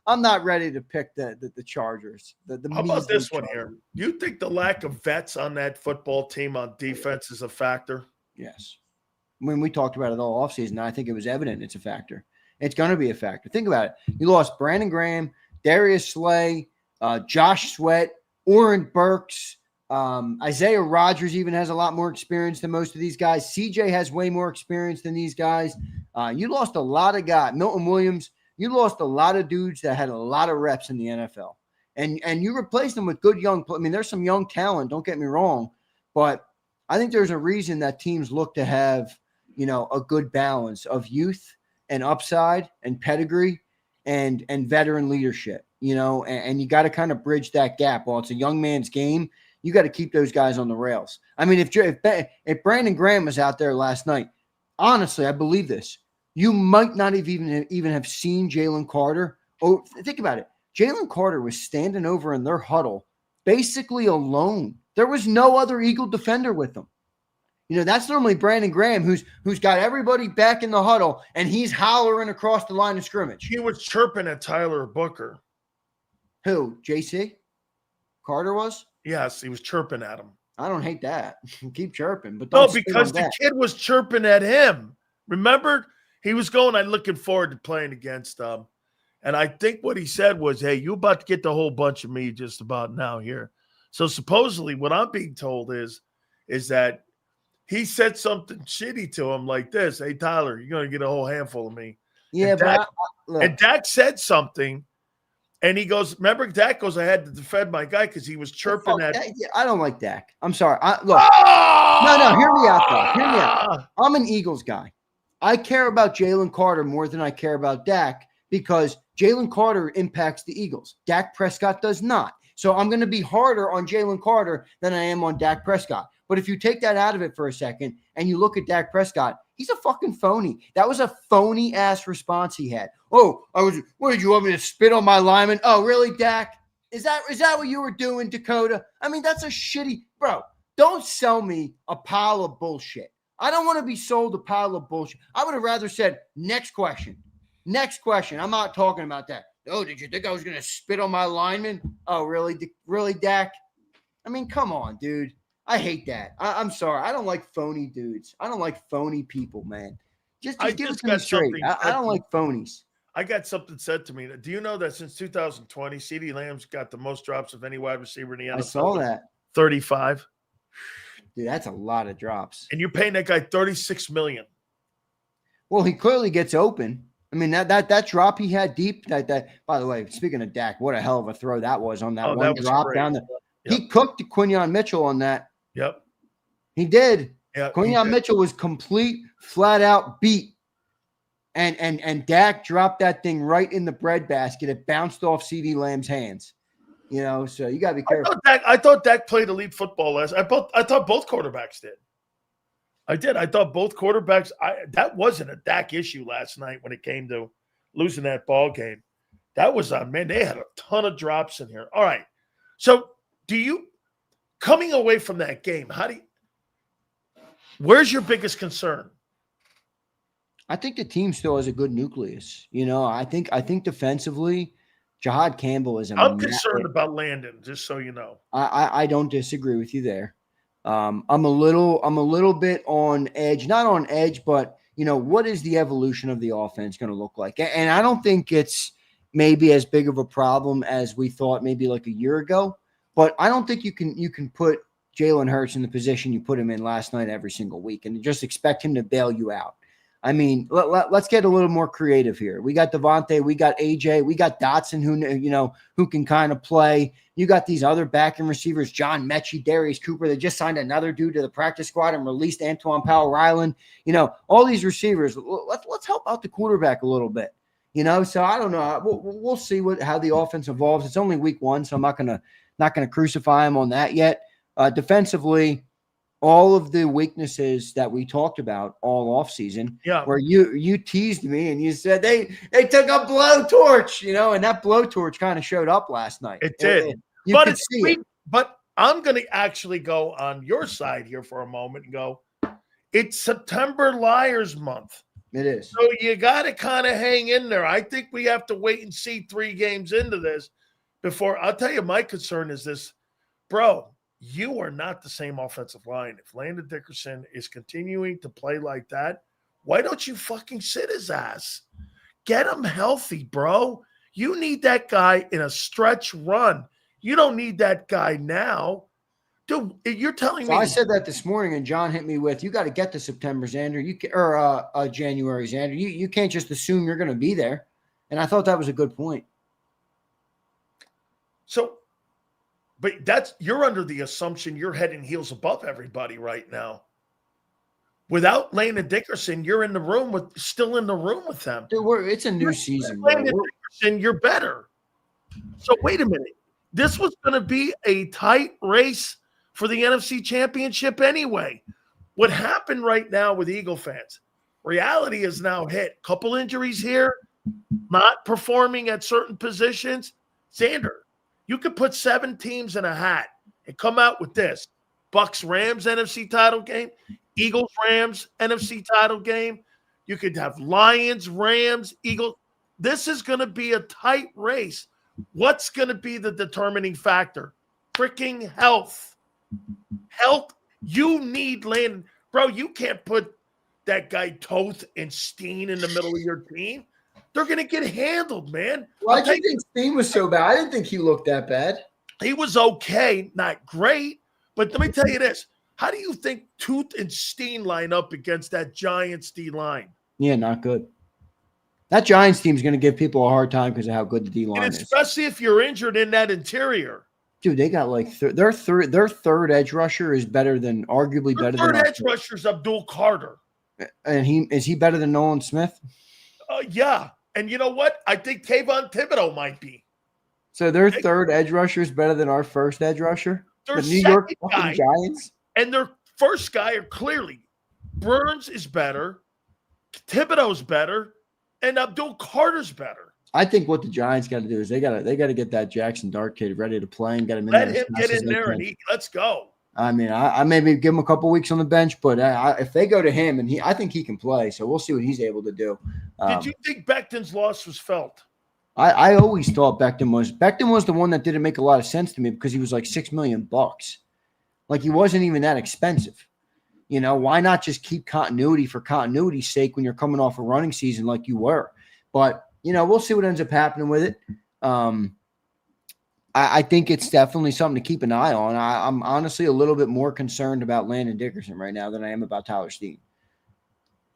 I'm not ready to pick the Chargers. How about this one here? You think the lack of vets on that football team on defense is a factor? Yes. When we talked about it all offseason, I think it was evident it's a factor. It's going to be a factor. Think about it. You lost Brandon Graham, Darius Slay, Josh Sweat, Oren Burks, Isaiah Rodgers even has a lot more experience than most of these guys. CJ has way more experience than these guys. You lost a lot of guys. Milton Williams, you lost a lot of dudes that had a lot of reps in the NFL. And you replaced them with good young – I mean, there's some young talent, don't get me wrong. But I think there's a reason that teams look to have, a good balance of youth and upside and pedigree and veteran leadership, and you got to kind of bridge that gap. While it's a young man's game, you got to keep those guys on the rails. I mean, if Brandon Graham was out there last night, honestly, I believe this. You might not have even have seen Jaylen Carter. Oh, think about it. Jaylen Carter was standing over in their huddle, basically alone. There was no other Eagle defender with him. That's normally Brandon Graham, who's got everybody back in the huddle, and he's hollering across the line of scrimmage. He was chirping at Tyler Booker. Who? JC? Carter was? Yes, he was chirping at him. I don't hate that. Keep chirping. But no, because the kid was chirping at him. Remember? He was going, I'm looking forward to playing against them. And I think what he said was, hey, you about to get the whole bunch of me just about now here. So supposedly what I'm being told is that he said something shitty to him like this. Hey, Tyler, you're going to get a whole handful of me. Yeah, and Dak said something, and he goes, remember, Dak goes, I had to defend my guy because he was chirping at Dak. I don't like Dak. I'm sorry. No, hear me out, though. Hear me out. I'm an Eagles guy. I care about Jaylen Carter more than I care about Dak because Jaylen Carter impacts the Eagles. Dak Prescott does not. So I'm going to be harder on Jaylen Carter than I am on Dak Prescott. But if you take that out of it for a second and you look at Dak Prescott, he's a fucking phony. That was a phony-ass response he had. What did you want me to spit on my lineman? Oh, really, Dak? Is that what you were doing, Dakota? I mean, that's a shitty – bro, don't sell me a pile of bullshit. I don't want to be sold a pile of bullshit. I would have rather said, next question. Next question. I'm not talking about that. Oh, did you think I was going to spit on my lineman? Oh, really? Really, Dak? I mean, come on, dude. I hate that. I'm sorry. I don't like phony dudes. I don't like phony people, man. Just give it to me straight. I don't like phonies. I got something said to me. Do you know that since 2020, CeeDee Lamb's got the most drops of any wide receiver in the NFL? I saw that. 35. Dude, that's a lot of drops. And you're paying that guy $36 million. Well, he clearly gets open. I mean, that drop he had deep, that by the way, speaking of Dak, what a hell of a throw that was on that one drop down the Yep. He cooked Quinyon Mitchell on that. Yep. He did. Yep, Quinyon Mitchell was complete, flat out beat. And Dak dropped that thing right in the breadbasket. It bounced off CeeDee Lamb's hands. You know, so you got to be careful. I thought Dak played elite football last. I thought both quarterbacks did. I did. I thought both quarterbacks. That wasn't a Dak issue last night when it came to losing that ball game. That was man. They had a ton of drops in here. All right. So coming away from that game, where's your biggest concern? I think the team still has a good nucleus. You know, I think defensively, Jahad Campbell is. I'm concerned about Landon, just so you know. I don't disagree with you there. I'm a little bit on edge, not on edge, but you know, what is the evolution of the offense going to look like? And I don't think it's maybe as big of a problem as we thought maybe like a year ago. But I don't think you can put Jalen Hurts in the position you put him in last night every single week and just expect him to bail you out. I mean, let's get a little more creative here. We got Devontae, we got AJ, we got Dotson, who can kind of play. You got these other backing receivers, John Mechie, Darius Cooper. They just signed another dude to the practice squad and released Antoine Powell-Ryland. You know, all these receivers. Let's help out the quarterback a little bit. You know, so I don't know. We'll see how the offense evolves. It's only week one, so I'm not gonna crucify him on that yet. Defensively, all of the weaknesses that we talked about all offseason, where you teased me and you said they took a blowtorch, you know, and that blowtorch kind of showed up last night. It did. But I'm going to actually go on your side here for a moment and go, it's September Liars Month. It is. So you got to kind of hang in there. I think we have to wait and see 3 games into this before. I'll tell you, my concern is this, bro. You are not the same offensive line. If Landon Dickerson is continuing to play like that, why don't you fucking sit his ass? Get him healthy, bro. You need that guy in a stretch run. You don't need that guy now. Dude, you're telling me. I said that this morning, and John hit me with, you got to get to September, Xander. January, Xander. You can't just assume you're going to be there. And I thought that was a good point. But you're under the assumption you're head and heels above everybody right now. Without Landon Dickerson, you're still in the room with them. Dude, it's a new season. Landon Dickerson, you're better. So wait a minute. This was going to be a tight race for the NFC Championship anyway. What happened right now with Eagle fans? Reality is now hit. Couple injuries here, not performing at certain positions. Xander, you could put 7 teams in a hat and come out with this. Bucks-Rams NFC title game, Eagles-Rams NFC title game. You could have Lions-Rams, Eagles. This is going to be a tight race. What's going to be the determining factor? Freaking health. Health. You need Landon. Bro, you can't put that guy Toth and Steen in the middle of your team. They're going to get handled, man. Why do you think Steen was so bad? I didn't think he looked that bad. He was okay, not great. But let me tell you this. How do you think Tooth and Steen line up against that Giants D line? Yeah, not good. That Giants team is going to give people a hard time because of how good the D line is. Especially if you're injured in that interior. Dude, they got like their third edge rusher is arguably better than third edge rusher is Abdul Carter. And is he better than Nolan Smith? Yeah. And you know what? I think Kayvon Thibodeau might be. So their third edge rusher is better than our first edge rusher? Their the New York fucking Giants? And their first guy are clearly Burns is better, Thibodeau's better, and Abdul Carter's better. I think what the Giants got to do is they got to get that Jackson Dart kid ready to play and get him in there. Let him get in there and let's go. I mean, I maybe give him a couple weeks on the bench, but if they go to him, and I think he can play, so we'll see what he's able to do. Did you think Becton's loss was felt? I always thought Becton was the one that didn't make a lot of sense to me because he was like $6 million. Like, he wasn't even that expensive. You know, why not just keep continuity for continuity's sake when you're coming off a running season like you were? But, you know, we'll see what ends up happening with it. I think it's definitely something to keep an eye on. I'm honestly a little bit more concerned about Landon Dickerson right now than I am about Tyler Steen.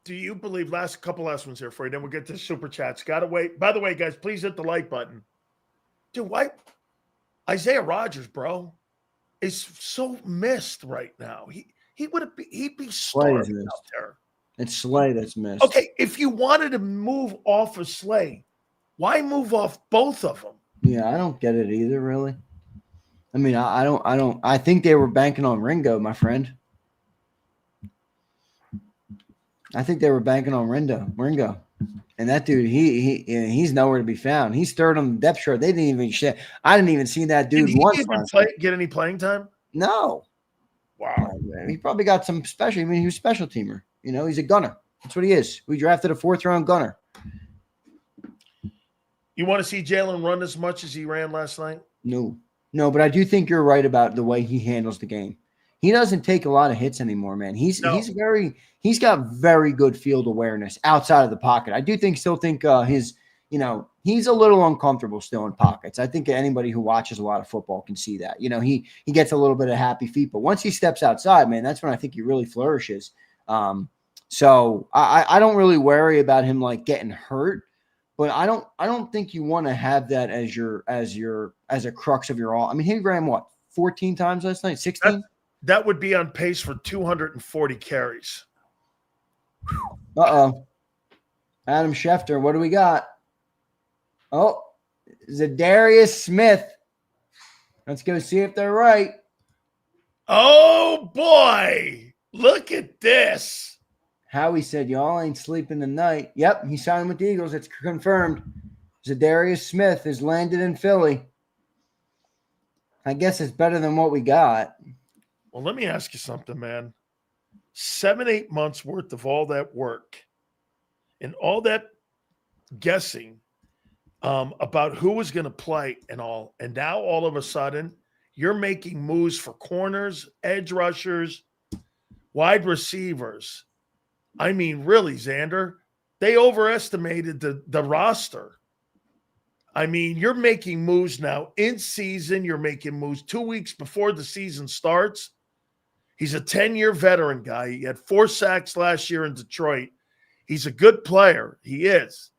Do you believe, couple last ones here for you, then we'll get to super chats. Gotta wait. By the way, guys, please hit the like button. Dude, why Isaiah Rodgers, bro, is so missed right now. He'd be starting out there. It's Slay that's missed. Okay, if you wanted to move off of Slay, why move off both of them? Yeah, I don't get it either, really. I mean, I think they were banking on Ringo, my friend. I think they were banking on Ringo. And that dude, he's nowhere to be found. He's third on the depth chart. They didn't even share. I didn't even see that dude once. Did he get any playing time? No. Wow. He probably got some special. I mean, he was a special teamer. You know, he's a gunner. That's what he is. We drafted a 4th-round gunner. You want to see Jalen run as much as he ran last night? No, but I do think you're right about the way he handles the game. He doesn't take a lot of hits anymore, man. He's got very good field awareness outside of the pocket. I do still think he's a little uncomfortable still in pockets. I think anybody who watches a lot of football can see that. You know, he gets a little bit of happy feet, but once he steps outside, man, that's when I think he really flourishes. So I don't really worry about him like getting hurt. But I don't think you want to have that as a crux of your all. I mean, he ran what, 14 times last night? 16? That would be on pace for 240 carries. Uh-oh. Adam Schefter, what do we got? Oh, Zadarius Smith. Let's go see if they're right. Oh, boy. Look at this. Howie said, y'all ain't sleeping tonight. Yep, he signed with the Eagles. It's confirmed. Zadarius Smith is landed in Philly. I guess it's better than what we got. Well, let me ask you something, man. 7-8 months worth of all that work and all that guessing about who was going to play and all. And now all of a sudden, you're making moves for corners, edge rushers, wide receivers. I mean, really, Xander, they overestimated the roster. I mean, you're making moves now in season. You're making moves 2 weeks before the season starts. He's a 10-year veteran guy. He had 4 sacks last year in Detroit. He's a good player. He is.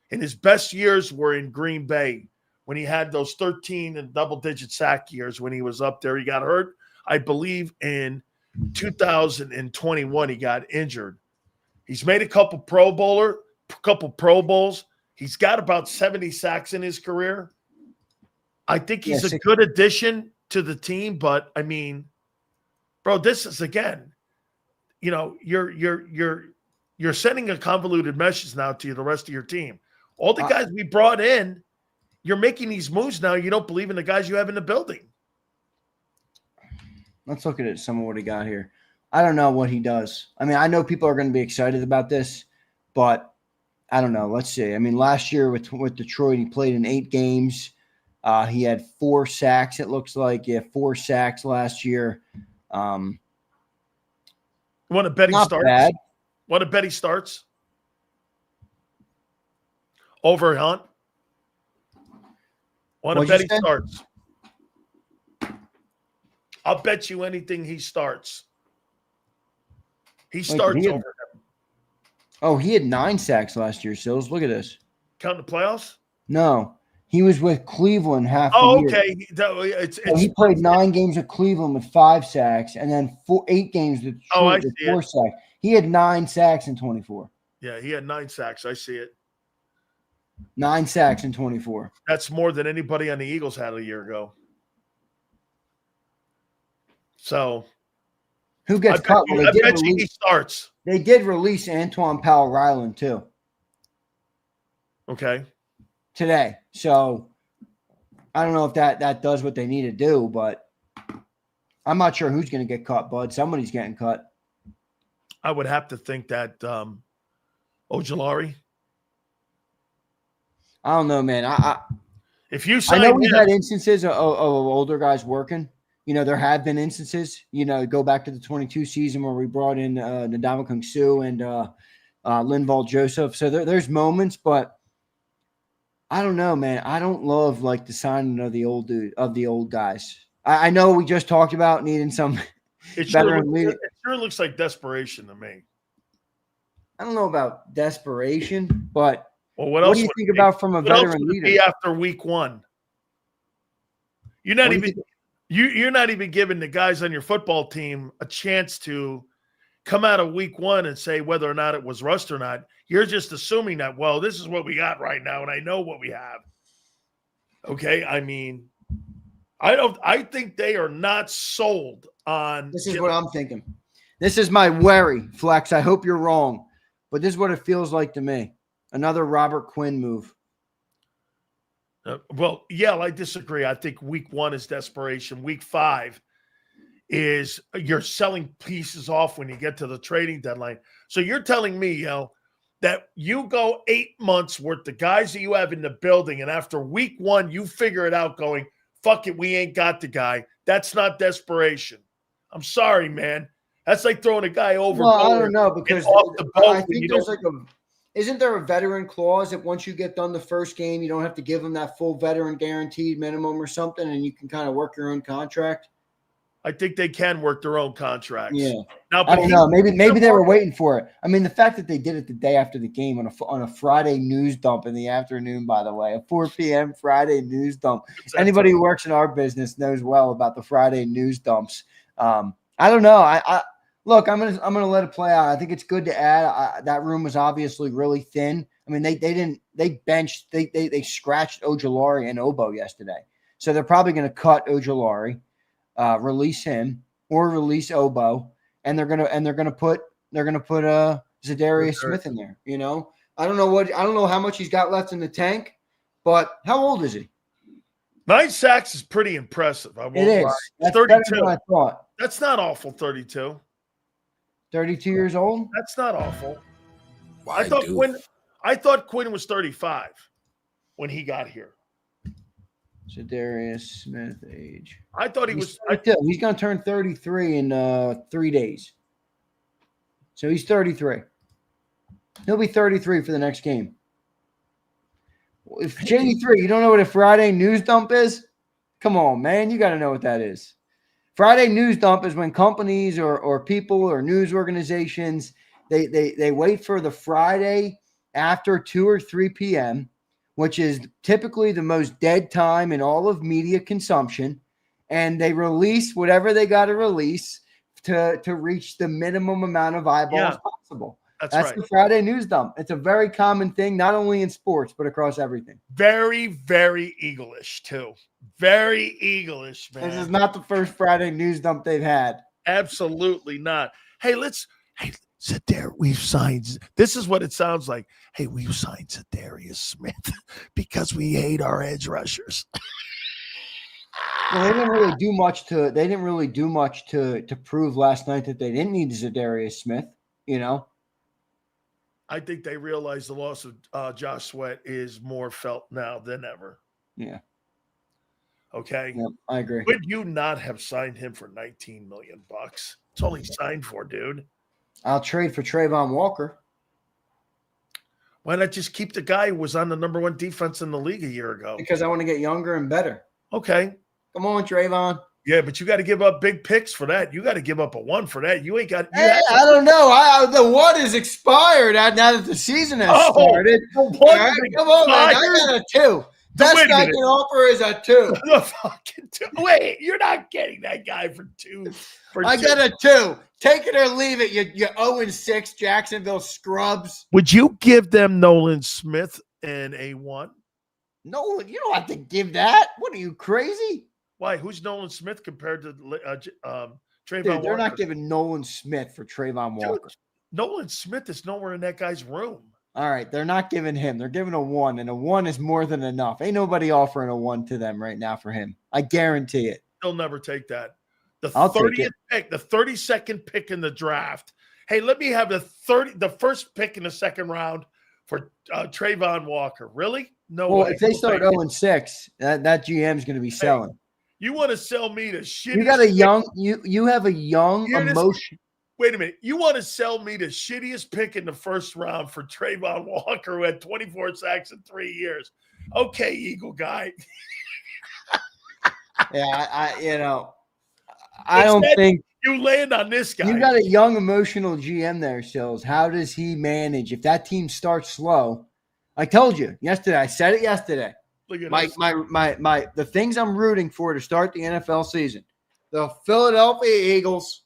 And his best years were in Green Bay when he had those 13 and double-digit sack years when he was up there. He got hurt, I believe, in 2021. He got injured. He's made a couple Pro Bowls. He's got about 70 sacks in his career. I think he's a good addition to the team, but I mean, bro, this is again, you know, you're sending a convoluted message now to the rest of your team. All the guys we brought in, you're making these moves now. You don't believe in the guys you have in the building. Let's look at it. Some of what he got here. I don't know what he does. I mean, I know people are going to be excited about this, but I don't know. Let's see. I mean, last year with Detroit, he played in 8 games. He had 4 sacks, it looks like. Yeah, 4 sacks last year. Want to bet he starts? Bad. Want to bet he starts? Over Hunt? Want to bet he starts? I'll bet you anything he starts. He starts over him. Oh, he had 9 sacks last year, Sills. Look at this. Counting the playoffs? No. He was with Cleveland half the year. Okay. He played 9 games with Cleveland with 5 sacks, and then 8 games with Detroit with 4 sacks. He had 9 sacks in 24. Yeah, he had 9 sacks. I see it. 9 sacks in 24. That's more than anybody on the Eagles had a year ago. So who gets cut? I bet you he starts. They did release Antoine Powell-Ryland too. Okay. Today. So I don't know if that does what they need to do, but I'm not sure who's going to get cut, bud. Somebody's getting cut. I would have to think that Ojulari. I don't know, man. If you I know we've had instances of older guys working, There have been instances, go back to the 22 season where we brought in Ndamukong Suh and Linval Joseph. So there's moments, but I don't know, man. I don't love like the signing of the old guys. I know we just talked about needing some veteran leader. It sure looks like desperation to me. I don't know about desperation, but what else do you think about from a veteran leader after week 1? You're not even giving the guys on your football team a chance to come out of week 1 and say whether or not it was rust or not. You're just assuming that, well, this is what we got right now, and I know what we have. Okay, I mean, I think they are not sold on. This is what I'm thinking. This is my worry, Flex. I hope you're wrong, but this is what it feels like to me. Another Robert Quinn move. Well, yeah, I disagree. I think week 1 is desperation. Week 5 is you're selling pieces off when you get to the trading deadline. So you're telling me, that you go 8 months worth the guys that you have in the building, and after week 1, you figure it out going, fuck it, we ain't got the guy. That's not desperation. I'm sorry, man. That's like throwing a guy over. Well, I don't know, because off the boat I think there's isn't there a veteran clause that once you get done the first game, you don't have to give them that full veteran guaranteed minimum or something, and you can kind of work your own contract? I think they can work their own contracts. Yeah. Now, I don't know. Maybe they were waiting for it. I mean, the fact that they did it the day after the game on a Friday news dump in the afternoon, by the way, a 4 p.m. Friday news dump. Anybody who works in our business knows well about the Friday news dumps. I don't know. I look. I'm gonna let it play out. I think it's good to add. That room was obviously really thin. I mean, they scratched Ojulari and Obo yesterday, so they're probably going to cut Ojulari. Release him or release Obo, and they're gonna put Zadarius Smith in there. I don't know how much he's got left in the tank, but how old is he? 9 sacks is pretty impressive. It is. That's 32. better than I thought. That's not awful. 32. 32 years old. That's not awful. I thought Quinn was 35 when he got here. Zadarius Smith age. I thought he's going to turn 33 in 3 days. So he's 33. He'll be 33 for the next game. If JD3, you don't know what a Friday news dump is? Come on, man. You got to know what that is. Friday news dump is when companies or people or news organizations, they wait for the Friday after 2 or 3 p.m., which is typically the most dead time in all of media consumption, and they release whatever they got to release to reach the minimum amount of eyeballs possible. That's right. The Friday news dump. It's a very common thing, not only in sports, but across everything. Very, very Eagle-ish, too. Very Eagle-ish, man. This is not the first Friday news dump they've had. Absolutely not. Hey, we've signed. This is what it sounds like. Hey, we've signed Zadarius Smith because we hate our edge rushers. Well, they didn't really do much to prove last night that they didn't need Zadarius Smith. I think they realize the loss of Josh Sweat is more felt now than ever. Yeah. Okay. Yep, I agree. Would you not have signed him for $19 million? That's all he signed for, dude. I'll trade for Trayvon Walker. Why not just keep the guy who was on the number 1 defense in the league a year ago? Because I want to get younger and better. Okay. Come on, Trayvon. Yeah, but you got to give up big picks for that. You got to give up a 1 for that. You ain't got. I don't know. The 1 is expired now that the season has started. All right, come on, man. I got a 2. Best I can offer is a 2. The fucking 2. Wait, you're not getting that guy for 2. I got a 2. Take it or leave it. You 0-6 Jacksonville scrubs. Would you give them Nolan Smith and a 1? No, you don't have to give that. What are you, crazy? Why? Who's Nolan Smith compared to Trayvon Walker? They're not giving Nolan Smith for Trayvon Walker. Dude, Nolan Smith is nowhere in that guy's room. All right, they're not giving him. They're giving a 1, and a 1 is more than enough. Ain't nobody offering a 1 to them right now for him. I guarantee it. They'll never take that. The 30th pick, the 32nd pick in the draft. Hey, let me have the first pick in the second round for Trayvon Walker. Really? No way. If they start 0-6, that GM's going to be selling. You want to sell me the shitty? You got a young you have a young emotion. Wait a minute. You want to sell me the shittiest pick in the first round for Trayvon Walker, who had 24 sacks in 3 years? Okay, Eagle guy. Yeah, I don't think you land on this guy. You got a young emotional GM there, Sills. How does he manage if that team starts slow? I told you yesterday. I said it yesterday. Look at the things I'm rooting for to start the NFL season: the Philadelphia Eagles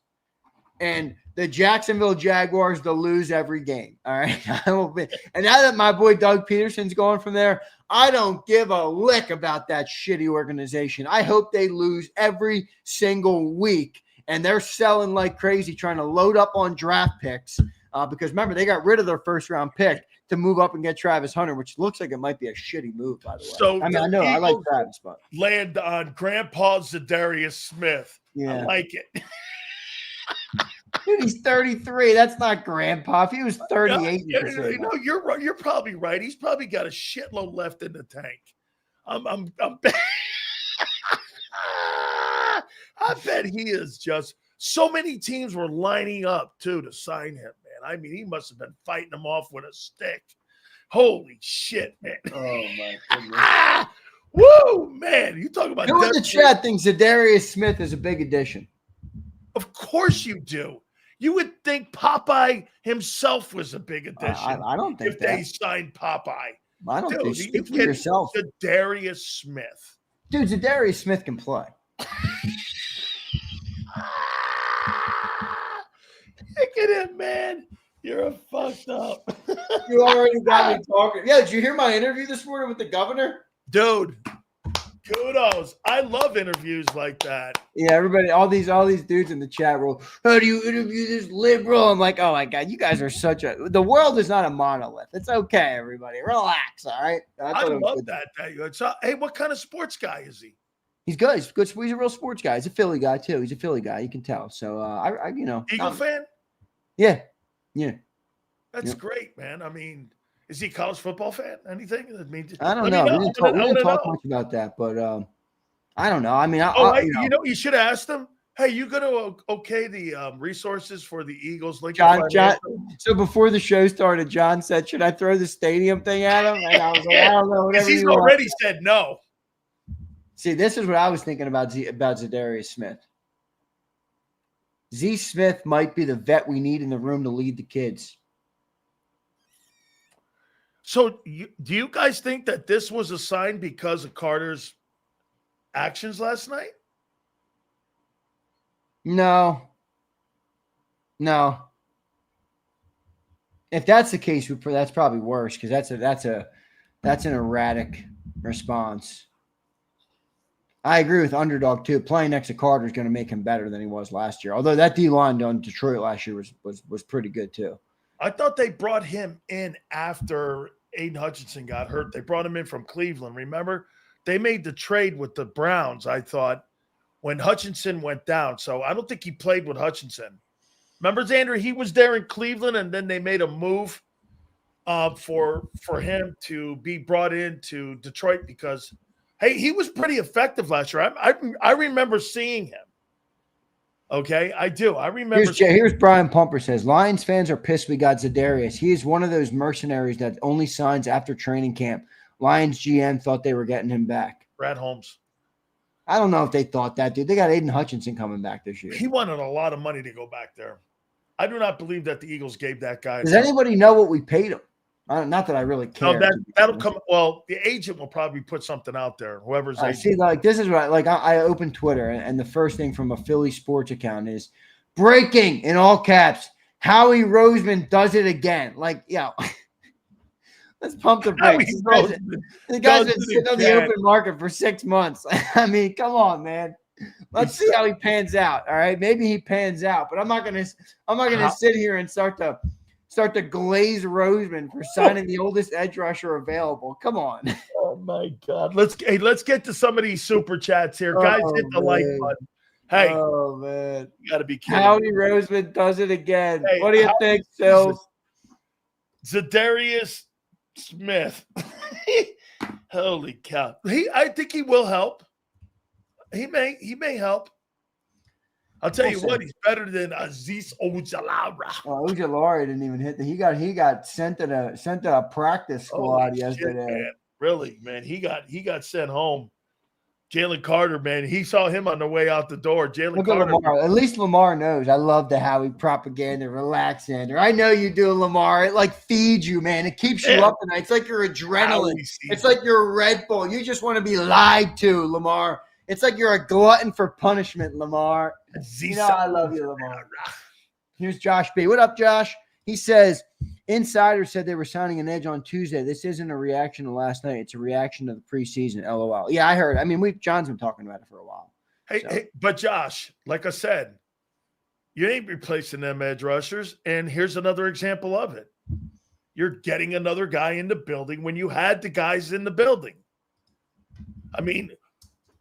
and the Jacksonville Jaguars to lose every game. All right, and now that my boy Doug Peterson's going from there, I don't give a lick about that shitty organization. I hope they lose every single week, and they're selling like crazy, trying to load up on draft picks because remember they got rid of their first round pick to move up and get Travis Hunter, which looks like it might be a shitty move, by the way. So I know I like Travis, but land on Grandpa Zadarius Smith. Yeah. I like it. Dude, he's 33. That's not Grandpa. If he was 38, you're right. You're probably right. He's probably got a shitload left in the tank. I bet he is just. So many teams were lining up too to sign him, man. I mean, he must have been fighting them off with a stick. Holy shit, man! Oh my goodness! Woo, man! You talk about who in the chat thinks Zadarius Smith is a big addition? Of course you do. You would think Popeye himself was a big addition. I don't think if they signed Popeye. I don't think speak for yourself. Zadarius Smith. Dude, Zadarius Smith can play. Look at him, man. You're a fucked up. You already got me talking. Yeah, did you hear my interview this morning with the governor? Dude, kudos. I love interviews like that. Yeah, everybody, all these dudes in the chat room. How do you interview this liberal? I'm like, oh my God, you guys are the world is not a monolith. It's okay, everybody. Relax, all right? I love that. So, hey, what kind of sports guy is he? He's good. He's good. He's a real sports guy. He's a Philly guy too. He's a Philly guy. You can tell. So Eagle fan? Yeah. That's great, man. I mean, is he a college football fan? Anything? I don't know. We didn't talk much about that, but I don't know. I mean, you should have asked him. Hey, you going to okay the resources for the Eagles? John. So before the show started, John said, "Should I throw the stadium thing at him?" And I was like, "I don't know." He's already said no. See, this is what I was thinking about Zadarius Smith. Z Smith might be the vet we need in the room to lead the kids. So do you guys think that this was a sign because of Carter's actions last night? No. If that's the case, that's probably worse because that's an erratic response. I agree with Underdog too. Playing next to Carter is going to make him better than he was last year. Although that D-line on Detroit last year was pretty good too. I thought they brought him in after Aiden Hutchinson got hurt. They brought him in from Cleveland. Remember? They made the trade with the Browns, I thought, when Hutchinson went down. So I don't think he played with Hutchinson. Remember, Xander? He was there in Cleveland, and then they made a move for him to be brought into Detroit because – hey, he was pretty effective last year. I remember seeing him. Okay, I do. I remember. Here's Brian Pumper says, Lions fans are pissed we got Zadarius. He is one of those mercenaries that only signs after training camp. Lions GM thought they were getting him back. Brad Holmes. I don't know if they thought that, dude. They got Aiden Hutchinson coming back this year. He wanted a lot of money to go back there. I do not believe that the Eagles gave that guy. Does anybody know what we paid him? Not that I really care. No, that'll come. Well, the agent will probably put something out there. Whoever's agent. See, like this is what I opened Twitter and the first thing from a Philly sports account is breaking in all caps. Howie Roseman does it again. Like, let's pump the brakes. The guy's been sitting on the open market for 6 months. I mean, come on, man. Let's see how he pans out. All right, maybe he pans out, but I'm not gonna sit here and start to glaze Roseman for signing the oldest edge rusher available. Come on. Oh my God. Let's get to some of these super chats here. Guys, hit the like button. Hey. Oh man. You gotta be kidding. Howie Roseman does it again. Hey, what do you think, Sills? Zadarius Smith. Holy cow. I think he will help. He may help. I'll tell you what, he's better than Azeez Ojulari. Oh, Ojulari didn't even hit. He got sent to a practice squad yesterday. Man. Really, man. He got sent home. Jaylen Carter, man, he saw him on the way out the door. Jaylen Carter. Lamar. At least Lamar knows. I love the Howie propaganda. Relax, Xander. I know you do, Lamar. It like feeds you, man. It keeps you up at night. It's like your adrenaline. It's like your Red Bull. You just want to be lied to, Lamar. It's like you're a glutton for punishment, Lamar. You know I love you, Lamar. Here's Josh B. What up, Josh? He says, insiders said they were signing an edge on Tuesday. This isn't a reaction to last night. It's a reaction to the preseason. LOL. Yeah, I heard. I mean, John's been talking about it for a while. Hey, but Josh, like I said, you ain't replacing them edge rushers. And here's another example of it. You're getting another guy in the building when you had the guys in the building. I mean,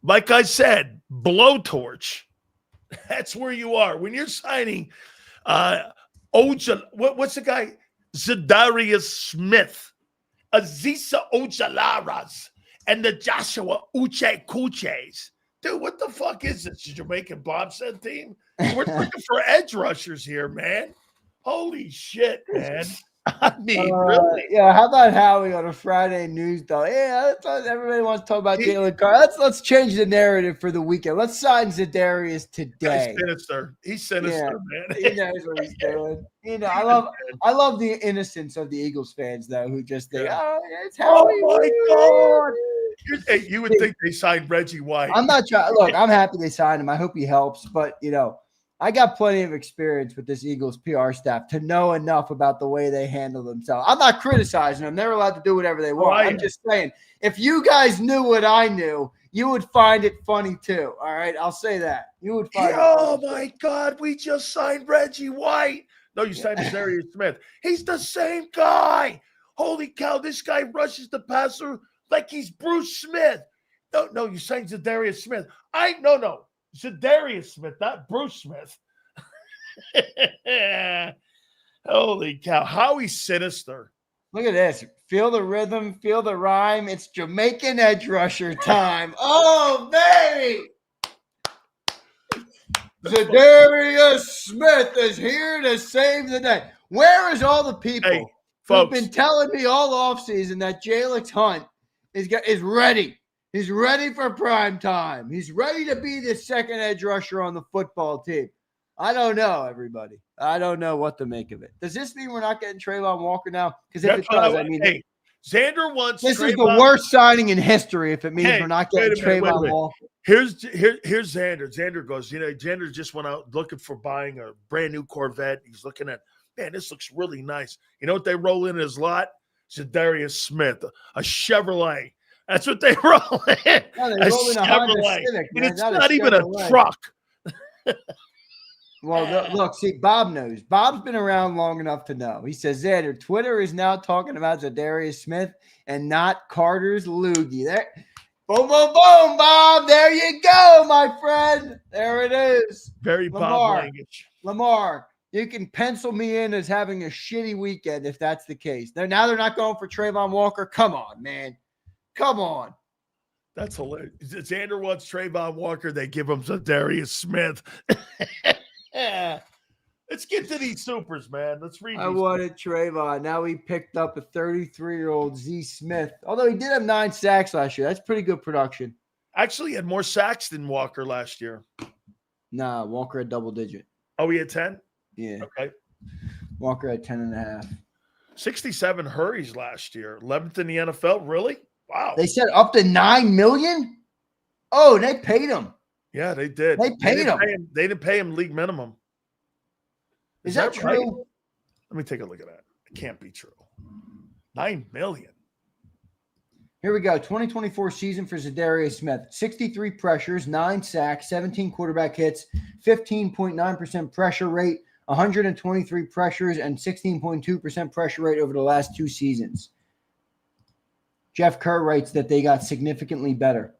like I said, blowtorch. That's where you are. When you're signing what's the guy? Zadarius Smith, Azeez Ojulari, and the Joshua Uche Kuches. Dude, what the fuck is this? A Jamaican bobsled team? We're looking for edge rushers here, man. Holy shit, man. I mean, really? Yeah, how about Howie on a Friday news, though? Yeah, everybody wants to talk about Jaylen Carter. Let's change the narrative for the weekend. Let's sign Zadarius today. He's sinister, man. He knows what he's doing. You know, I love the innocence of the Eagles fans, though, who just think, it's Howie. Oh, my God. Hey, you would think they signed Reggie White. I'm not trying. Look, I'm happy they signed him. I hope he helps. But, you know, I got plenty of experience with this Eagles PR staff to know enough about the way they handle themselves. I'm not criticizing them. They're allowed to do whatever they want. I'm just saying, if you guys knew what I knew, you would find it funny too. All right? I'll say that. You would find it my God, we just signed Reggie White. No, you signed Zadarius Smith. He's the same guy. Holy cow, this guy rushes the passer like he's Bruce Smith. No, you signed Zadarius Smith. No. Zadarius Smith, not Bruce Smith. Holy cow. Howie's sinister. Look at this. Feel the rhythm, feel the rhyme. It's Jamaican edge rusher time. Oh, baby. Zadarius Smith is here to save the day. Where is all the people who've been telling me all offseason that Jalen Hunt is ready? He's ready for prime time. He's ready to be the second edge rusher on the football team. I don't know, everybody. I don't know what to make of it. Does this mean we're not getting Trayvon Walker now? Because if it does, Xander wants this is the worst signing in history if it means we're not getting Trayvon Walker. Here's Xander. Xander goes, Xander just went out looking for buying a brand new Corvette. He's looking at, man, this looks really nice. You know what they roll in his lot? Zadarius Smith, a Chevrolet. That's what they roll in. No, they roll in a Honda Civic, man. It's not even a truck. Well, look, see, Bob knows. Bob's been around long enough to know. He says, Xander, Twitter is now talking about Zadarius Smith and not Carter's loogie. There, boom, boom, boom, Bob. There you go, my friend. There it is. Very Bob language. Lamar, you can pencil me in as having a shitty weekend if that's the case. Now they're not going for Trayvon Walker. Come on, man. Come on. That's hilarious. Xander wants Trayvon Walker. They give him Zadarius Smith. Let's get to these supers, man. Let's read. I wanted Trayvon. Now he picked up a 33-year-old Z Smith. Although he did have 9 sacks last year. That's pretty good production. Actually, he had more sacks than Walker last year. Nah, Walker had double digit. Oh, he had 10? Yeah. Okay. Walker had 10.5. 67 hurries last year. 11th in the NFL. Really? Wow. They said up to $9 million? Oh, they paid him. Yeah, they did. They paid him. They didn't pay him league minimum. Is that true? Right? Let me take a look at that. It can't be true. $9 million. Here we go. 2024 season for Zadarius Smith. 63 pressures, 9 sacks, 17 quarterback hits, 15.9% pressure rate, 123 pressures, and 16.2% pressure rate over the last 2 seasons. Jeff Kerr writes that they got significantly better.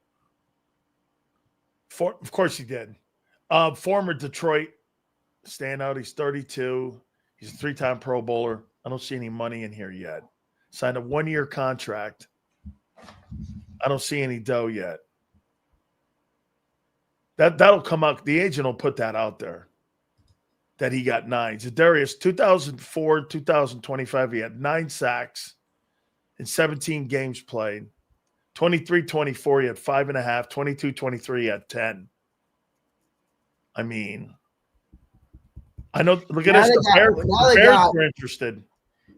Of course he did. Former Detroit standout. He's 32. He's a 3-time Pro Bowler. I don't see any money in here yet. Signed a 1-year contract. I don't see any dough yet. That'll come out. The agent will put that out there that he got 9. Zadarius, 2004, 2025, he had 9 sacks in 17 games played. 23-24, he had 5.5. 22-23, he had 10. I mean, I know. Look at this. The Bears were interested.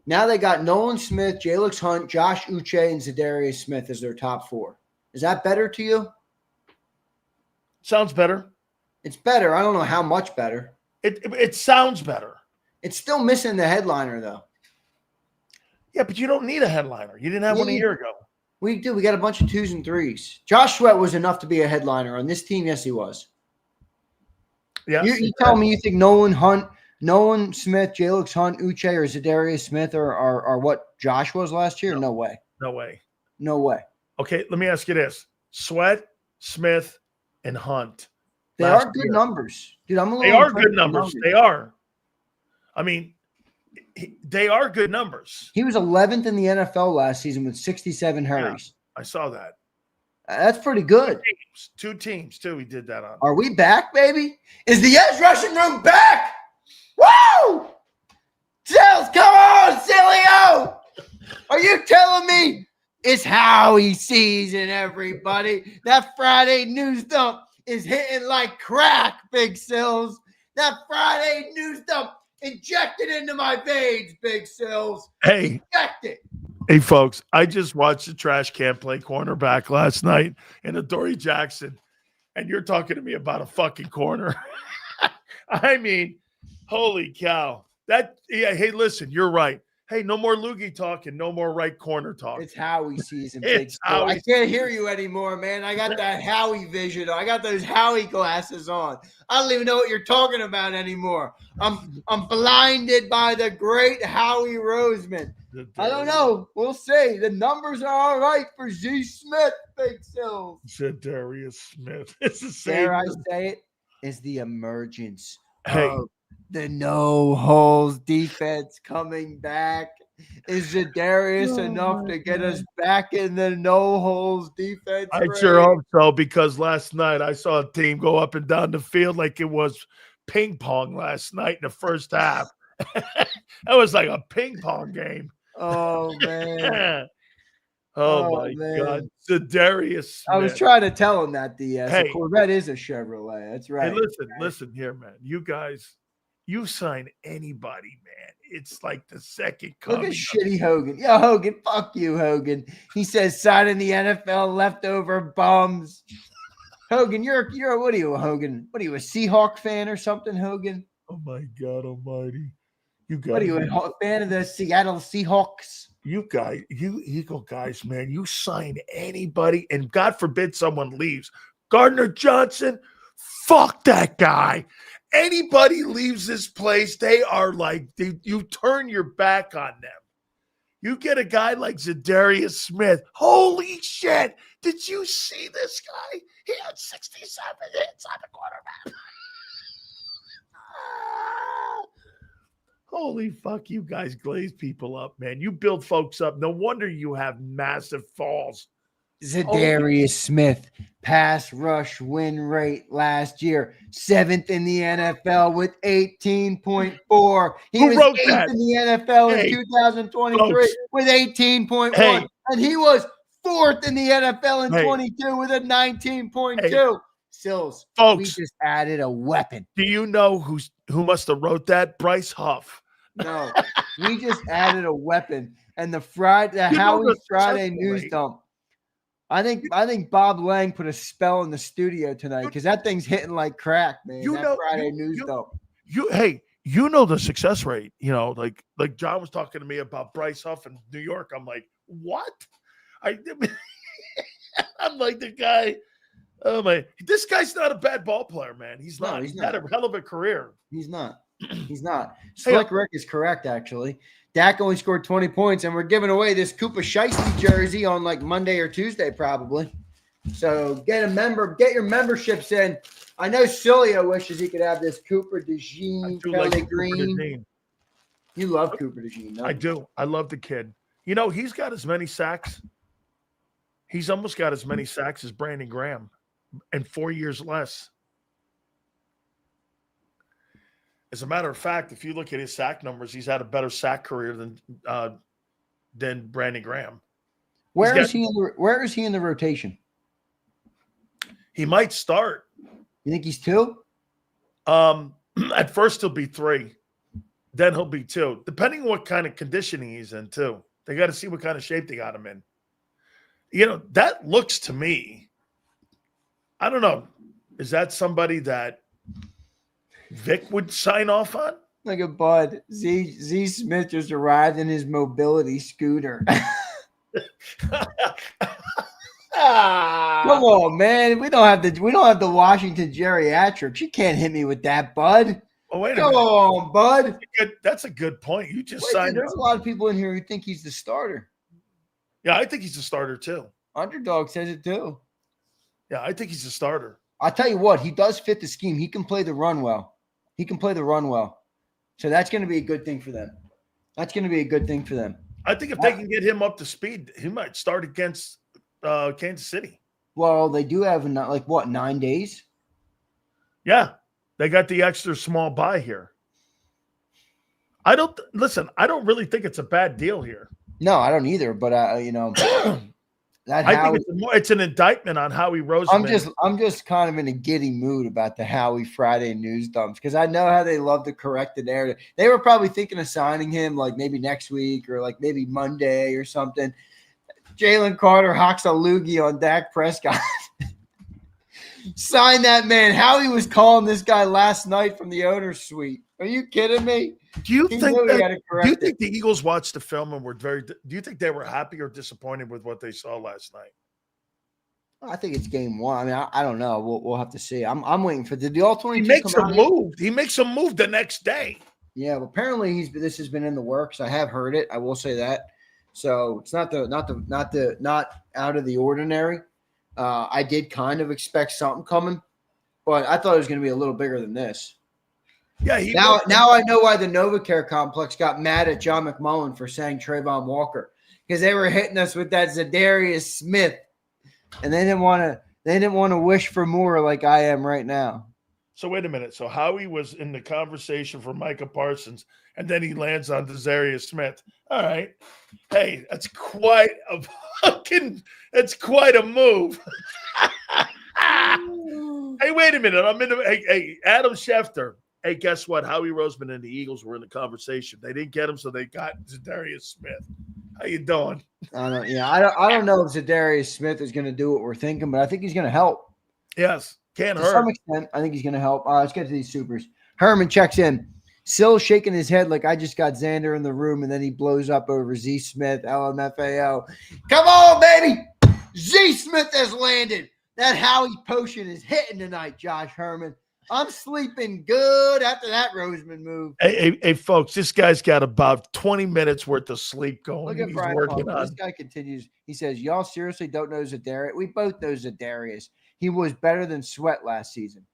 Now they got Nolan Smith, Jalen Hunt, Josh Uche, and Zadarius Smith as their top 4. Is that better to you? Sounds better. It's better. I don't know how much better. It sounds better. It's still missing the headliner, though. Yeah, but you don't need a headliner. You didn't have one a year ago. We do. We got a bunch of 2s and 3s. Josh Sweat was enough to be a headliner on this team. Yes, he was. Yeah. You tell me you think Nolan Smith, Jalen Hunt, Uche, or Zadarius Smith are what Josh was last year? No way. No way. No way. Okay, let me ask you this. Sweat, Smith, and Hunt. They are good numbers. Dude, they are good numbers. They are. I mean, they are good numbers. He was 11th in the NFL last season with 67 hurries. Yeah, I saw that. That's pretty good. 2 teams, too. He did that on. Are we back, baby? Is the edge rushing room back? Woo! Sills, come on, Sileo! Are you telling me it's Howie season, everybody? That Friday news dump is hitting like crack, Big Sills. That Friday news dump injected into my veins, Big Sills. Hey. Inject it. Hey, folks, I just watched the trash can play cornerback last night in Adoree Jackson, and you're talking to me about a fucking corner. I mean, holy cow. Hey, listen, you're right. Hey, no more loogie talk and no more right corner talk. It's Howie season. I can't hear you anymore, man. I got that Howie vision. I got those Howie glasses on. I don't even know what you're talking about anymore. I'm blinded by the great Howie Roseman. I don't know. We'll see. The numbers are all right for Z Smith, Big Sills. Zadarius Smith. It's the same. Dare I say it? Is the emergence of the no holes defense coming back? Is Zadarius enough to get us back in the no holes defense? I sure hope so, because last night I saw a team go up and down the field like it was ping pong last night in the first half. That was like a ping pong game. Oh, man. Oh my God. Zadarius Smith. I was trying to tell him that the Corvette is a Chevrolet. That's right. Hey, listen here, man. You guys, you sign anybody, man. It's like the second coming. Look at shitty Hogan. Yo, Hogan, fuck you, Hogan. He says signing the NFL leftover bums. Hogan, you're what are you, Hogan? What are you, a Seahawk fan or something, Hogan? Oh my God almighty. You guys. What are you, a fan of the Seattle Seahawks? You guys, you Eagle guys, man, you sign anybody, and God forbid someone leaves. Gardner Johnson, fuck that guy. Anybody leaves this place, they are like, you turn your back on them. You get a guy like Zadarius Smith. Holy shit. Did you see this guy? He had 67 hits on the quarterback. Holy fuck, you guys glaze people up, man. You build folks up. No wonder you have massive falls. Zadarius Smith, pass rush win rate last year, 7th in the NFL with 18.4. He was 8th in the NFL in 2023 folks, with 18.1. And he was 4th in the NFL in 22 with a 19.2. Sills, folks, we just added a weapon. Do you know who must have wrote that? Bryce Huff. No, we just added a weapon. And the Howie Friday news dump. I think Bob Lang put a spell in the studio tonight because that thing's hitting like crack, man. Friday news dump. You know the success rate. You know, like John was talking to me about Bryce Huff in New York. I'm like, what? I'm like the guy. Oh my! This guy's not a bad ball player, man. He's not. He's had a hell of a career. He's not. He's not. Slick Rick is correct, actually. Dak only scored 20 points, and we're giving away this Koopa Shiesty jersey on like Monday or Tuesday, probably. So get your memberships in. I know Sileo wishes he could have this Cooper DeJean Pellegrini. You love Cooper DeJean, no? I do. I love the kid. You know, he's got as many sacks. He's almost got as many sacks as Brandon Graham, and 4 years less. As a matter of fact, if you look at his sack numbers, he's had a better sack career than Brandon Graham. Where is he in the rotation? He might start. You think he's 2? At first he'll be 3. Then he'll be 2, depending on what kind of conditioning he's in, too. They got to see what kind of shape they got him in. That looks to me, I don't know, is that somebody that Vic would sign off on? Look at Bud. Z Smith just arrived in his mobility scooter. Come on, man. We don't have the Washington geriatrics. You can't hit me with that, Bud. Oh, wait a minute. Come on, Bud. That's a good point. You just signed. There's a lot of people in here who think he's the starter. Yeah, I think he's a starter too. Underdog says it too. Yeah, I think he's a starter. I'll tell you what, he does fit the scheme. He can play the run well. So that's going to be a good thing for them. I think if they can get him up to speed, he might start against Kansas City. Well, they do have 9 days? Yeah, they got the extra small bye here. I don't really think it's a bad deal here. No, I don't either. But I think it's an indictment on Howie Roseman. I'm just kind of in a giddy mood about the Howie Friday news dumps because I know how they love to correct the narrative. They were probably thinking of signing him like maybe next week or like maybe Monday or something. Jaylen Carter hawks a loogie on Dak Prescott. Sign that man. Howie was calling this guy last night from the owner's suite. Are you kidding me? Do you think the Eagles watched the film and were do you think they were happy or disappointed with what they saw last night? I think it's game 1. I mean, I don't know. We'll have to see. I'm waiting for the all 22. He makes a move. He makes a move the next day. Yeah, well, apparently this has been in the works. I have heard it. I will say that. So it's not out of the ordinary. I did kind of expect something coming, but I thought it was going to be a little bigger than this. Yeah. Now I know why the NovaCare complex got mad at John McMullen for saying Trayvon Walker because they were hitting us with that Zadarius Smith, and they didn't want to wish for more like I am right now. So wait a minute. So Howie was in the conversation for Micah Parsons, and then he lands on Zadarius Smith. All right. Hey, that's quite a move. Hey, wait a minute. Hey, Adam Schefter. Hey, guess what? Howie Roseman and the Eagles were in the conversation. They didn't get him, so they got Zadarius Smith. How you doing? I don't know if Zadarius Smith is going to do what we're thinking, but I think he's going to help. Yes, can't hurt. To some extent, I think he's going to help. All right, let's get to these supers. Herman checks in. Still shaking his head like I just got Xander in the room, and then he blows up over Z Smith, LMFAO. Come on, baby! Z Smith has landed. That Howie potion is hitting tonight, Josh Herman. I'm sleeping good after that Roseman move. Hey, folks, this guy's got about 20 minutes worth of sleep going. Look at Brian working on. This guy continues. He says, y'all seriously don't know Zadarius? We both know Zadarius. He was better than Sweat last season.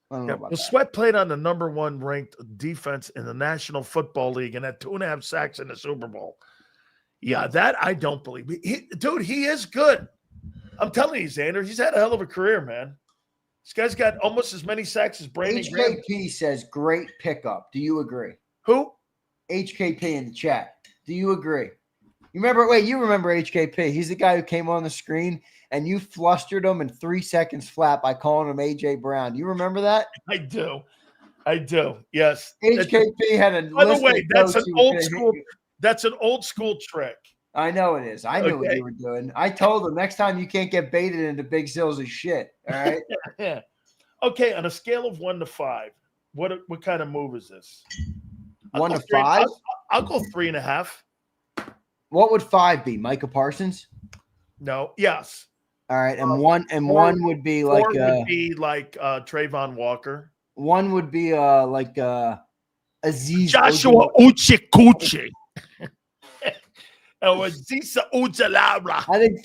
I don't know about that. Sweat played on the number 1 ranked defense in the National Football League and had 2.5 sacks in the Super Bowl. Yeah, that I don't believe. He is good. I'm telling you, Xander, he's had a hell of a career, man. This guy's got almost as many sacks as Brandon Graham. HKP says great pickup. Do you agree? Who? HKP in the chat. Do you agree? You remember HKP. He's the guy who came on the screen and you flustered him in 3 seconds flat by calling him AJ Brown. Do you remember that? I do. Yes. HKP had a By the way, that's an old school trick. I know it is. I knew what you were doing. I told him next time you can't get baited into Big Sills' shit. All right. Yeah. Okay. On a scale of 1 to 5, what kind of move is this? 1 to 5? I'll go 3.5. What would 5 be? Micah Parsons? No. Yes. All right. And one would be like Trayvon Walker. 1 would be like Aziz Joshua Uchikuchi. I think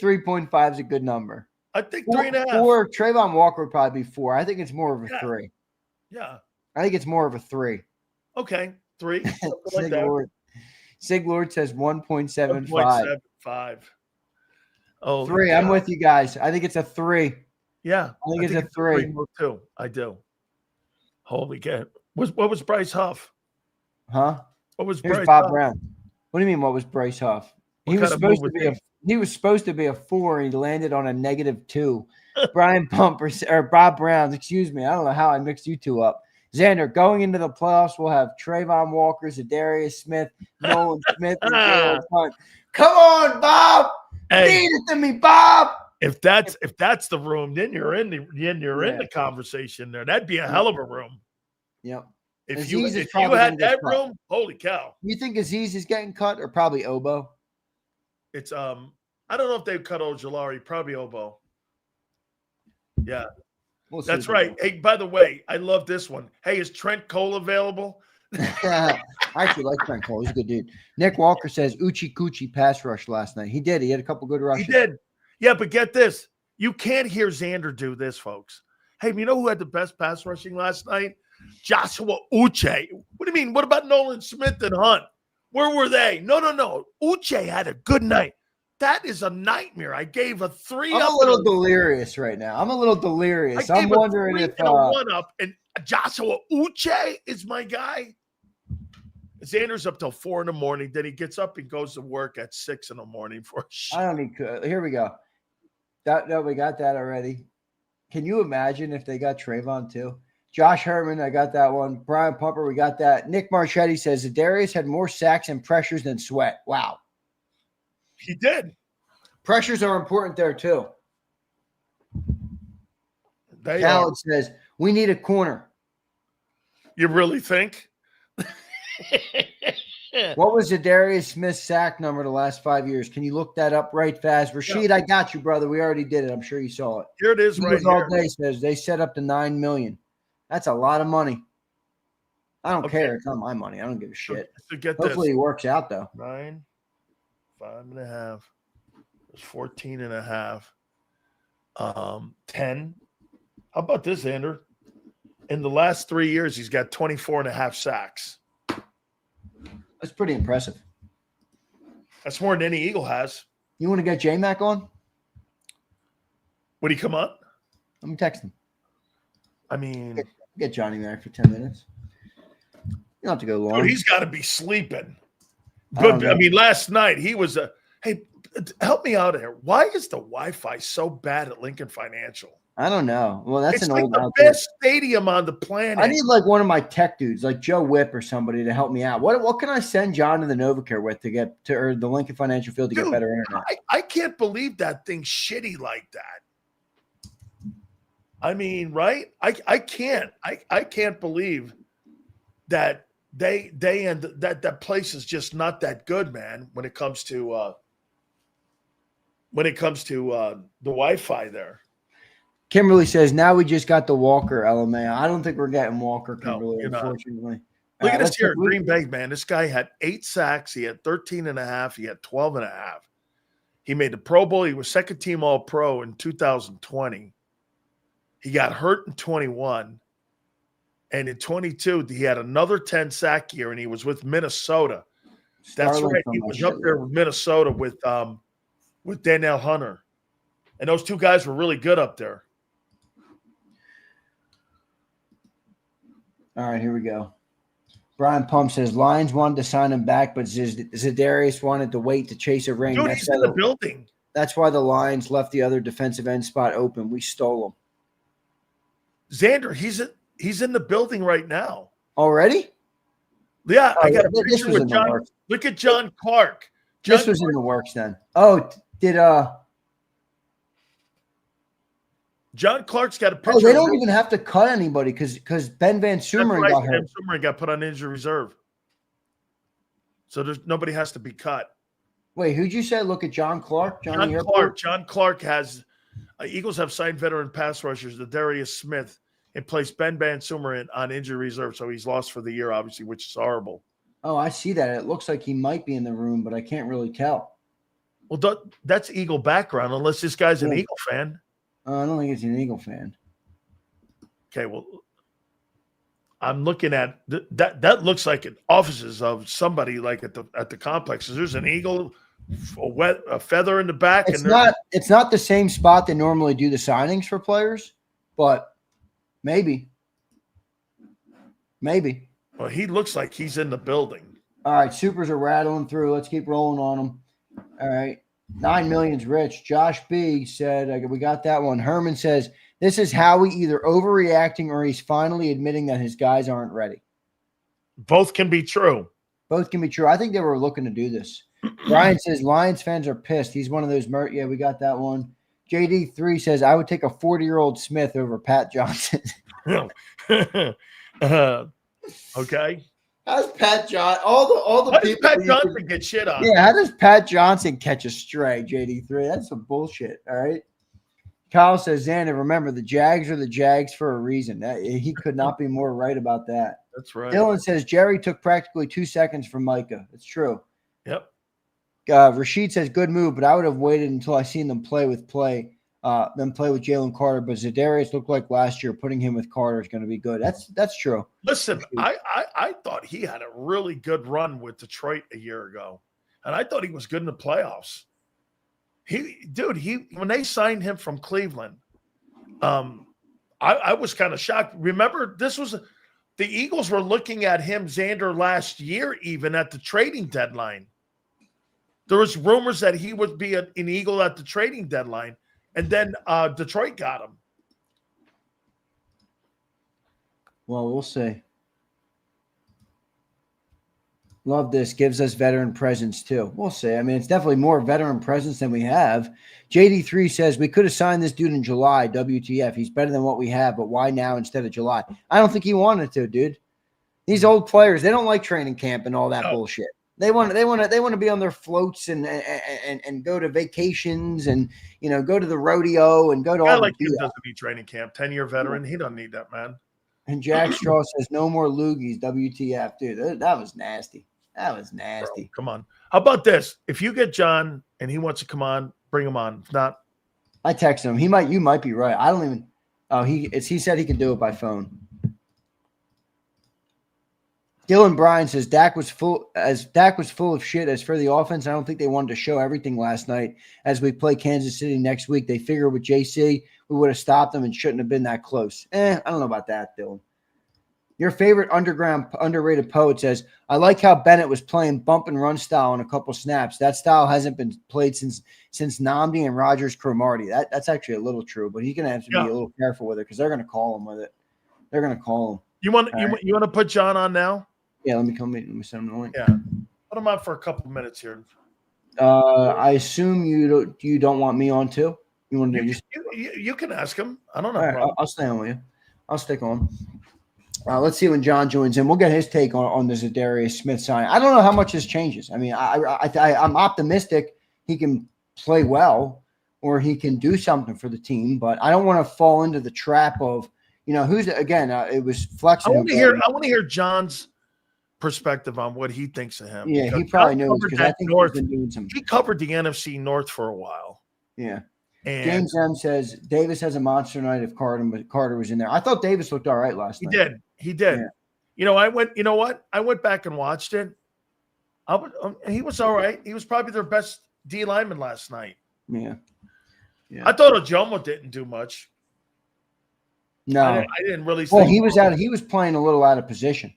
3.5 is a good number. I think 3.5. 4. Trayvon Walker would probably be 4. I think it's more of a 3. Yeah. I think it's more of a 3. Okay. 3. Sig Lord says 1.75. 1.75. Oh, 3. I'm with you guys. I think it's a 3. Yeah. I think it's a 3. Too. I do. Holy cow. What was Bryce Huff? Huh? What was Here's Bryce Bob Huff? Brown. What do you mean? What was Bryce Huff? What kind of move was he? He was supposed to be a 4. And he landed on a -2. Brian Pumper or Bob Brown. Excuse me. I don't know how I mixed you two up. Xander, going into the playoffs, we'll have Trayvon Walker, Zadarius Smith, Nolan Smith, and Jalen Hunt. Come on, Bob. Hey, Feed it to me, Bob. If that's the room, then you're in the conversation there. That'd be a hell of a room. Yep. If you had that room, holy cow. You think Aziz is getting cut or probably Obo? It's I don't know if they cut Ojulari, probably Obo. Yeah. That's right. Hey, by the way, I love this one. Hey, is Trent Cole available? I actually like Trent Cole. He's a good dude. Nick Walker says Uchi Coochie pass rush last night. He did. He had a couple good rushes. He did. Yeah, but get this. You can't hear Xander do this, folks. Hey, you know who had the best pass rushing last night? Joshua Uche. What do you mean? What about Nolan Smith and Hunt? Where were they? No. Uche had a good night. That is a nightmare. I gave a 3 I'm up. I'm a little delirious right now. I'm wondering if a 1 up, and Joshua Uche is my guy. Xander's up till 4 in the morning. Then he gets up and goes to work at 6 in the morning for. I don't need. Here we go. No, we got that already. Can you imagine if they got Trayvon too? Josh Herman, I got that one. Brian Pumper, we got that. Nick Marchetti says Zadarius had more sacks and pressures than Sweat. Wow. He did. Pressures are important there too. Khaled says we need a corner. You really think? What was Zadarius Smith's sack number the last 5 years? Can you look that up right fast? Rashid, I got you, brother. We already did it. I'm sure you saw it. Here it is right here. All day says they set up to $9 million. That's a lot of money. I don't care. It's not my money. I don't give a shit. So get Hopefully it works out, though. 9, 5.5. It's 14.5. 10. How about this, Xander? In the last 3 years, he's got 24.5 sacks. That's pretty impressive. That's more than any Eagle has. You want to get J-Mac on? Would he come on? Let me text him. I mean, get Johnny Mac for 10 minutes. You don't have to go long. Dude, he's got to be sleeping. But I mean, last night he was hey, help me out here. Why is the Wi-Fi so bad at Lincoln Financial? I don't know. Well, that's it's an like old the best stadium on the planet. I need like one of my tech dudes, like Joe Whip or somebody, to help me out. What can I send John to the NovaCare with to get to or the Lincoln Financial Field to get better internet? I can't believe that thing's shitty like that. I mean, right? I can't believe that they and that place is just not that good, man. When it comes to the Wi-Fi there. Kimberly says, now we just got the Walker LMA. I don't think we're getting Walker, Kimberly, unfortunately. Look at this here at Green Bay, man. This guy had 8 sacks. He had 13.5. He had 12.5. He made the Pro Bowl. He was second team All-Pro in 2020. He got hurt in 21. And in 22, he had another 10-sack year, and he was with Minnesota. That's right. He was up there with Minnesota with Danielle Hunter. And those two guys were really good up there. All right, here we go. Brian Pump says Lions wanted to sign him back, but Zadarius wanted to wait to chase a ring. Dude, he's in the building. That's why the Lions left the other defensive end spot open. We stole him. Xander, he's in the building right now. Already? Yeah, I got a picture with John. Look at John Clark. This was in the works then. Oh, did John Clark's got a picture. Oh, they don't even have to cut anybody because Ben Van Sumeren got hurt. Ben Sumeren got put on injury reserve. So nobody has to be cut. Wait, who'd you say? Look at John Clark? John Clark has Eagles have signed veteran pass rushers, Zadarius Smith, and placed Ben Van Sumeren on injury reserve. So he's lost for the year, obviously, which is horrible. Oh, I see that. It looks like he might be in the room, but I can't really tell. Well, that's Eagle background, unless this guy's an Eagle fan. I don't think he's an Eagle fan. Okay, well, I'm looking at that looks like an offices of somebody like at the complexes. There's an Eagle, a feather in the back. It's not the same spot they normally do the signings for players, but maybe Maybe. Well, he looks like he's in the building. All right, supers are rattling through. Let's keep rolling on them. All right. 9 million's rich. Josh B said, we got that one. Herman says, this is Howie either overreacting or he's finally admitting that his guys aren't ready. Both can be true. Both can be true. I think they were looking to do this. Brian says, Lions fans are pissed. He's one of those. Yeah, we got that one. JD3 says, I would take a 40-year-old Smith over Pat Johnson. Okay. How's Pat Johnson? All the people. Pat Johnson get shit on. Yeah, how does Pat Johnson catch a stray? JD3. That's some bullshit. All right. Kyle says, Xander, remember the Jags are the Jags for a reason. He could not be more right about that. That's right. Dylan says Jerry took practically 2 seconds from Micah. It's true. Yep. Rashid says good move, but I would have waited until I seen them play with Jaylen Carter. But Zadarius looked like last year. Putting him with Carter is going to be good. That's true. Listen, I thought he had a really good run with Detroit a year ago, and I thought he was good in the playoffs. When they signed him from Cleveland, I was kind of shocked. Remember, the Eagles were looking at him, Xander, last year, even at the trading deadline. There was rumors that he would be an Eagle at the trading deadline, and then Detroit got him. Well, we'll see. Love this. Gives us veteran presence, too. We'll see. I mean, it's definitely more veteran presence than we have. JD3 says, we could have signed this dude in July, WTF. He's better than what we have, but why now instead of July? I don't think he wanted to, dude. These old players, they don't like training camp and all that bullshit. They want to be on their floats and go to vacations and, go to the rodeo and go to all like him doesn't need training camp. 10-year veteran. He doesn't need that, man. And Jack Straw says, no more loogies, WTF. Dude, that was nasty. That was nasty. Bro, come on. How about this? If you get John and he wants to come on, bring him on. If not, I texted him. You might be right. I don't even. Oh, he said he can do it by phone. Dylan Bryan says Dak was full of shit. As for the offense, I don't think they wanted to show everything last night. As we play Kansas City next week, they figure with JC we would have stopped them and shouldn't have been that close. I don't know about that, Dylan. Your favorite underrated poet says, I like how Bennett was playing bump and run style on a couple snaps. That style hasn't been played since Namdi and Rogers Cromartie. That's actually a little true, but he's going to have to be a little careful with it because they're going to call him with it. They're going to call him. You want to put John on now? Yeah, let me send him the link. Yeah, put him on for a couple of minutes here. I assume you don't want me on too. You want to you can ask him. I don't know. All right, I'll stay on with you. I'll stick on. Let's see when John joins in. We'll get his take on the Zadarius Smith sign. I don't know how much this changes. I mean, I'm optimistic he can play well or he can do something for the team, but I don't want to fall into the trap of who's again. It was flexible. I want to hear John's perspective on what he thinks of him. Yeah, he probably knows because I think he's been doing some. He covered the NFC North for a while. Yeah. And James M says Davis has a monster night if Carter was in there. I thought Davis looked all right last night. He did. Yeah. I went back and watched it. He was all right. He was probably their best D lineman last night. Yeah. I thought Ojomo didn't do much. No. I didn't really Well, he was playing a little out of position.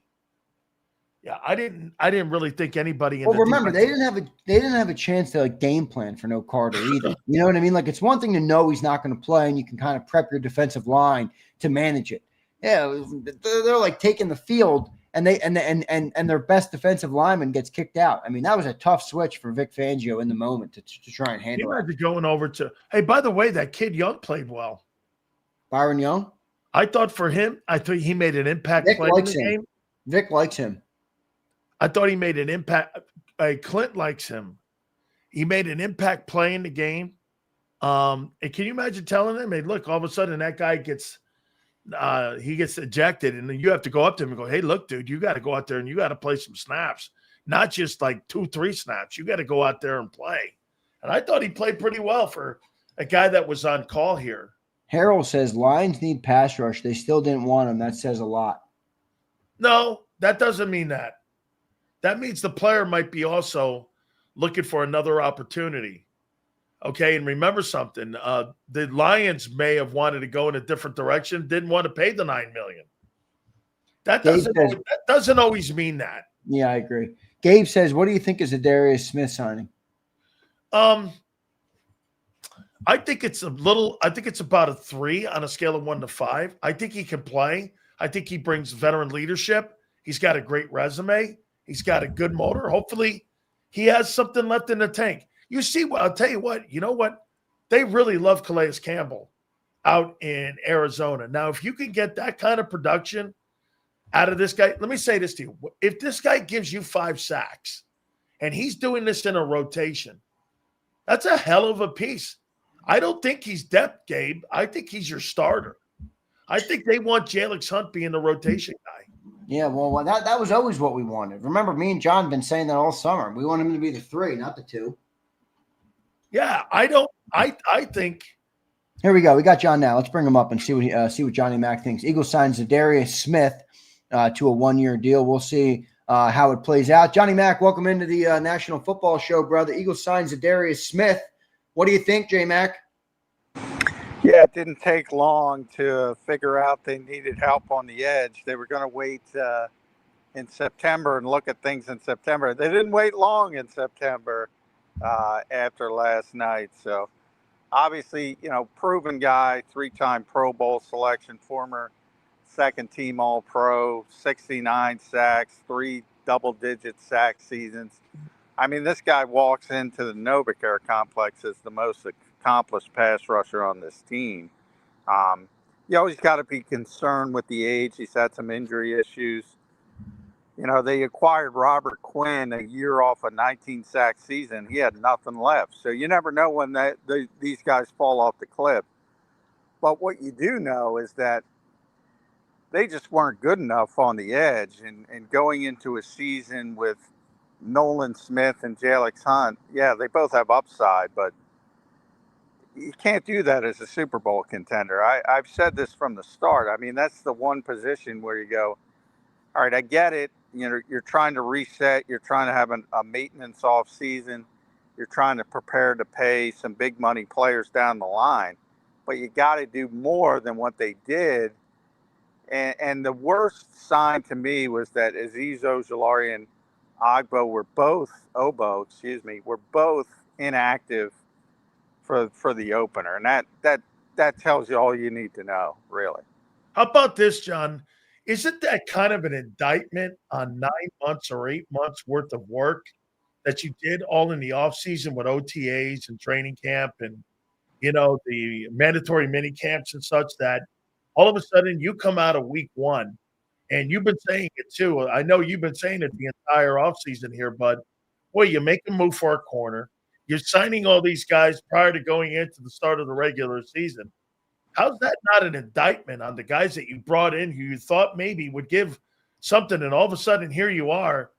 Yeah, I didn't really think anybody. Well, remember they didn't have a chance to game plan for no Carter either. You know what I mean? Like it's one thing to know he's not going to play, and you can kind of prep your defensive line to manage it. Yeah, they're like taking the field, and their best defensive lineman gets kicked out. I mean, that was a tough switch for Vic Fangio in the moment to try and handle. He might be going over to. Hey, by the way, that kid Young played well. Byron Young. I thought he made an impact play in the game. Vic likes him. I thought he made an impact. Clint likes him. He made an impact play in the game. And can you imagine telling him, hey, look, all of a sudden that guy gets ejected, and then you have to go up to him and go, hey, look, dude, you got to go out there and you got to play some snaps, not just like 2-3 snaps. You got to go out there and play. And I thought he played pretty well for a guy that was on call here. Harold says Lions need pass rush. They still didn't want him. That says a lot. No, that doesn't mean that. That means the player might be also looking for another opportunity. Okay, and remember something. The Lions may have wanted to go in a different direction, didn't want to pay the $9 million. That Gabe says, doesn't always mean that. yeah, I agree. Gabe says, what do you think is a Zadarius Smith signing? I think it's about a 3 on a scale of 1 to 5. I think he can play. I think he brings veteran leadership. He's got a great resume. He's got a good motor. Hopefully he has something left in the tank. You see, I'll tell you what, they really love Calais Campbell out in Arizona. Now, if you can get that kind of production out of this guy, let me say this to you. If this guy gives you 5 sacks and he's doing this in a rotation, that's a hell of a piece. I don't think he's depth, Gabe. I think he's your starter. I think they want Jalen Hunt being the rotation guy. Yeah, well, that was always what we wanted. Remember, me and John have been saying that all summer. We want him to be the 3, not the 2. Yeah, I think. Here we go. We got John now. Let's bring him up and see what Johnny Mac thinks. Eagles signs Zadarius Smith to a 1-year deal. We'll see how it plays out. Johnny Mac, welcome into the National Football Show, brother. Eagles signs Zadarius Smith. What do you think, J-Mac? Yeah, it didn't take long to figure out they needed help on the edge. They were going to wait in September and look at things in September. They didn't wait long in September after last night. So obviously, proven guy, 3-time Pro Bowl selection, former second-team All-Pro, 69 sacks, 3 double-digit sack seasons. I mean, this guy walks into the Novacare complex as the most accomplished pass rusher on this team. You always got to be concerned with the age. He's had some injury issues. They acquired Robert Quinn a year off a 19-sack season. He had nothing left. So you never know when these guys fall off the cliff. But what you do know is that they just weren't good enough on the edge. And going into a season with Nolan Smith and Jalen Hunt, yeah, they both have upside, but you can't do that as a Super Bowl contender. I've said this from the start. I mean, that's the one position where you go, all right, I get it. You're trying to reset. You're trying to have a maintenance off season. You're trying to prepare to pay some big money players down the line, but you got to do more than what they did. And the worst sign to me was that Azeez Ojulari and Obo were both inactive for the opener, and that tells you all you need to know, really. How about this, John? Isn't that kind of an indictment on 9 months or 8 months worth of work that you did all in the offseason with OTAs and training camp and the mandatory mini camps and such, that all of a sudden you come out of week 1, and you've been saying it too. I know you've been saying it the entire offseason here, but boy, you make a move for a corner. You're signing all these guys prior to going into the start of the regular season. How's that not an indictment on the guys that you brought in who you thought maybe would give something, and all of a sudden here you are?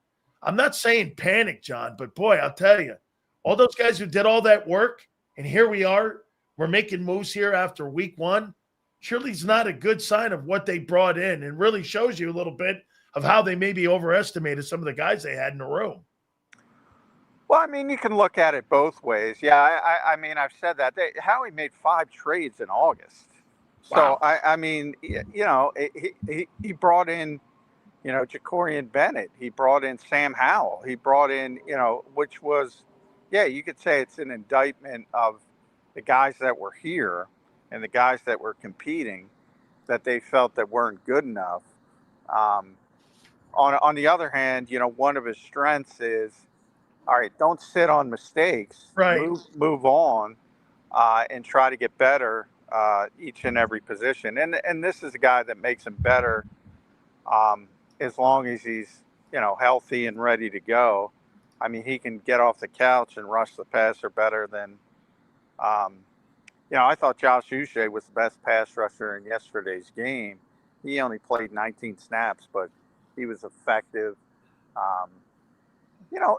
I'm not saying panic, John, but boy, I'll tell you, all those guys who did all that work, and here we are, we're making moves here after week 1. Surely it's not a good sign of what they brought in, and really shows you a little bit of how they maybe overestimated some of the guys they had in the room. Well, I mean, you can look at it both ways. Yeah, I mean, I've said that. Howie made 5 trades in August. Wow. So, I mean, he brought in, Jacorian Bennett. He brought in Sam Howell. He brought in, which was, yeah, you could say it's an indictment of the guys that were here and the guys that were competing that they felt that weren't good enough. On the other hand, one of his strengths is, all right, don't sit on mistakes. Right. Move on, and try to get better each and every position. And this is a guy that makes him better as long as he's healthy and ready to go. I mean, he can get off the couch and rush the passer better than. I thought Josh Uche was the best pass rusher in yesterday's game. He only played 19 snaps, but he was effective.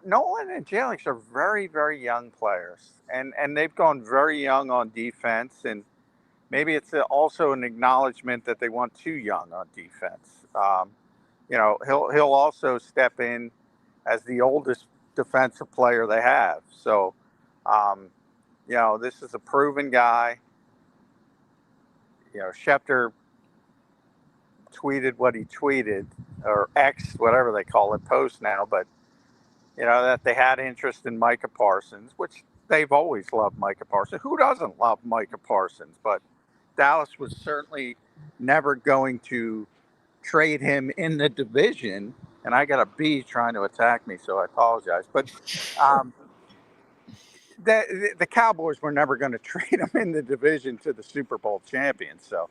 Nolan and Jalen are very, very young players, and they've gone very young on defense, and maybe it's also an acknowledgement that they want too young on defense. He'll also step in as the oldest defensive player they have. So, this is a proven guy. Schefter tweeted what he tweeted, or X, whatever they call it, post now, but that they had interest in Micah Parsons, which they've always loved Micah Parsons. Who doesn't love Micah Parsons? But Dallas was certainly never going to trade him in the division. And I got a bee trying to attack me, so I apologize. But the Cowboys were never going to trade him in the division to the Super Bowl champions. So,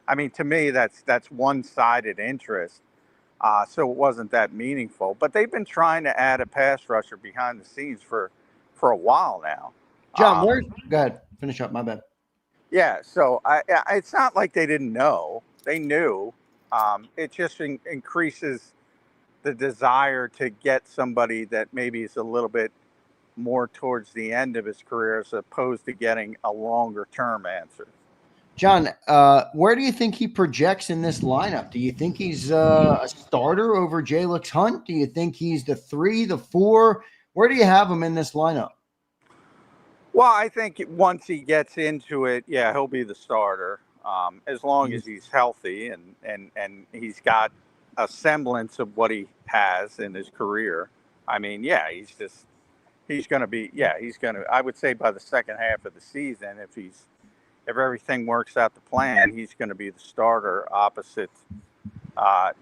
I mean, to me, that's one-sided interest. So it wasn't that meaningful. But they've been trying to add a pass rusher behind the scenes for a while now. John, go ahead. Finish up. My bad. Yeah, so it's not like they didn't know. They knew. It just increases the desire to get somebody that maybe is a little bit more towards the end of his career as opposed to getting a longer-term answer. John, where do you think he projects in this lineup? Do you think he's a starter over Jalix Hunt? Do you think he's the 3, the 4? Where do you have him in this lineup? Well, I think once he gets into it, yeah, he'll be the starter as long as he's healthy and he's got a semblance of what he has in his career. I mean, yeah, he's going to be, I would say by the second half of the season, if everything works out the plan, he's going to be the starter opposite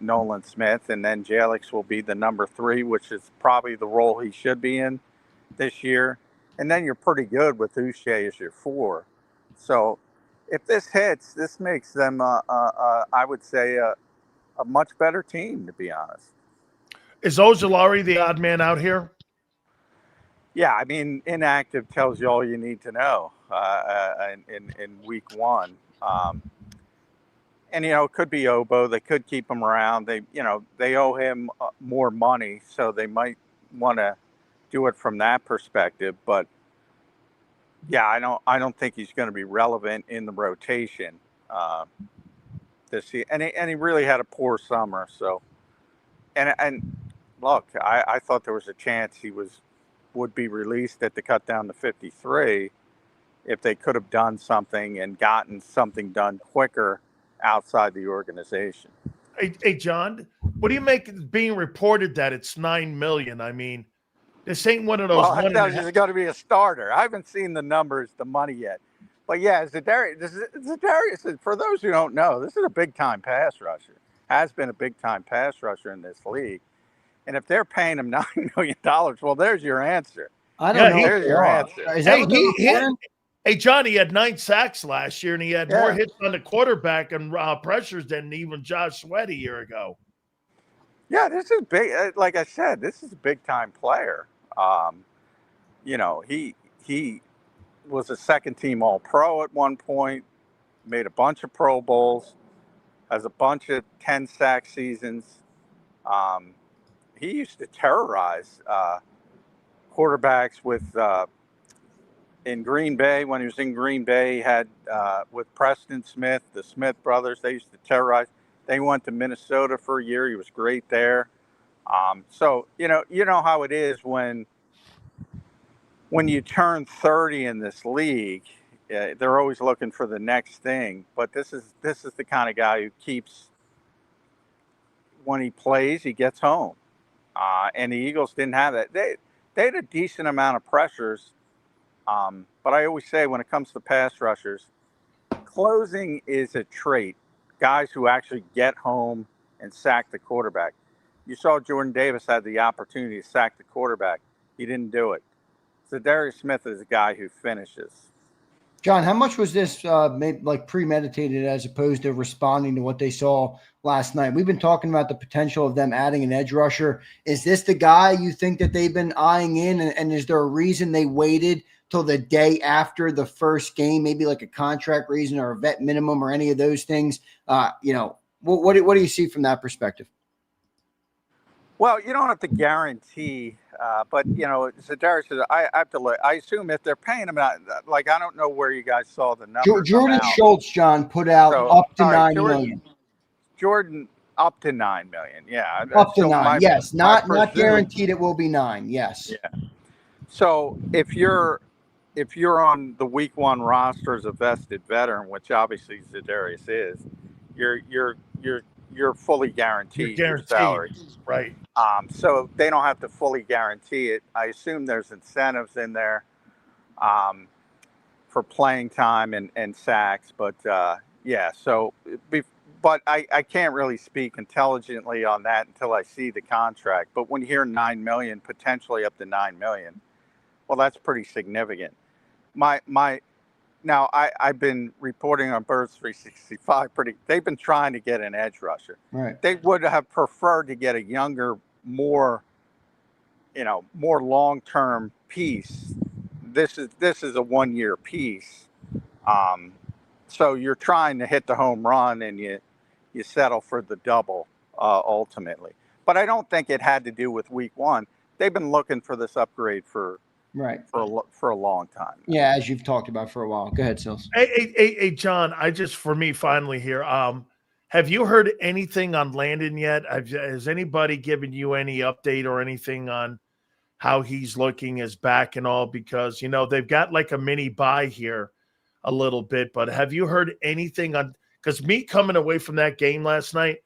Nolan Smith. And then Jalix will be the number 3, which is probably the role he should be in this year. And then you're pretty good with Uche as your 4. So if this hits, this makes them, I would say, a much better team, to be honest. Is Ojulari the odd man out here? Yeah, I mean, inactive tells you all you need to know in week 1. And, it could be Obo. They could keep him around. They owe him more money, so they might want to do it from that perspective. But, yeah, I don't think he's going to be relevant in the rotation this year. And he really had a poor summer. So, and look, I thought there was a chance he would be released at the cut down to 53 if they could have done something and gotten something done quicker outside the organization. Hey, John, what do you make of being reported that it's $9 million? I mean, this ain't one of those. Well, that tells you he's going to be a starter. I haven't seen the numbers, the money yet. But yeah, Zadarius, for those who don't know, this is a big-time pass rusher. Has been a big-time pass rusher in this league. And if they're paying him $9 million, well, there's your answer. I don't know. There's your answer. Hey, John, he had 9 sacks last year, and he had more hits on the quarterback and pressures than even Josh Sweat a year ago. Yeah, this is big. Like I said, this is a big-time player. He was a second-team All-Pro at one point, made a bunch of Pro Bowls, has a bunch of 10-sack seasons. He used to terrorize quarterbacks in Green Bay. When he was in Green Bay, he had with Preston Smith, the Smith brothers. They used to terrorize. They went to Minnesota for a year. He was great there. So you know how it is when you turn 30 in this league. They're always looking for the next thing. But this is the kind of guy who keeps. When he plays, he gets home. And the Eagles didn't have that. They had a decent amount of pressures. But I always say when it comes to pass rushers, closing is a trait. Guys who actually get home and sack the quarterback. You saw Jordan Davis had the opportunity to sack the quarterback. He didn't do it. Zadarius Smith is a guy who finishes. John, how much was this premeditated as opposed to responding to what they saw last night? We've been talking about the potential of them adding an edge rusher. Is this the guy you think that they've been eyeing in? And is there a reason they waited till the day after the first game, maybe like a contract reason or a vet minimum or any of those things? What do you see from that perspective? Well, you don't have to guarantee, but Zadarius says I have to look. I assume if they're paying him out, I don't know where you guys saw the numbers. Jordan Schultz, John, put out up to $9 million. Jordan up to $9 million, yeah. Up to 9, yes. Not guaranteed it will be 9, yes. Yeah. So if you're on the week 1 roster as a vested veteran, which obviously Zadarius is, you're you're fully You're guaranteed your guaranteed, salary. right? So they don't have to fully guarantee it. I assume there's incentives in there for playing time and sacks, but yeah. So, but I can't really speak intelligently on that until I see the contract. But when you hear $9 million, potentially up to $9 million, well, that's pretty significant. Now I've been reporting on Birds 365. They've been trying to get an edge rusher. Right. They would have preferred to get a younger, more long-term piece. This is a 1-year piece. So you're trying to hit the home run, and you settle for the double ultimately. But I don't think it had to do with week 1. They've been looking for this upgrade for a long time. Yeah, as you've talked about for a while. Go ahead, Sills. Hey, John, for me finally here, have you heard anything on Landon yet? Has anybody given you any update or anything on how he's looking, his back and all? Because, they've got like a mini bye here a little bit, but have you heard anything on – because me coming away from that game last night,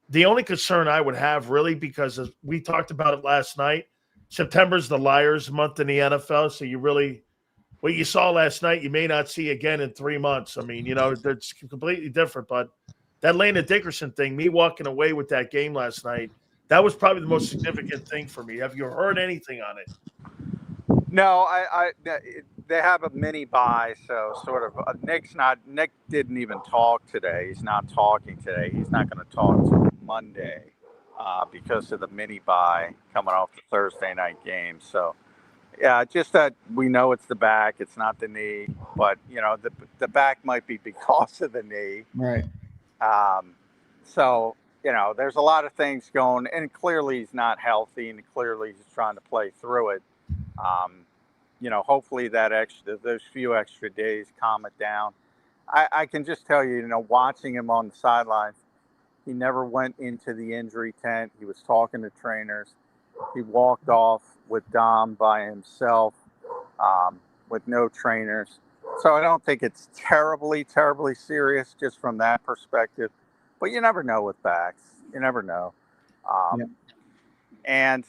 the only concern I would have really, because as we talked about it last night, September's the liars month in the NFL, so you really – what you saw last night, you may not see again in 3 months. I mean, it's completely different. But that Landon Dickerson thing, me walking away with that game last night, that was probably the most significant thing for me. Have you heard anything on it? No, they have a mini bye, so sort of. Nick didn't even talk today. He's not talking today. He's not going to talk till Monday because of the mini bye coming off the Thursday night game. So. Yeah, just that we know it's the back, it's not the knee, but the back might be because of the knee. Right. So there's a lot of things going, and clearly he's not healthy, and clearly he's trying to play through it. Hopefully those few extra days calm it down. I can just tell you, watching him on the sidelines, he never went into the injury tent. He was talking to trainers. He walked off with Dom by himself, with no trainers. So I don't think it's terribly, terribly serious just from that perspective. But you never know with backs. You never know. And,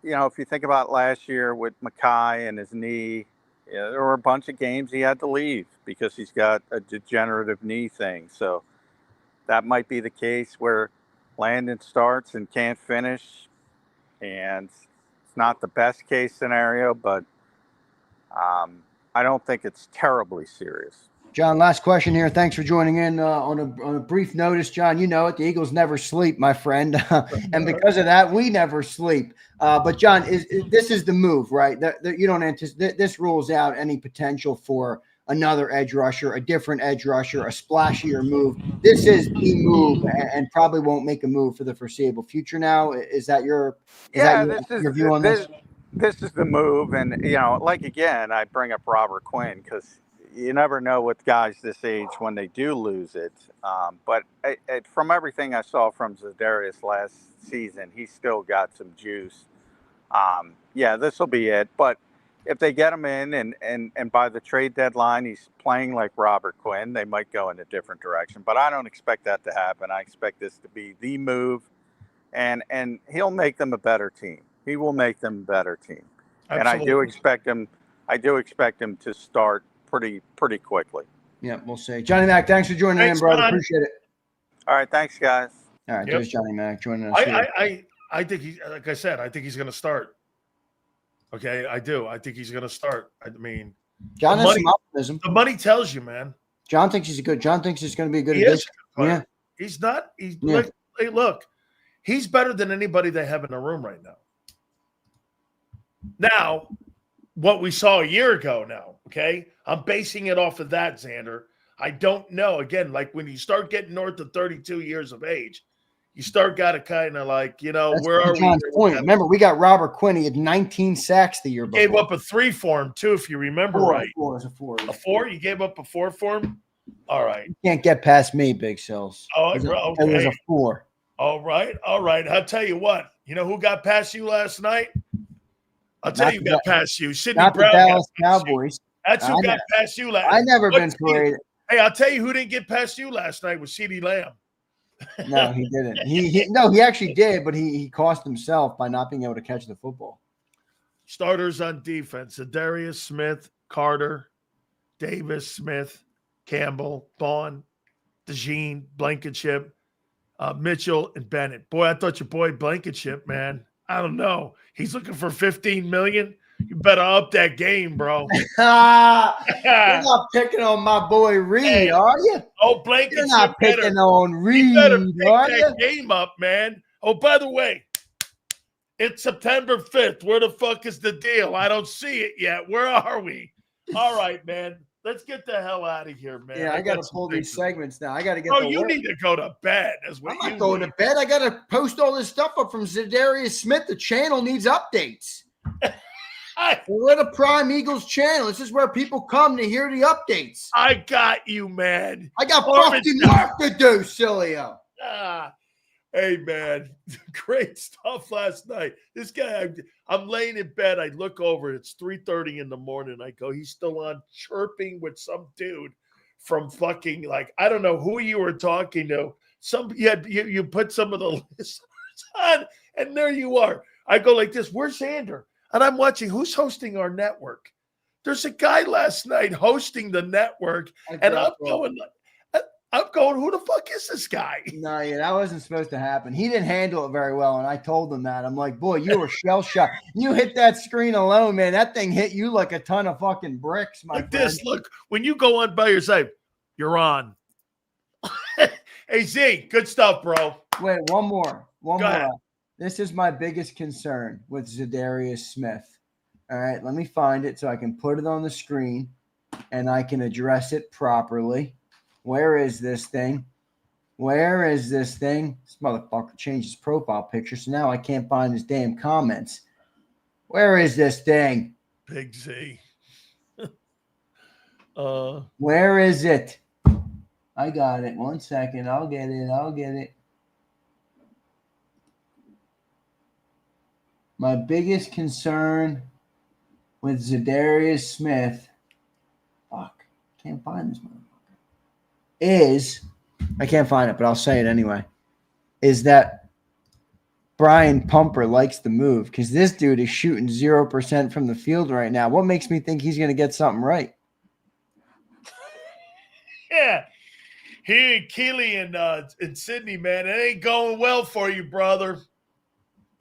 if you think about last year with Mackay and his knee, there were a bunch of games he had to leave because he's got a degenerative knee thing. So that might be the case where Landon starts and can't finish. And it's not the best case scenario, but I don't think it's terribly serious. John, last question here. Thanks for joining in on a brief notice. John, you know it. The Eagles never sleep, my friend. And because of that, we never sleep. But, John, this is the move, right? You don't anticipate – this rules out any potential for another edge rusher, a different edge rusher, a splashier move. This is the move and probably won't make a move for the foreseeable future now. Is that your view on this? This is the move. And, again, I bring up Robert Quinn because you never know with guys this age when they do lose it. But from everything I saw from Zadarius last season, he's still got some juice. This will be it. But if they get him in and by the trade deadline he's playing like Robert Quinn, they might go in a different direction. But I don't expect that to happen. I expect this to be the move, and he'll make them a better team. He will make them a better team. Absolutely. And I do expect him to start pretty quickly. Yeah, we'll see. Johnny Mac, thanks for joining in, brother. John. Appreciate it. All right, thanks, guys. All right, there's Johnny Mac joining us. I think like I said, I think he's going to start. Okay, I do. I think he's going to start. I mean, John has some optimism. The money tells you, man. John thinks he's going to be a good addition. Yeah, he's not. Look, he's better than anybody they have in the room right now. Now, what we saw a year ago. Now, okay, I'm basing it off of that, Xander. I don't know. Again, like when you start getting north of 32 years of age, you start got to kind of like, that's where are John's we? Point. Remember, we got Robert Quinn. He had 19 sacks the year before. Gave up a 3 for him, too, if you remember right. A 4. A 4? You gave up a 4 for him? All right. You can't get past me, Big Sills. Oh, okay. It was a 4. All right. I'll tell you what. You know who got past you last night? I'll tell you who got past you. Sidney Brown. The Dallas Cowboys. That's who got past you last night. I never been paraded. Hey, I'll tell you who didn't get past you last night was CeeDee Lamb. No, he didn't. He actually did, but he cost himself by not being able to catch the football. Starters on defense: Zadarius Smith, Carter, Davis, Smith, Campbell, Vaughn, DeJean, Blankenship, Mitchell, and Bennett. Boy, I thought your boy Blankenship, man. I don't know. He's looking for $15 million. You better up that game, bro. You're not picking on my boy Reed, Hey, are you? Oh, Blankenship. You're not picking on You better Reed, pick are that you? game up, man. Oh, by the way, it's September 5th. Where the fuck is the deal? I don't see it yet. Where are we? All right, man. Let's get the hell out of here, man. Yeah, I got to pull these segments now. I got to get. Oh, you need to go to bed. That's what I'm not going to bed. I got to post all this stuff up from Zadarius Smith. The channel needs updates. We're the Prime Eagles channel. This is where people come to hear the updates. I got you, man. I got fucking work to do, Sileo. Hey, man. Great stuff last night. This guy, I'm laying in bed. I look over. It's 3:30 in the morning. I go, he's still on chirping with some dude from fucking, like, I don't know who you were talking to. You put some of the listeners on, and there you are. I go like this. Where's Xander? And I'm watching who's hosting our network. There's a guy last night hosting the network, and I'm going, who the fuck is this guy? No, yeah, that wasn't supposed to happen. He didn't handle it very well, and I told him that. I'm like, boy, you were shell-shocked. You hit that screen alone, man. That thing hit you like a ton of fucking bricks, my friend. Look, when you go on by yourself, you're on. Hey, Z, good stuff, bro. Wait, one more. One Go more. ahead. This is my biggest concern with Zadarius Smith. All right, let me find it so I can put it on the screen and I can address it properly. Where is this thing? Where is this thing? This motherfucker changed his profile picture, so now I can't find his damn comments. Where is this thing? Big Z. Where is it? I got it. 1 second. I'll get it. My biggest concern with Zadarius Smith, can't find this motherfucker, is, I can't find it, but I'll say it anyway, is that Brian Pumper likes the move because this dude is shooting 0% from the field right now. What makes me think he's going to get something right? Yeah. He and Keely in Sydney, man, it ain't going well for you, brother.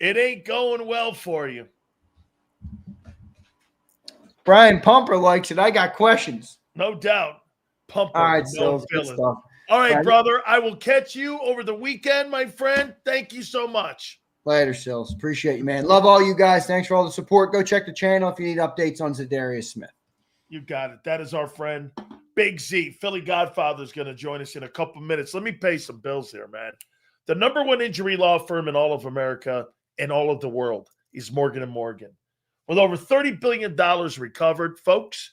It ain't going well for you. Brian Pumper likes it. I got questions. No doubt. Pumper. All right, no so good stuff. All right, brother. I will catch you over the weekend, my friend. Thank you so much. Later, Sills. Appreciate you, man. Love all you guys. Thanks for all the support. Go check the channel if you need updates on Zadarius Smith. You got it. That is our friend, Big Z. Philly Godfather is going to join us in a couple minutes. Let me pay some bills here, man. The number one injury law firm in all of America and all of the world is Morgan & Morgan. With over $30 billion recovered, folks,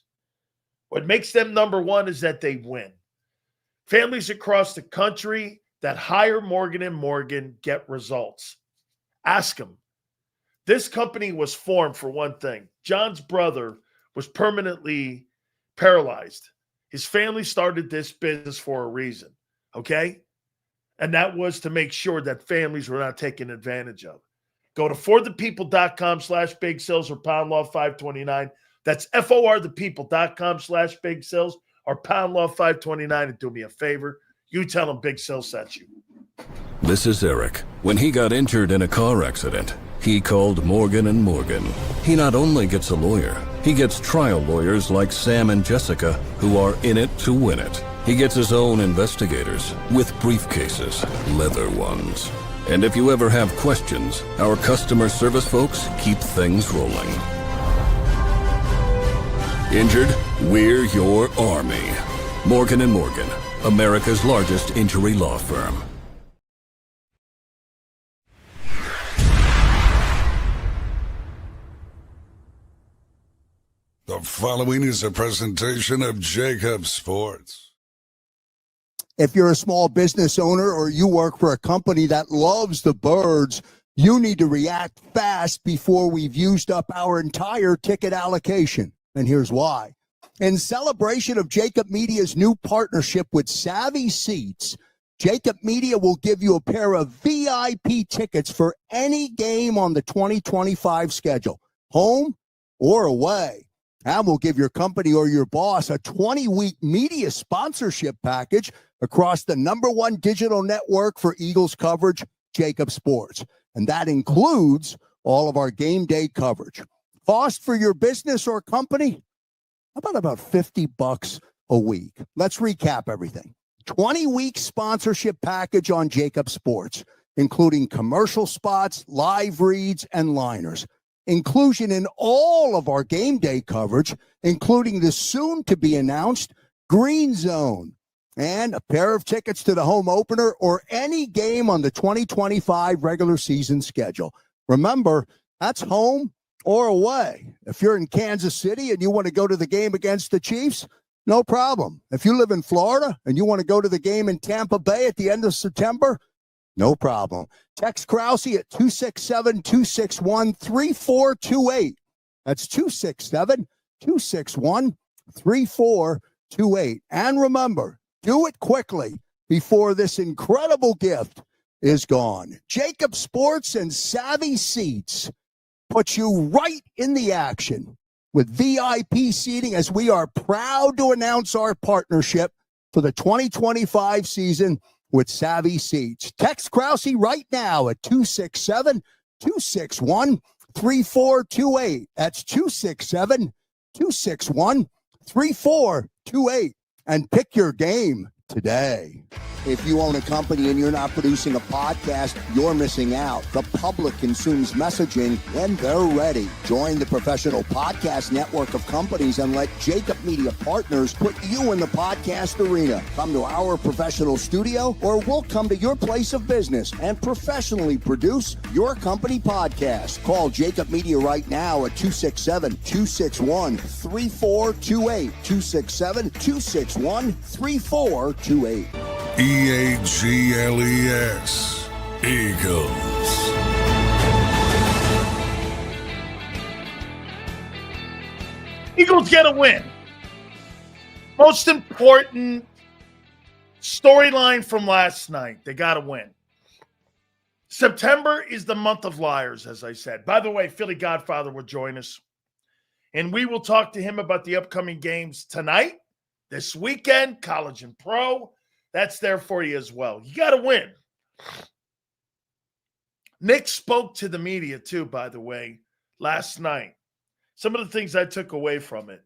what makes them number one is that they win. Families across the country that hire Morgan & Morgan get results. Ask them. This company was formed for one thing. John's brother was permanently paralyzed. His family started this business for a reason, okay? And that was to make sure that families were not taken advantage of. Go to forthepeople.com/big sales or pound law 529. That's forthepeople.com/big sales or pound law 529. And do me a favor. You tell them Big Sales sent you. This is Eric. When he got injured in a car accident, he called Morgan & Morgan. He not only gets a lawyer, he gets trial lawyers like Sam and Jessica who are in it to win it. He gets his own investigators with briefcases, leather ones. And if you ever have questions, our customer service folks keep things rolling. Injured? We're your army. Morgan & Morgan, America's largest injury law firm. The following is a presentation of JAKIB Sports. If you're a small business owner or you work for a company that loves the birds, you need to react fast before we've used up our entire ticket allocation. And here's why. In celebration of JAKIB Media's new partnership with Savvy Seats, JAKIB Media will give you a pair of VIP tickets for any game on the 2025 schedule, home or away. And we'll give your company or your boss a 20-week media sponsorship package across the #1 digital network for Eagles coverage, JAKIB Sports. And that includes all of our game day coverage. Cost for your business or company? About $50 a week. Let's recap everything. 20-week sponsorship package on JAKIB Sports, including commercial spots, live reads, and liners. Inclusion in all of our game day coverage, including the soon-to-be-announced Green Zone, and a pair of tickets to the home opener or any game on the 2025 regular season schedule. Remember, that's home or away. If you're in Kansas City and you want to go to the game against the Chiefs, no problem. If you live in Florida and you want to go to the game in Tampa Bay at the end of September, no problem. Text Krause at 267-261-3428. That's 267-261-3428. And remember, do it quickly before this incredible gift is gone. JAKIB Sports and Savvy Seats put you right in the action with VIP seating, as we are proud to announce our partnership for the 2025 season with Savvy Seats. Text Krause right now at 267-261-3428. That's 267-261-3428. And pick your game today. If you own a company and you're not producing a podcast, you're missing out. The public consumes messaging when they're ready. Join the professional podcast network of companies and let JAKIB Media Partners put you in the podcast arena. Come to our professional studio, or we'll come to your place of business and professionally produce your company podcast. Call JAKIB Media right now at 267-261-3428. 267-261-3428. EAGLES, Eagles. Eagles get a win. Most important storyline from last night. They got to win. September is the month of liars, as I said. By the way, Philly Godfather will join us, and we will talk to him about the upcoming games tonight, this weekend, college and pro. That's there for you as well. You got to win. Nick spoke to the media too, by the way, last night. Some of the things I took away from it.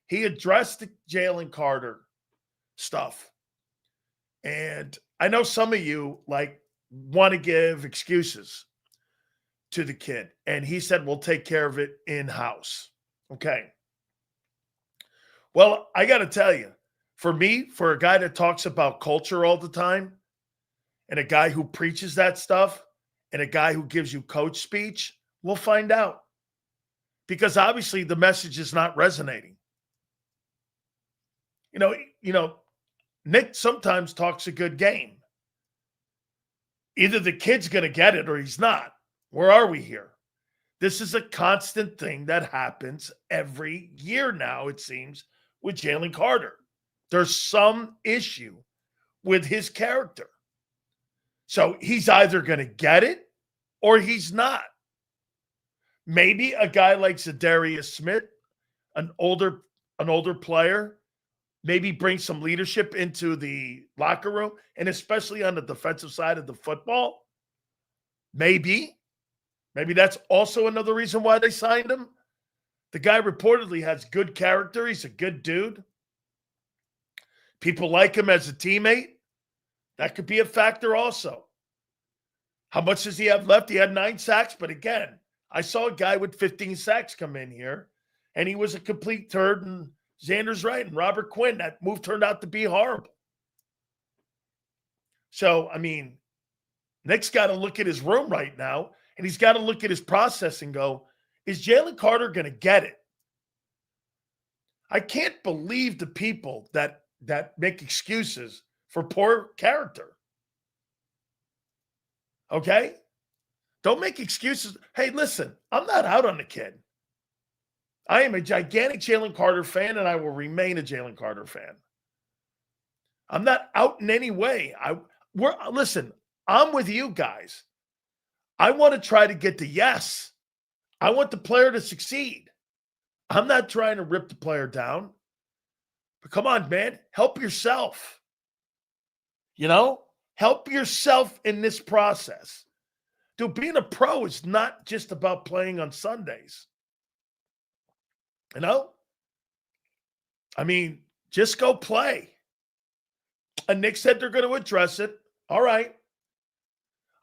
He addressed the Jaylen Carter stuff. And I know some of you want to give excuses to the kid. And he said, we'll take care of it in-house. Okay. Well, I got to tell you, for me, for a guy that talks about culture all the time, and a guy who preaches that stuff, and a guy who gives you coach speech, we'll find out. Because obviously the message is not resonating. You know, Nick sometimes talks a good game. Either the kid's going to get it or he's not. Where are we here? This is a constant thing that happens every year now, it seems, with Jaylen Carter. There's some issue with his character. So he's either going to get it or he's not. Maybe a guy like Zadarius Smith, an older player, maybe bring some leadership into the locker room, and especially on the defensive side of the football. Maybe that's also another reason why they signed him. The guy reportedly has good character. He's a good dude. People like him as a teammate. That could be a factor also. How much does he have left? He had 9 sacks, but again, I saw a guy with 15 sacks come in here, and he was a complete turd, and Xander's right, and Robert Quinn, that move turned out to be horrible. So, I mean, Nick's got to look at his room right now, and he's got to look at his process and go, is Jaylen Carter going to get it? I can't believe the people that make excuses for poor character. Okay? Don't make excuses. Hey, listen, I'm not out on the kid. I am a gigantic Jaylen Carter fan, and I will remain a Jaylen Carter fan. I'm not out in any way. Listen, I'm with you guys. I want to try to get to yes. I want the player to succeed. I'm not trying to rip the player down. But come on, man. Help yourself. Help yourself in this process. Dude, being a pro is not just about playing on Sundays. I mean, just go play. And Nick said they're going to address it. All right.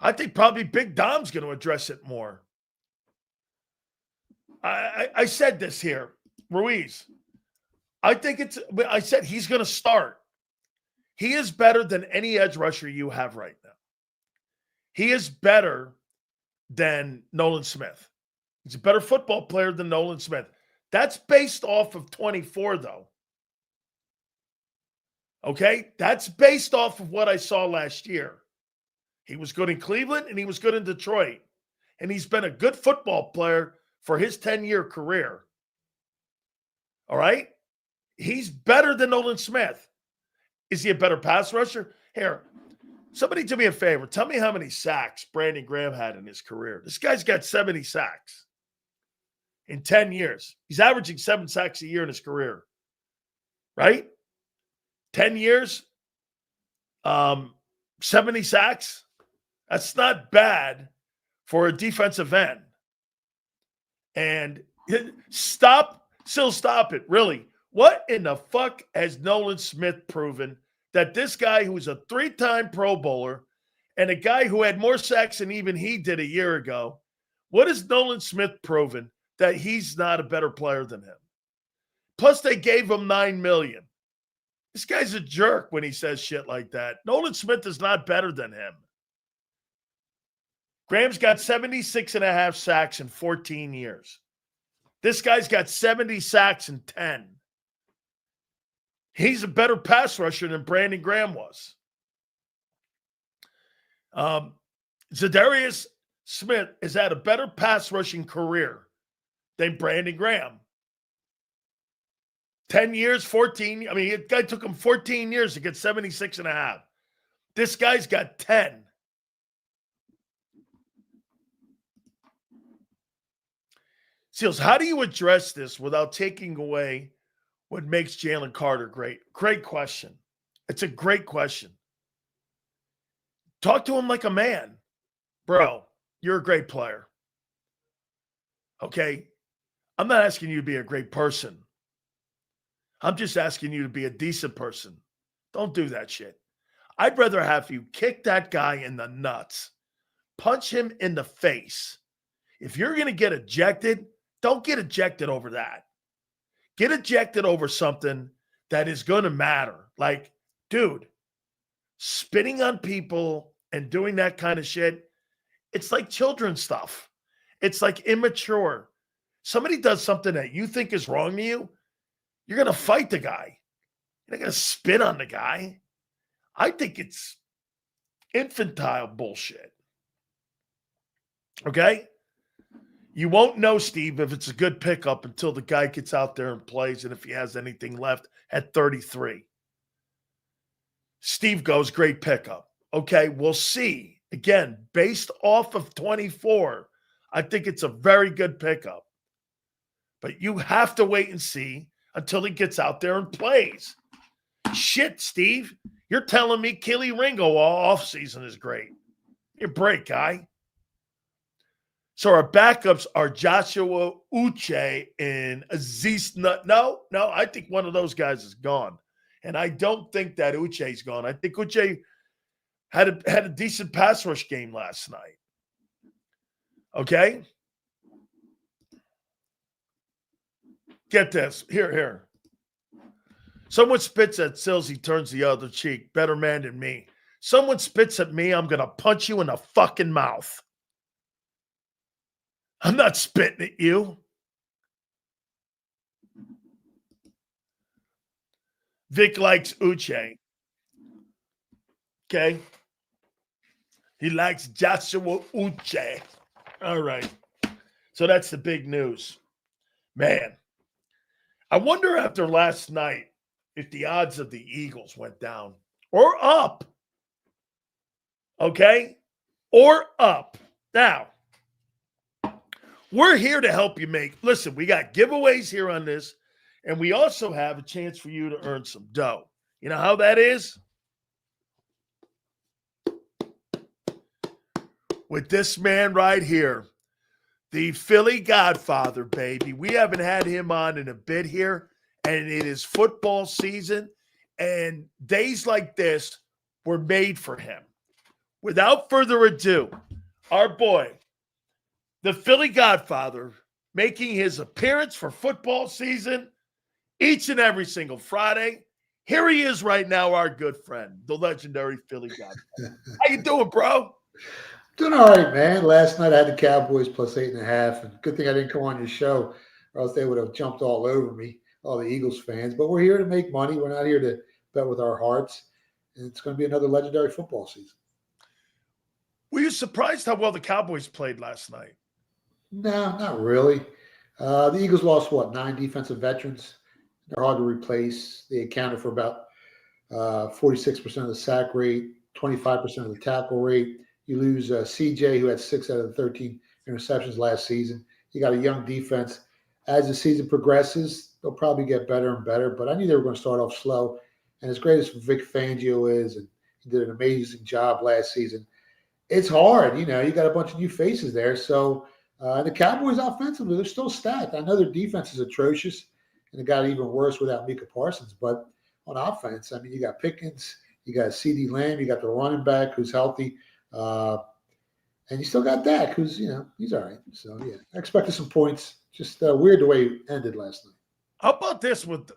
I think probably Big Dom's going to address it more. I said this here. Ruiz. I said he's going to start. He is better than any edge rusher you have right now. He is better than Nolan Smith. He's a better football player than Nolan Smith. That's based off of 24, though. Okay? That's based off of what I saw last year. He was good in Cleveland and he was good in Detroit. And he's been a good football player for his 10-year career. All right? He's better than Nolan Smith. Is he a better pass rusher? Here, somebody do me a favor. Tell me how many sacks Brandon Graham had in his career. This guy's got 70 sacks in 10 years. He's averaging 7 sacks a year in his career. Right? 10 years, 70 sacks. That's not bad for a defensive end. And stop it, really. What in the fuck has Nolan Smith proven that this guy who's a 3-time Pro Bowler and a guy who had more sacks than even he did a year ago, what has Nolan Smith proven that he's not a better player than him? Plus, they gave him $9 million. This guy's a jerk when he says shit like that. Nolan Smith is not better than him. Graham's got 76.5 sacks in 14 years. This guy's got 70 sacks in 10. He's a better pass rusher than Brandon Graham was. Zadarius Smith has had a better pass rushing career than Brandon Graham. 10 years, 14. I mean, the guy took him 14 years to get 76.5. This guy's got 10. Seals, how do you address this without taking away what makes Jaylen Carter great? Great question. It's a great question. Talk to him like a man. Bro, you're a great player. Okay? I'm not asking you to be a great person. I'm just asking you to be a decent person. Don't do that shit. I'd rather have you kick that guy in the nuts, punch him in the face. If you're going to get ejected, don't get ejected over that. Get ejected over something that is going to matter. Like, dude, spitting on people and doing that kind of shit, it's like children's stuff. It's like immature. Somebody does something that you think is wrong to you, you're going to fight the guy. You're not going to spit on the guy. I think it's infantile bullshit. Okay? You won't know, Steve, if it's a good pickup until the guy gets out there and plays and if he has anything left at 33. Steve goes, great pickup. Okay, we'll see. Again, based off of 24, I think it's a very good pickup. But you have to wait and see until he gets out there and plays. Shit, Steve. You're telling me Keely Ringo all offseason is great. Your break, guy. So our backups are Joshua Uche and Aziz Nut. No, I think one of those guys is gone. And I don't think that Uche's gone. I think Uche had a decent pass rush game last night. Okay? Get this. Here. Someone spits at Sills, he turns the other cheek. Better man than me. Someone spits at me, I'm going to punch you in the fucking mouth. I'm not spitting at you. Vic likes Uche. Okay? He likes Joshua Uche. All right. So that's the big news. Man, I wonder after last night if the odds of the Eagles went down. or up. Okay? Or up. Now, we're here to help you listen, we got giveaways here on this, and we also have a chance for you to earn some dough. You know how that is? With this man right here, the Philly Godfather, baby. We haven't had him on in a bit here, and it is football season, and days like this were made for him. Without further ado, our boy, the Philly Godfather, making his appearance for football season each and every single Friday. Here he is right now, our good friend, the legendary Philly Godfather. How you doing, bro? Doing all right, man. Last night I had the Cowboys plus 8.5, and good thing I didn't come on your show, or else they would have jumped all over me, all the Eagles fans. But we're here to make money. We're not here to bet with our hearts, and it's going to be another legendary football season. Were you surprised how well the Cowboys played last night? No, not really. The Eagles lost, 9 defensive veterans. They're hard to replace. They accounted for about 46% of the sack rate, 25% of the tackle rate. You lose CJ, who had 6 out of the 13 interceptions last season. You got a young defense. As the season progresses, they'll probably get better and better. But I knew they were going to start off slow. And as great as Vic Fangio is, and he did an amazing job last season, it's hard. You got a bunch of new faces there. So the Cowboys offensively, they're still stacked. I know their defense is atrocious, and it got even worse without Micah Parsons. But on offense, I mean, you got Pickens, you got CeeDee Lamb, you got the running back who's healthy. And you still got Dak, who's, he's all right. So, yeah, I expected some points. Just weird the way it ended last night. How about this with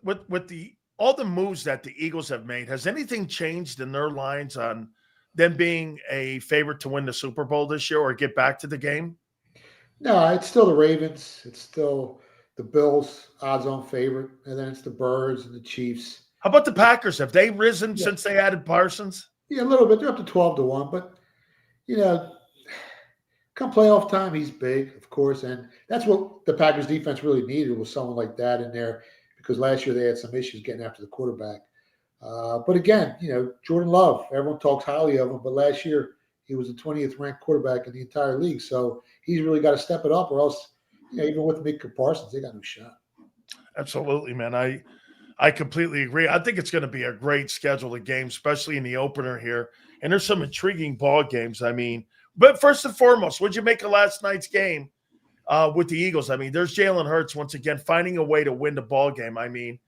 all the moves that the Eagles have made? Has anything changed in their lines on them being a favorite to win the Super Bowl this year or get back to the game? No, it's still the Ravens. It's still the Bills, odds-on favorite. And then it's the Birds and the Chiefs. How about the Packers? Have they risen since they added Parsons? Yeah, a little bit. They're up to 12-1. But, come playoff time, he's big, of course. And that's what the Packers defense really needed, was someone like that in there, because last year they had some issues getting after the quarterback. But again, Jordan Love, everyone talks highly of him, but last year he was the 20th ranked quarterback in the entire league. So he's really got to step it up, or else, even with Micah Parsons, they got no shot. Absolutely, man. I completely agree. I think it's going to be a great schedule of games, especially in the opener here. And there's some intriguing ball games. I mean, but first and foremost, what'd you make of last night's game with the Eagles? I mean, there's Jalen Hurts once again finding a way to win the ball game. I mean,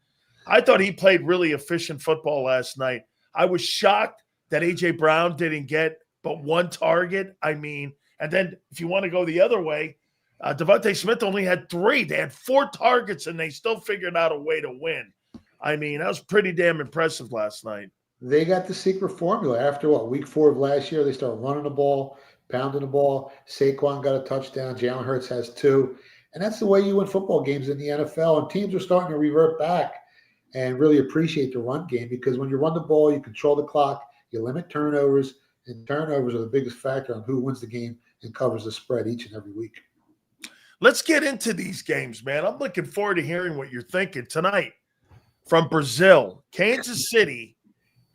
I thought he played really efficient football last night. I was shocked that A.J. Brown didn't get but one target. I mean, and then if you want to go the other way, Devontae Smith only had 3. They had 4 targets, and they still figured out a way to win. I mean, that was pretty damn impressive last night. They got the secret formula. After, week 4 of last year, they started running the ball, pounding the ball. Saquon got a touchdown. Jalen Hurts has 2. And that's the way you win football games in the NFL. And teams are starting to revert back and really appreciate the run game, because when you run the ball, you control the clock, you limit turnovers, and turnovers are the biggest factor on who wins the game and covers the spread each and every week. Let's get into these games, man. I'm looking forward to hearing what you're thinking tonight. From Brazil, Kansas City,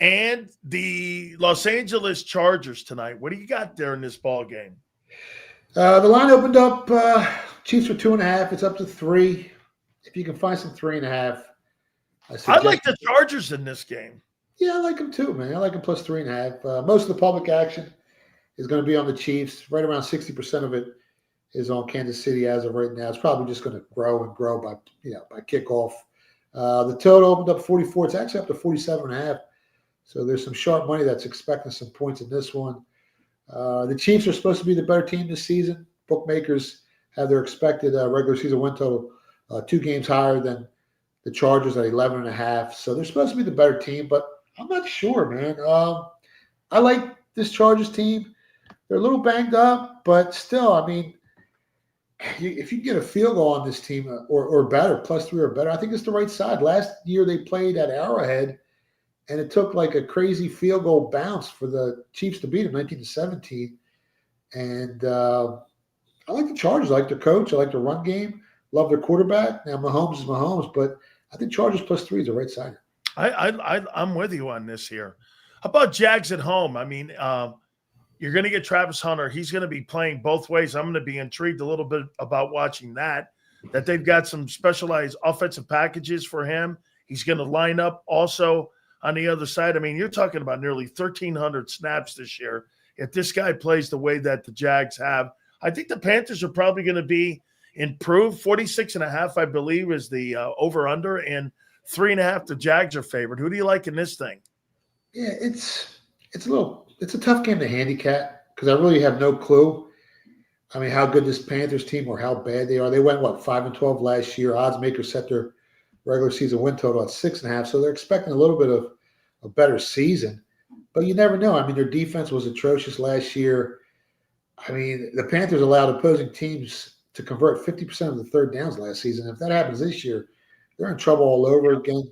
and the Los Angeles Chargers tonight. What do you got there in this ball game? The line opened up. Chiefs for 2.5. It's up to 3. If you can find some 3.5. I like the Chargers in this game. Yeah, I like them too, man. I like them plus 3.5. Most of the public action is going to be on the Chiefs. Right around 60% of it is on Kansas City as of right now. It's probably just going to grow and grow by kickoff. The total opened up 44. It's actually up to 47.5. So there's some sharp money that's expecting some points in this one. The Chiefs are supposed to be the better team this season. Bookmakers have their expected regular season win total 2 games higher than the Chargers at 11.5. So they're supposed to be the better team, but I'm not sure, man. I like this Chargers team. They're a little banged up, but still, I mean, if you get a field goal on this team or better, plus 3 or better, I think it's the right side. Last year they played at Arrowhead, and it took like a crazy field goal bounce for the Chiefs to beat them 19-17. And I like the Chargers. I like their coach. I like their run game. Love their quarterback. Now, Mahomes is Mahomes, but I think Chargers plus 3 is the right side. I'm with you on this here. How about Jags at home? I mean, you're going to get Travis Hunter. He's going to be playing both ways. I'm going to be intrigued a little bit about watching that they've got some specialized offensive packages for him. He's going to line up also on the other side. I mean, you're talking about nearly 1,300 snaps this year. If this guy plays the way that the Jags have, I think the Panthers are probably going to be improved. 46.5, I believe, is the over-under, and 3.5 the Jags are favored. Who do you like in this thing? Yeah, it's a tough game to handicap because I really have no clue. I mean, how good this Panthers team or how bad they are. They went 5-12 last year. Odds makers set their regular season win total at 6.5, so they're expecting a little bit of a better season. But you never know. I mean, their defense was atrocious last year. I mean, the Panthers allowed opposing teams to convert 50% of the third downs last season. If that happens this year, they're in trouble all over again.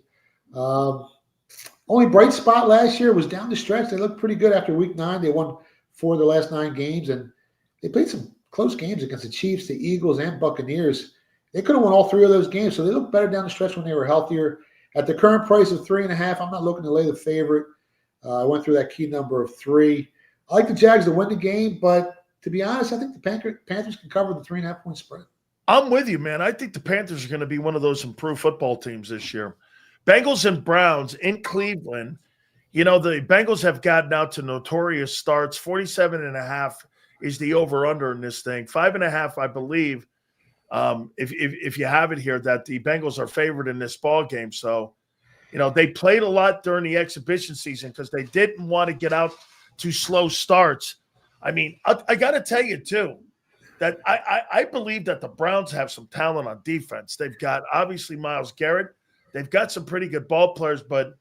Only bright spot last year was down the stretch. They looked pretty good after week 9. They won 4 of the last 9 games, and they played some close games against the Chiefs, the Eagles, and Buccaneers. They could have won all 3 of those games, so they looked better down the stretch when they were healthier. At the current price of 3.5, I'm not looking to lay the favorite. I went through that key number of 3. I like the Jags to win the game, but to be honest, I think the Panthers can cover the 3.5-point spread. I'm with you, man. I think the Panthers are going to be one of those improved football teams this year. Bengals and Browns in Cleveland. You know, the Bengals have gotten out to notorious starts. 47.5 is the over-under in this thing. 5.5, I believe, if you have it here, that the Bengals are favored in this ball game. So, you know, they played a lot during the exhibition season because they didn't want to get out to slow starts. I mean, I got to tell you, too, that I believe that the Browns have some talent on defense. They've got, obviously, Myles Garrett. They've got some pretty good ball players, but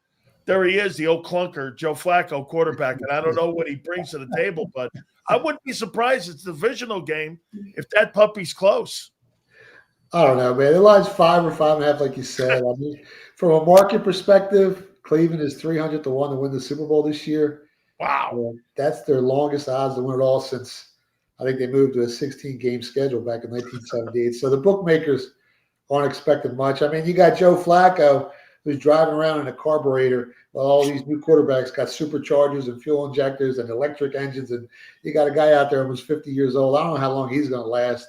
there he is, the old clunker, Joe Flacco, quarterback, and I don't know what he brings to the table, but I wouldn't be surprised. It's a divisional game if that puppy's close. I don't know, man. The line's 5 or 5.5, like you said. I mean, from a market perspective, Cleveland is 300 to 1 to win the Super Bowl this year. Wow. That's their longest odds to win it all since I think they moved to a 16-game schedule back in 1978. So the bookmakers aren't expecting much. I mean, you got Joe Flacco, who's driving around in a carburetor while all these new quarterbacks got superchargers and fuel injectors and electric engines. And you got a guy out there who's 50 years old. I don't know how long he's going to last.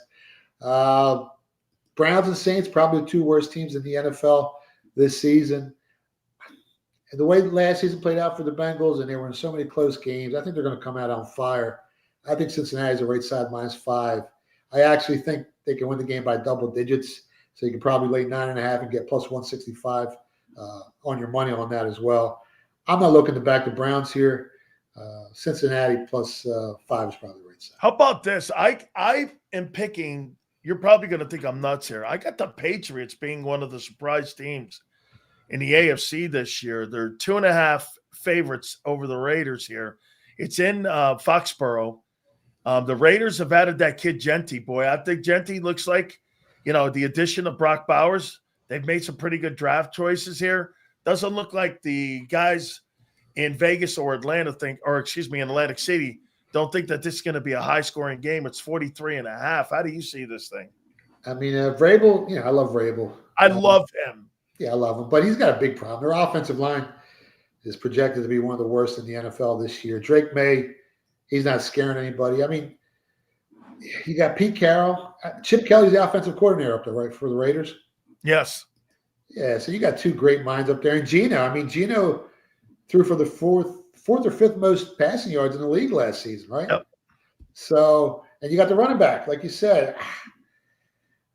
Browns and Saints, probably the 2 worst teams in the NFL this season. And the way last season played out for the Bengals, and they were in so many close games, I think they're going to come out on fire. I think Cincinnati's a right side -5. I actually think they can win the game by double digits. So you can probably lay 9.5 and get plus 165 on your money on that as well. I'm not looking to back the Browns here. Cincinnati plus 5 is probably the right side. How about this? I am picking – you're probably going to think I'm nuts here. I got the Patriots being one of the surprise teams in the AFC this year. They're 2.5 favorites over the Raiders here. It's in Foxborough. The Raiders have added that kid Gentry. Boy, I think Gentry looks like – you know, the addition of Brock Bowers, they've made some pretty good draft choices here. Doesn't look like the guys in Vegas or Atlanta in Atlantic City don't think that this is going to be a high-scoring game. It's 43.5. How do you see this thing? I mean, Vrabel, you know, I love Vrabel. I love him. Yeah, I love him. But he's got a big problem. Their offensive line is projected to be one of the worst in the NFL this year. Drake May, he's not scaring anybody. I mean, you got Pete Carroll. Chip Kelly's the offensive coordinator up there, right, for the Raiders? Yes. Yeah, so you got 2 great minds up there. And Geno, I mean, Geno threw for the fourth or 5th most passing yards in the league last season, right? Yep. So, and you got the running back, like you said.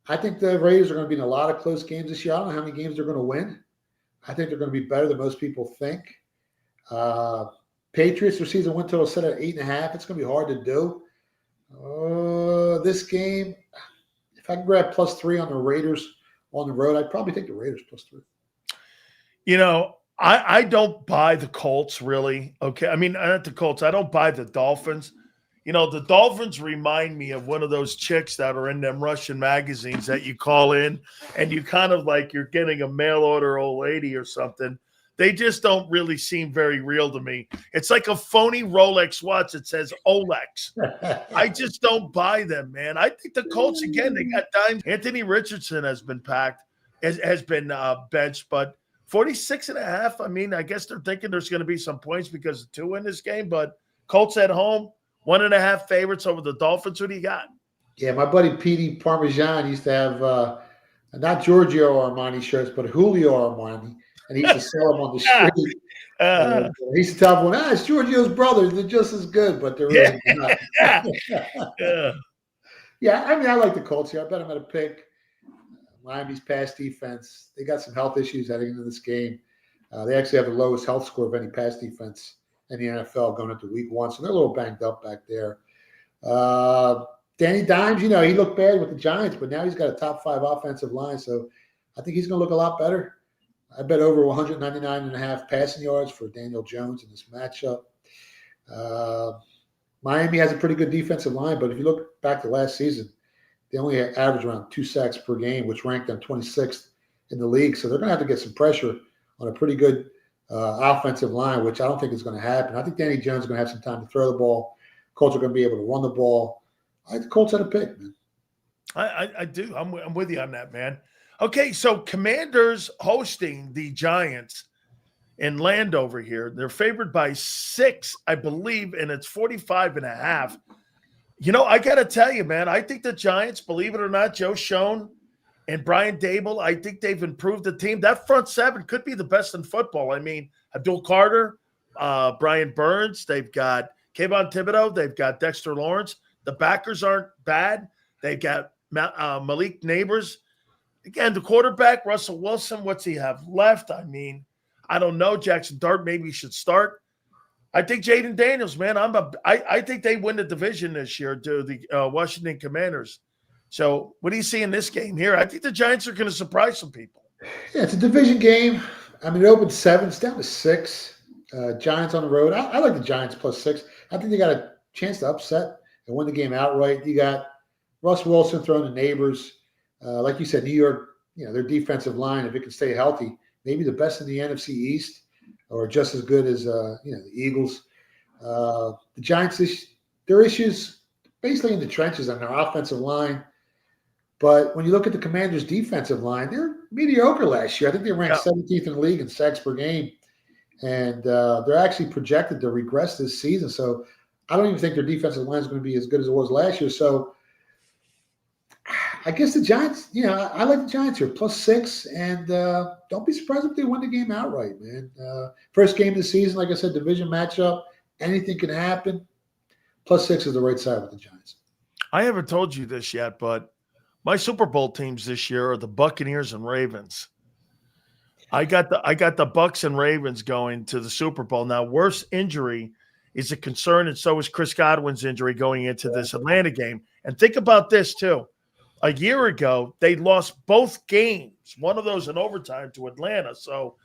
I think the Raiders are going to be in a lot of close games this year. I don't know how many games they're going to win. I think they're going to be better than most people think. Patriots, their season win total set at 8.5. It's going to be hard to do. This game, if I can grab +3 on the Raiders on the road, I'd probably take the Raiders +3. You know, I don't buy the Colts, really. Okay. I mean, not the Colts. I don't buy the Dolphins. You know, the Dolphins remind me of one of those chicks that are in them Russian magazines that you call in and you kind of like you're getting a mail order old lady or something. They just don't really seem very real to me. It's like a phony Rolex watch that says Olex. I just don't buy them, man. I think the Colts, again, they got dimes. Anthony Richardson has been packed, has been benched, but 46.5. I mean, I guess they're thinking there's going to be some points because of 2 in this game, but Colts at home, 1.5 favorites over the Dolphins. What do you got? Yeah, my buddy Petey Parmesan used to have not Giorgio Armani shirts, but Julio Armani, and he used to sell them on the street. He used to tell everyone, it's Giorgio's brothers. They're just as good, but they're really not. Yeah, I mean, I like the Colts here. I bet I'm going to pick Miami's pass defense. They got some health issues heading into this game. They actually have the lowest health score of any pass defense in the NFL going into week 1, so they're a little banged up back there. Danny Dimes, he looked bad with the Giants, but now he's got a top 5 offensive line, so I think he's going to look a lot better. I bet over 199.5 passing yards for Daniel Jones in this matchup. Miami has a pretty good defensive line, but if you look back to last season, they only averaged around 2 sacks per game, which ranked them 26th in the league. So they're going to have to get some pressure on a pretty good offensive line, which I don't think is going to happen. I think Danny Jones is going to have some time to throw the ball. Colts are going to be able to run the ball. I think the Colts had a pick, man. I do. I'm with you on that, man. Okay, so Commanders hosting the Giants in Landover here. They're favored by 6, I believe, and it's 45.5. I got to tell you, man, I think the Giants, believe it or not, Joe Schoen and Brian Dable, I think they've improved the team. That front 7 could be the best in football. I mean, Abdul Carter, Brian Burns, they've got Kayvon Thibodeau, they've got Dexter Lawrence. The backers aren't bad. They've got Malik Neighbors. Again, the quarterback, Russell Wilson, what's he have left? I mean, I don't know. Jackson Dart maybe should start. I think Jaden Daniels, man, I think they win the division this year to the Washington Commanders. So what do you see in this game here? I think the Giants are going to surprise some people. Yeah, it's a division game. I mean, it opened 7. It's down to 6. Giants on the road. I like the Giants plus 6. I think they got a chance to upset and win the game outright. You got Russ Wilson throwing the Neighbors. Like you said, New York, their defensive line, if it can stay healthy, maybe the best in the NFC East or just as good as, the Eagles. The Giants, their issues basically in the trenches on their offensive line. But when you look at the Commanders' defensive line, they're mediocre last year. I think they ranked 17th in the league in sacks per game. And they're actually projected to regress this season. So I don't even think their defensive line is going to be as good as it was last year. So I guess the Giants, I like the Giants here, plus 6. And don't be surprised if they win the game outright, man. First game of the season, like I said, division matchup. Anything can happen. Plus 6 is the right side with the Giants. I haven't told you this yet, but my Super Bowl teams this year are the Buccaneers and Ravens. I got the Bucs and Ravens going to the Super Bowl. Now, worst injury is a concern, and so is Chris Godwin's injury going into this Atlanta game. And think about this, too. A year ago, they lost both games, one of those in overtime to Atlanta. So,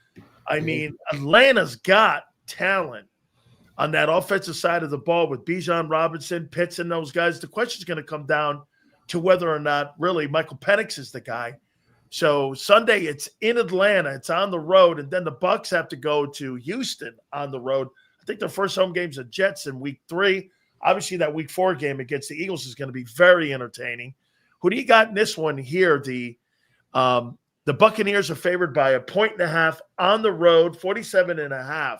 I mean, Atlanta's got talent on that offensive side of the ball with Bijan Robinson, Pitts, and those guys. The question is going to come down to whether or not really Michael Penix is the guy. So Sunday, it's in Atlanta. It's on the road, and then the Bucs have to go to Houston on the road. I think their first home game's the Jets in week 3. Obviously, that week 4 game against the Eagles is going to be very entertaining. Who do you got in this one here? The Buccaneers are favored by 1.5 on the road, 47.5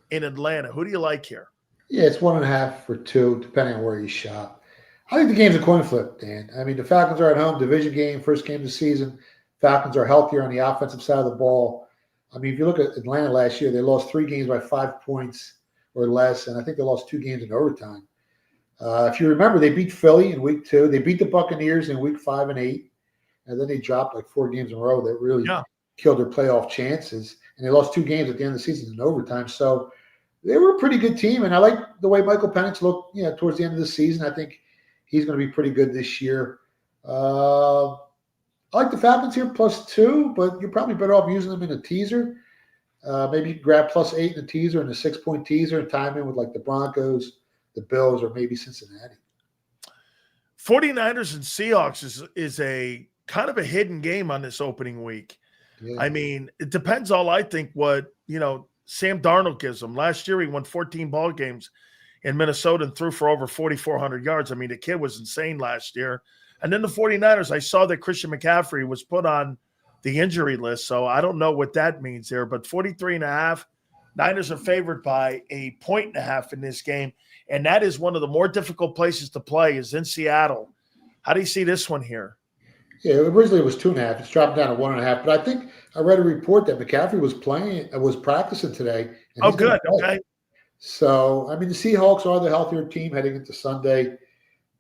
in Atlanta. Who do you like here? Yeah, it's 1.5 for 2, depending on where you shop. I think the game's a coin flip, Dan. I mean, the Falcons are at home, division game, first game of the season. Falcons are healthier on the offensive side of the ball. I mean, if you look at Atlanta last year, they lost 3 games by 5 points or less, and I think they lost 2 games in overtime. If you remember, they beat Philly in week 2. They beat the Buccaneers in week 5 and 8, and then they dropped like 4 games in a row that really killed their playoff chances. And they lost 2 games at the end of the season in overtime. So they were a pretty good team, and I like the way Michael Penix looked, towards the end of the season. I think he's going to be pretty good this year. I like the Falcons here plus 2, but you're probably better off using them in a teaser. Maybe you can grab plus 8 in a teaser and a 6-point teaser and time in with like the Broncos, the Bills, or maybe Cincinnati. 49ers and Seahawks is a kind of a hidden game on this opening week. Yeah. I mean, it depends I think what, Sam Darnold gives them. Last year, he won 14 ball games in Minnesota and threw for over 4,400 yards. I mean, the kid was insane last year. And then the 49ers, I saw that Christian McCaffrey was put on the injury list. So I don't know what that means there, but 43.5, Niners are favored by 1.5 in this game. And that is one of the more difficult places to play is in Seattle. How do you see this one here? Yeah, originally it was 2.5. It's dropped down to 1.5. But I think I read a report that McCaffrey was practicing today. And Oh, good. Okay. So, I mean, the Seahawks are the healthier team heading into Sunday.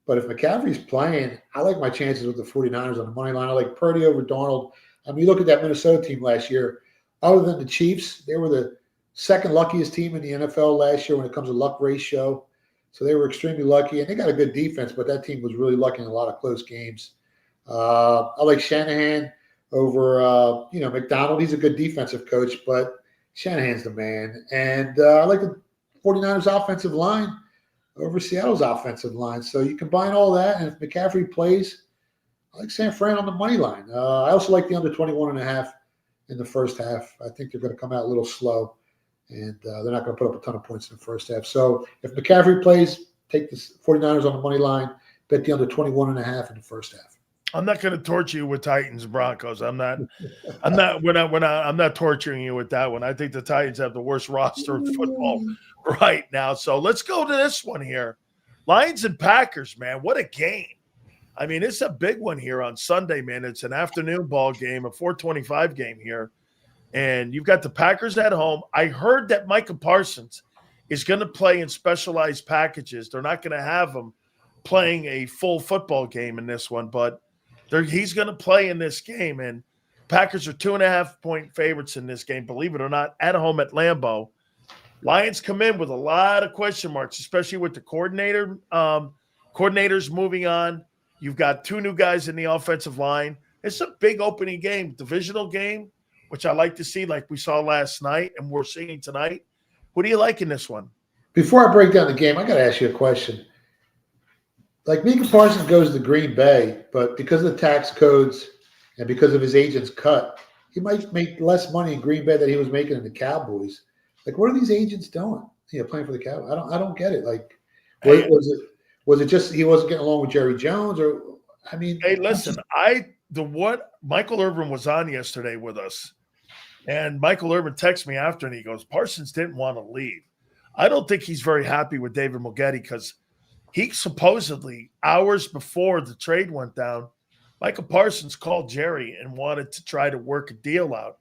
But if McCaffrey's playing, I like my chances with the 49ers on the money line. I like Purdy over Darnold. I mean, you look at that Minnesota team last year. Other than the Chiefs, they were the second luckiest team in the NFL last year when it comes to luck ratio. So they were extremely lucky. And they got a good defense, but that team was really lucky in a lot of close games. I like Shanahan over, McDonald. He's a good defensive coach, but Shanahan's the man. And I like the 49ers offensive line over Seattle's offensive line. So you combine all that, and if McCaffrey plays, I like San Fran on the money line. I also like the under 21.5 in the first half. I think they're going to come out a little slow, and they're not going to put up a ton of points in the first half. So if McCaffrey plays, take the 49ers on the money line, bet the under 21.5 in the first half. I'm not going to torture you with Titans Broncos. I'm not torturing you with that one. I think the Titans have the worst roster in football right now. So let's go to this one here. Lions and Packers, man. What a game. I mean, it's a big one here on Sunday, man. It's an afternoon ball game, a 4:25 game here. And you've got the Packers at home. I heard that Micah Parsons is going to play in specialized packages. They're not going to have him playing a full football game in this one, but he's going to play in this game. And Packers are 2.5-point favorites in this game, believe it or not, at home at Lambeau. Lions come in with a lot of question marks, especially with the coordinators moving on. You've got two new guys in the offensive line. It's a big opening game, divisional game, which I like to see like we saw last night and we're seeing tonight. What do you like in this one? Before I break down the game, I got to ask you a question. Like Micah Parsons goes to Green Bay, but because of the tax codes and because of his agent's cut, he might make less money in Green Bay than he was making in the Cowboys. Like, what are these agents doing? Playing for the Cowboys. I don't get it. Like, was it just he wasn't getting along with Jerry Jones, or I mean? Hey, listen, Michael Irvin was on yesterday with us, and Michael Irvin texted me after, and he goes, Parsons didn't want to leave. I don't think he's very happy with David Mulgety because he supposedly, hours before the trade went down, Micah Parsons called Jerry and wanted to try to work a deal out.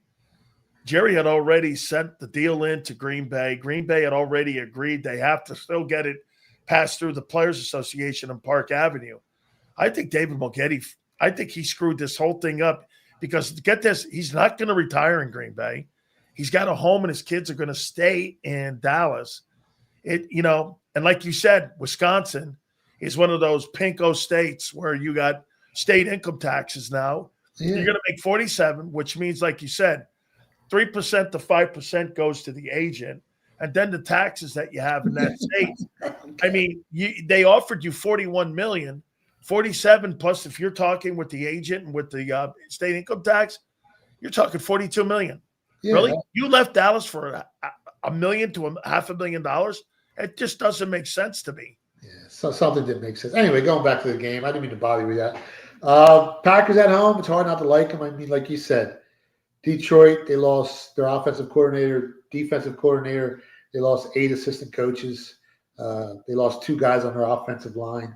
Jerry had already sent the deal in to Green Bay. Green Bay had already agreed they have to still get it passed through the Players Association on Park Avenue. I think David Mulgety, I think he screwed this whole thing up because, get this, he's not going to retire in Green Bay. He's got a home and his kids are going to stay in Dallas. And like you said, Wisconsin is one of those pinko states where you got state income taxes now. Yeah. You're going to make 47, which means, like you said, 3% to 5% goes to the agent, and then the taxes that you have in that state. I mean, they offered you $41 million, 47 plus if you're talking with the agent and with the state income tax, you're talking $42 million. Yeah. Really? You left Dallas for $1 million to $500,000? It just doesn't make sense to me. Yeah, so something didn't make sense. Anyway, going back to the game, I didn't mean to bother you with that. Packers at home, it's hard not to like them. I mean, like you said, Detroit, they lost their offensive coordinator, defensive coordinator. They lost 8 assistant coaches. They lost 2 guys on their offensive line.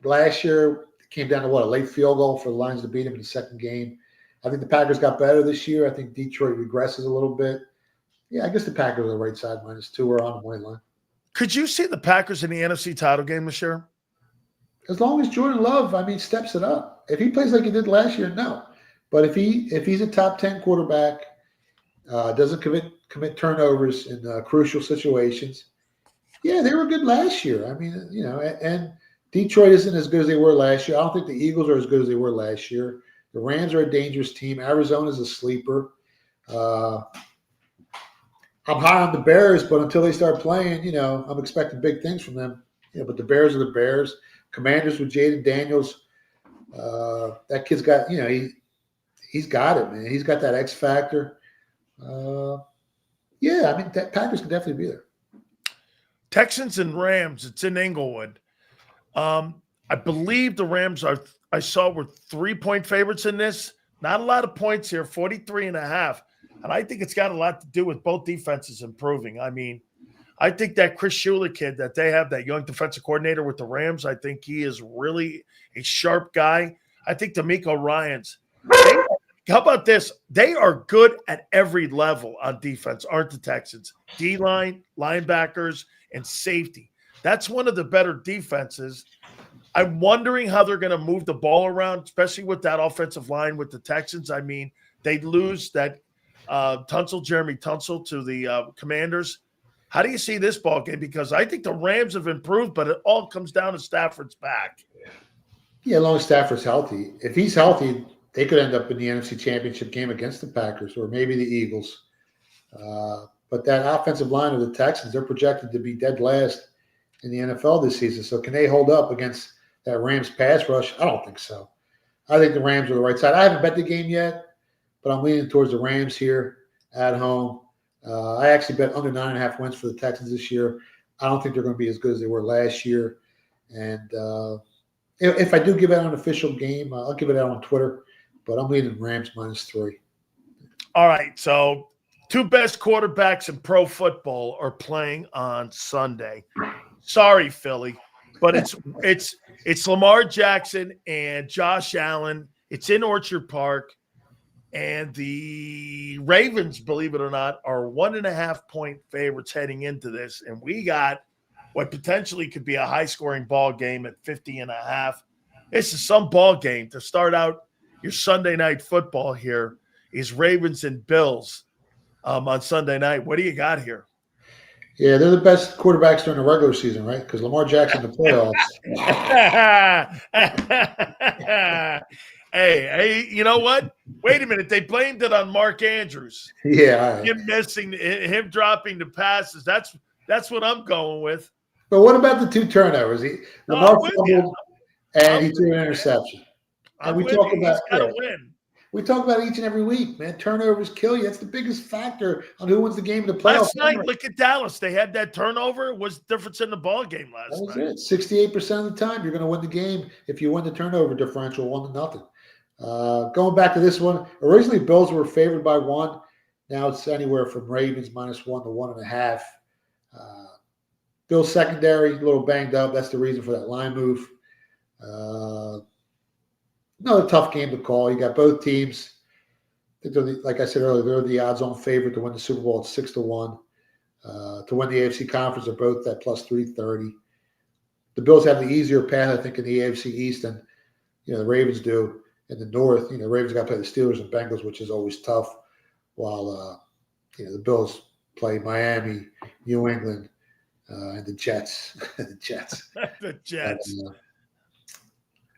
Last year, it came down to a late field goal for the Lions to beat them in the second game. I think the Packers got better this year. I think Detroit regresses a little bit. Yeah, I guess the Packers are the right side -2 are on the money line. Could you see the Packers in the NFC title game this year? As long as Jordan Love, steps it up. If he plays like he did last year, no. But if he's a top 10 quarterback, doesn't commit turnovers in crucial situations, yeah, they were good last year. And Detroit isn't as good as they were last year. I don't think the Eagles are as good as they were last year. The Rams are a dangerous team. Arizona's a sleeper. I'm high on the Bears, but until they start playing, I'm expecting big things from them. But the Bears are the Bears. Commanders with Jaden Daniels. That kid's got, he's got it, man. He's got that X factor. That Packers can definitely be there. Texans and Rams, it's in Inglewood. I believe the Rams I saw were 3-point favorites in this. Not a lot of points here, 43.5. And I think it's got a lot to do with both defenses improving. I mean, I think that Chris Shula kid that they have, that young defensive coordinator with the Rams, I think he is really a sharp guy. I think D'Amico Ryans, how about this? They are good at every level on defense, aren't the Texans? D-line, linebackers, and safety. That's one of the better defenses. I'm wondering how they're going to move the ball around, especially with that offensive line with the Texans. I mean, they lose that Jeremy Tunsil to the Commanders. How do you see this ball game? Because I think the Rams have improved, but it all comes down to Stafford's back. Yeah, as long as Stafford's healthy. If he's healthy, they could end up in the NFC Championship game against the Packers or maybe the Eagles. But that offensive line of the Texans, they're projected to be dead last in the NFL this season. So can they hold up against that Rams pass rush? I don't think so. I think the Rams are the right side. I haven't bet the game yet, but I'm leaning towards the Rams here at home. I actually bet under 9.5 wins for the Texans this year. I don't think they're going to be as good as they were last year. And if I do give out an official game, I'll give it out on Twitter. But I'm leaning Rams -3. All right, so two best quarterbacks in pro football are playing on Sunday. Sorry, Philly, but it's Lamar Jackson and Josh Allen. It's in Orchard Park, and the Ravens, believe it or not, are 1.5-point favorites heading into this, and we got what potentially could be a high-scoring ball game at 50.5. This is some ball game to start out your Sunday night football. Here is Ravens and Bills on Sunday night. What do you got here? Yeah, they're the best quarterbacks during the regular season, right? Because Lamar Jackson in the playoffs. Hey, you know what? Wait a minute. They blamed it on Mark Andrews. Yeah. Him dropping the passes. That's what I'm going with. But what about the 2 turnovers? Lamar fumbled and he threw an interception. And we talk about win. We talk about it each and every week, man. Turnovers kill you. That's the biggest factor on who wins the game in the playoffs. Last night, look at Dallas. They had that turnover. It was the difference in the ball game last night. That was it. 68% of the time, you're going to win the game if you win the turnover differential 1-0. Going back to this one, originally Bills were favored by 1. Now it's anywhere from Ravens -1 to 1.5. Bills secondary, a little banged up. That's the reason for that line move. Another tough game to call. You got both teams. I think like I said earlier, they're the odds-on favorite to win the Super Bowl at 6-1. To win the AFC Conference, they're both at +330. The Bills have the easier path, I think, in the AFC East than the Ravens do in the North. The Ravens got to play the Steelers and Bengals, which is always tough, while the Bills play Miami, New England, and the Jets. The Jets. The Jets.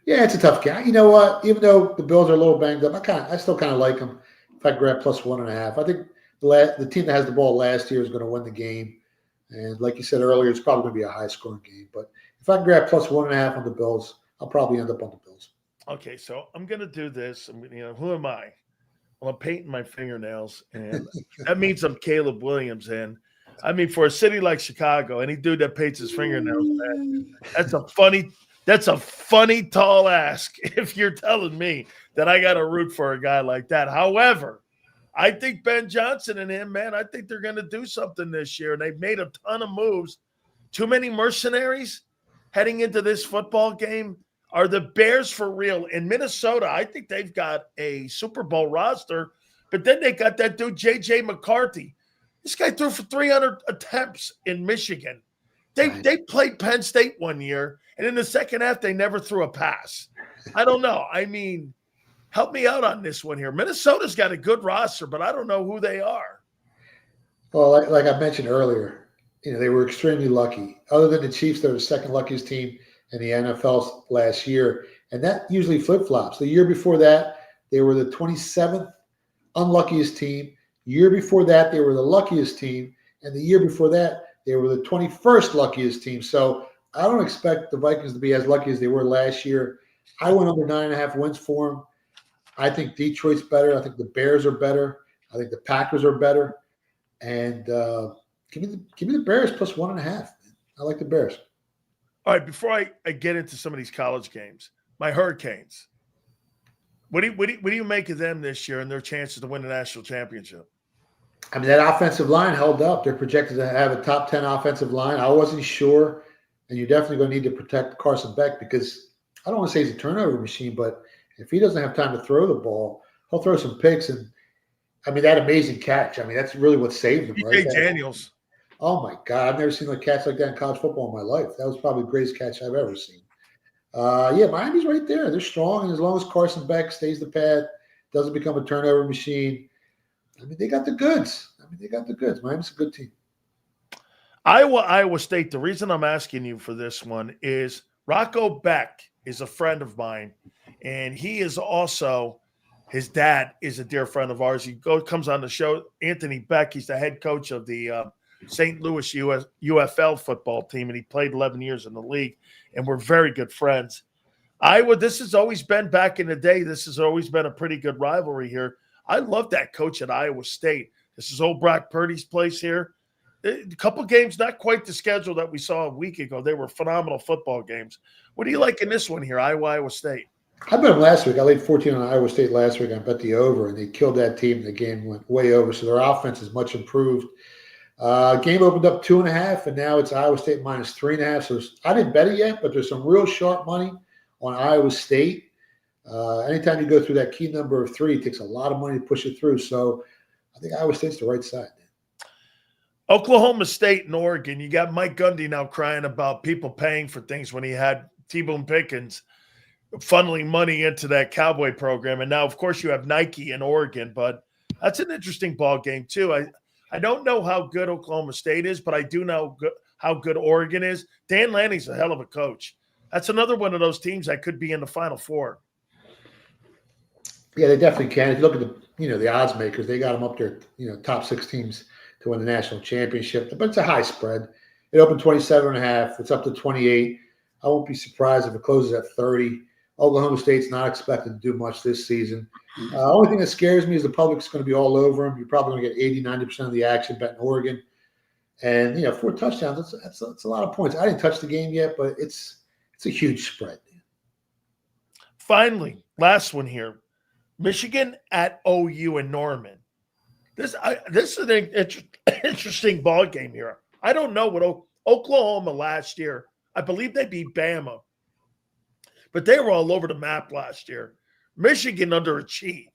Yeah, it's a tough game. You know what? Even though the Bills are a little banged up, I still kind of like them. If I grab +1.5, I think the team that has the ball last year is going to win the game. And like you said earlier, it's probably going to be a high-scoring game. But if I can grab +1.5 on the Bills, I'll probably end up on the Bills. Okay, so I'm going to do this. Who am I? Well, I'm painting my fingernails, and that means I'm Caleb Williams. And I mean, for a city like Chicago, any dude that paints his fingernails, man, that's a funny tall ask if you're telling me that I got to root for a guy like that. However, I think Ben Johnson and him, man, I think they're going to do something this year. And they've made a ton of moves. Too many mercenaries heading into this football game. Are the Bears for real? In Minnesota, I think they've got a Super Bowl roster, but then they got that dude, J.J. McCarthy. This guy threw for 300 attempts in Michigan. They played Penn State one year, and in the second half, they never threw a pass. I don't know. I mean, help me out on this one here. Minnesota's got a good roster, but I don't know who they are. Well, like I mentioned earlier, they were extremely lucky. Other than the Chiefs, they're the second luckiest team in the NFL last year, and that usually flip-flops. The year before that, they were the 27th unluckiest team. Year before that, they were the luckiest team, and the year before that, they were the 21st luckiest team. So I don't expect the Vikings to be as lucky as they were last year. I went under 9.5 wins for them. I think Detroit's better. I think the Bears are better. I think the Packers are better. And give me the Bears +1.5. I like the Bears. All right, before I get into some of these college games, my Hurricanes. What do you make of them this year and their chances to win the national championship? I mean, that offensive line held up. They're projected to have a top 10 offensive line. I wasn't sure, and you're definitely going to need to protect Carson Beck because I don't want to say he's a turnover machine, but if he doesn't have time to throw the ball, he'll throw some picks. And, I mean, that amazing catch, I mean, that's really what saved him, right? Daniels. Oh, my God. I've never seen a catch like that in college football in my life. That was probably the greatest catch I've ever seen. Miami's right there. They're strong, and as long as Carson Beck stays the path, doesn't become a turnover machine, I mean, they got the goods. Miami's a good team. Iowa State, the reason I'm asking you for this one is Rocco Beck is a friend of mine, and he is also – his dad is a dear friend of ours. He comes on the show. Anthony Beck, he's the head coach of the St. Louis UFL football team, and he played 11 years in the league, and we're very good friends. Iowa, this has always been back in the day. This has always been a pretty good rivalry here. I love that coach at Iowa State. This is old Brock Purdy's place here. A couple games, not quite the schedule that we saw a week ago. They were phenomenal football games. What do you like in this one here, Iowa State? I bet them last week. I laid 14 on Iowa State last week. I bet the over, and they killed that team. The game went way over, so their offense is much improved. Game opened up 2.5, and now it's Iowa State minus 3.5. So I didn't bet it yet, but there's some real sharp money on Iowa State. Anytime you go through that key number of 3, it takes a lot of money to push it through. So I think Iowa State's the right side. Oklahoma State and Oregon, you got Mike Gundy now crying about people paying for things when he had T-Boone Pickens funneling money into that Cowboy program. And now, of course, you have Nike in Oregon, but that's an interesting ball game too. I don't know how good Oklahoma State is, but I do know how good Oregon is. Dan Lanning's a hell of a coach. That's another one of those teams that could be in the Final Four. Yeah, they definitely can. If you look at the odds makers, they got them up there, top 6 teams to win the national championship. But it's a high spread. It opened 27.5. It's up to 28. I won't be surprised if it closes at 30. Oklahoma State's not expected to do much this season. Only thing that scares me is the public's going to be all over them. You're probably going to get 80-90% of the action betting Oregon. And 4 touchdowns, that's a lot of points. I didn't touch the game yet, but it's a huge spread. Finally, last one here. Michigan at OU in Norman. This is an interesting ball game here. I don't know what Oklahoma last year. I believe they beat Bama, but they were all over the map last year. Michigan underachieved.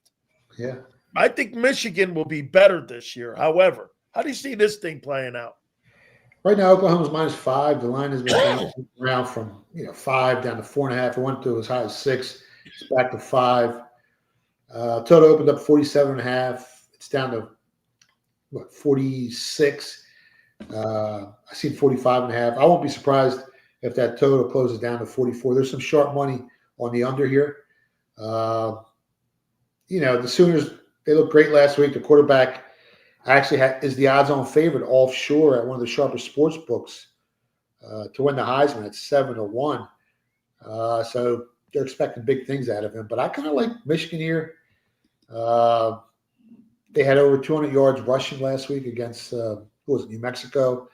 Yeah, I think Michigan will be better this year. However, how do you see this thing playing out? Right now, Oklahoma's minus 5. The line has been bouncing around from 5 down to 4.5. It went to as high as 6. It's back to 5. Total opened up 47.5. It's down to 46. I see 45.5. I won't be surprised if that total closes down to 44. There's some sharp money on the under here. The Sooners, they looked great last week. The quarterback actually is the odds-on favorite offshore at one of the sharpest sports books to win the Heisman at 7-1. So they're expecting big things out of him. But I kind of like Michigan here. They had over 200 yards rushing last week against New Mexico.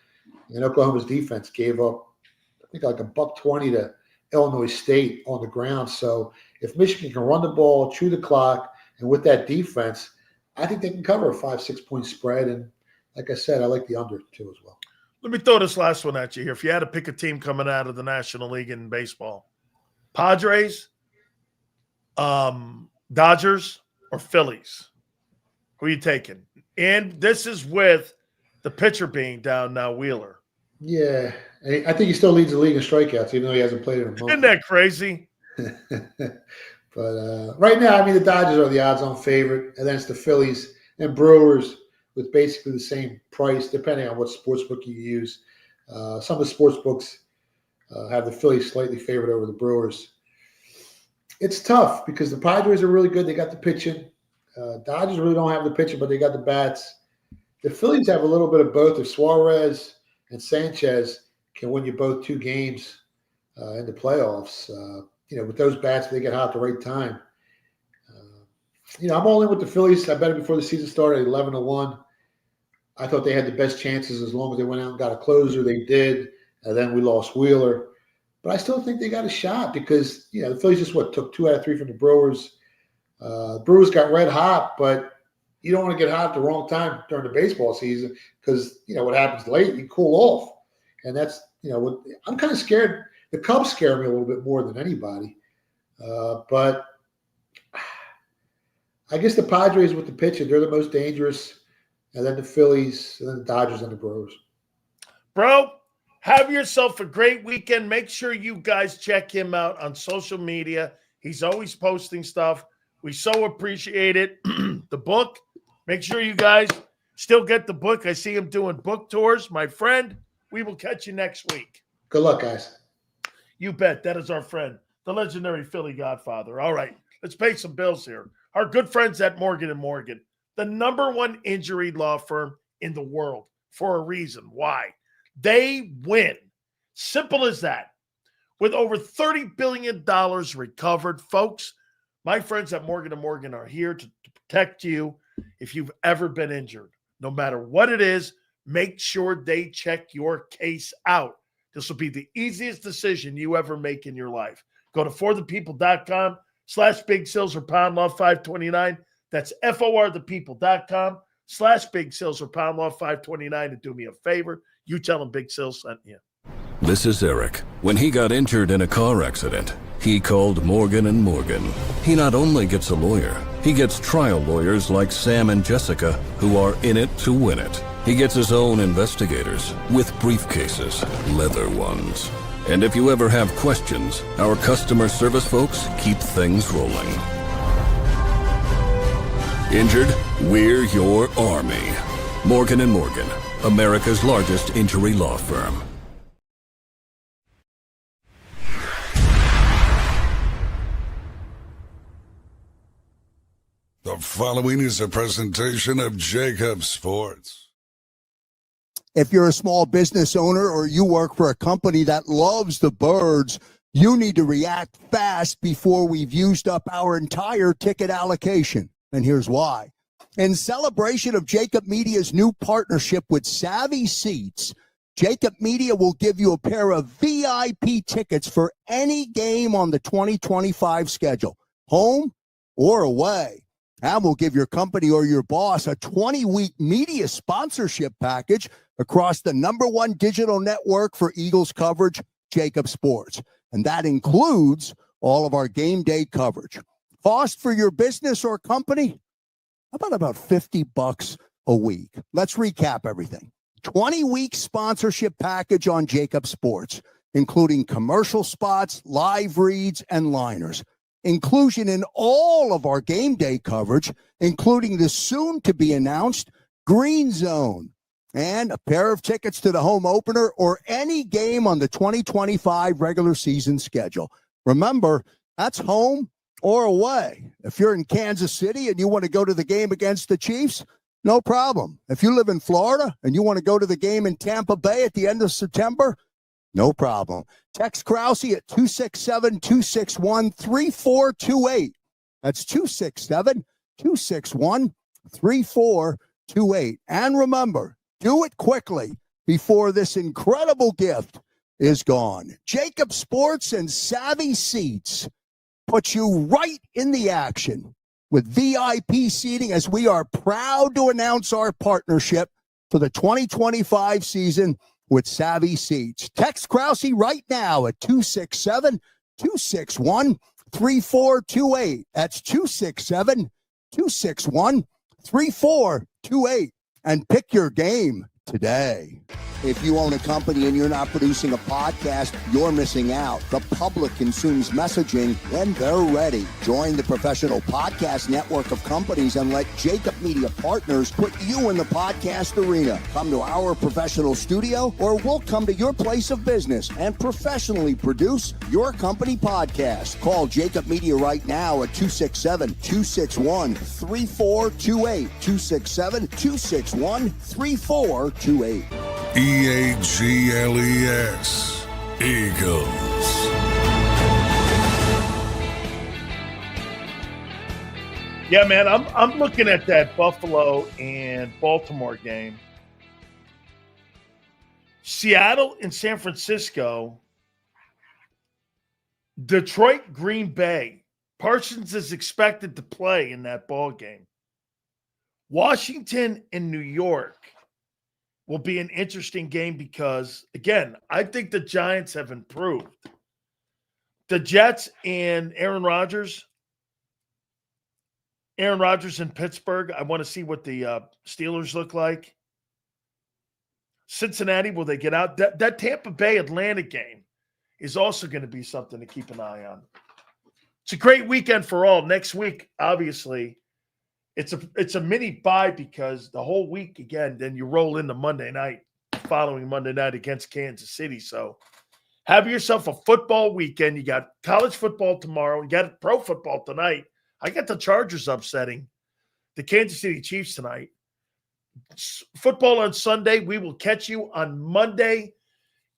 And Oklahoma's defense gave up, I think, like $120 to Illinois State on the ground. So if Michigan can run the ball, chew the clock, and with that defense, I think they can cover a 5-6 point spread. And like I said, I like the under too as well. Let me throw this last one at you here. If you had to pick a team coming out of the National League in baseball, Padres, Dodgers, or Phillies, who are you taking? And this is with the pitcher being down now, Wheeler. Yeah, I think he still leads the league in strikeouts, even though he hasn't played in a month. Isn't that crazy? But right now, I mean, the Dodgers are the odds-on favorite, and then it's the Phillies and Brewers with basically the same price, depending on what sportsbook you use. Some of the sportsbooks have the Phillies slightly favored over the Brewers. It's tough because the Padres are really good. They got the pitching. Dodgers really don't have the pitching, but they got the bats. The Phillies have a little bit of both. If Suarez and Sanchez can win you both 2 games in the playoffs, with those bats, they get hot at the right time. I'm all in with the Phillies. I bet it before the season started, 11-1. I thought they had the best chances as long as they went out and got a closer. They did. And then we lost Wheeler. But I still think they got a shot because, the Phillies just took 2 out of 3 from the Brewers. The Brewers got red hot, but you don't want to get hot at the wrong time during the baseball season because, what happens late, you cool off. And that's, I'm kind of scared. The Cubs scare me a little bit more than anybody. But I guess the Padres with the pitching, they're the most dangerous. And then the Phillies, and then the Dodgers and the Brewers. Bro, have yourself a great weekend. Make sure you guys check him out on social media. He's always posting stuff. We so appreciate it. The book, make sure you guys still get the book. I see him doing book tours. My friend, we will catch you next week. Good luck, guys. You bet. That is our friend, the legendary Philly Godfather. All right, let's pay some bills here. Our good friends at Morgan & Morgan, the #1 injury law firm in the world for a reason. Why? They win. Simple as that. With over $30 billion recovered, folks, my friends at Morgan & Morgan are here to protect you if you've ever been injured. No matter what it is, make sure they check your case out. This will be the easiest decision you ever make in your life. Go to forthepeople.com/Big Sills or Pound Law 529. That's forthepeople.com/Big Sills or Pound Law 529. And do me a favor, you tell them Big Sills sent you. This is Eric. When he got injured in a car accident, he called Morgan & Morgan. He not only gets a lawyer, he gets trial lawyers like Sam and Jessica who are in it to win it. He gets his own investigators with briefcases, leather ones. And if you ever have questions, our customer service folks keep things rolling. Injured? We're your army. Morgan & Morgan, America's largest injury law firm. The following is a presentation of JAKIB Sports. If you're a small business owner or you work for a company that loves the birds, you need to react fast before we've used up our entire ticket allocation. And here's why. In celebration of JAKIB Media's new partnership with Savvy Seats, JAKIB Media will give you a pair of VIP tickets for any game on the 2025 schedule, home or away. And we'll give your company or your boss a 20-week media sponsorship package across the #1 digital network for Eagles coverage, JAKIB Sports. And that includes all of our game day coverage. Cost for your business or company? About $50 a week. Let's recap everything. 20-week sponsorship package on JAKIB Sports, including commercial spots, live reads, and liners. Inclusion in all of our game day coverage, including the soon-to-be-announced Green Zone, and a pair of tickets to the home opener or any game on the 2025 regular season schedule. Remember, that's home or away. If you're in Kansas City and you want to go to the game against the Chiefs, no problem. If you live in Florida and you want to go to the game in Tampa Bay at the end of September, no problem. Text Krause at 267-261-3428. That's 267-261-3428. And remember, do it quickly before this incredible gift is gone. JAKIB Sports and Savvy Seats put you right in the action with VIP seating as we are proud to announce our partnership for the 2025 season with Savvy Seats. Text Krause right now at 267-261-3428. That's 267-261-3428. And pick your game today. If you own a company and you're not producing a podcast, you're missing out. The public consumes messaging when they're ready. Join the professional podcast network of companies and let JAKIB Media Partners put you in the podcast arena. Come to our professional studio or we'll come to your place of business and professionally produce your company podcast. Call JAKIB Media right now at 267-261-3428. 267-261-3428. EAGLES, Eagles. Yeah, man, I'm looking at that Buffalo and Baltimore game. Seattle and San Francisco Detroit, Green Bay. Parsons is expected to play in that ball game. Washington and New York will be an interesting game because, again, I think the Giants have improved. The Jets and Aaron Rodgers in Pittsburgh, I want to see what the Steelers look like. Cincinnati, will they get out? That Tampa Bay Atlanta game is also going to be something to keep an eye on. It's a great weekend for all. Next week, obviously, it's a mini bye because the whole week, again, then you roll into Monday night, following Monday night against Kansas City. So have yourself a football weekend. You got college football tomorrow. You got pro football tonight. I got the Chargers upsetting the Kansas City Chiefs tonight. Football on Sunday. We will catch you on Monday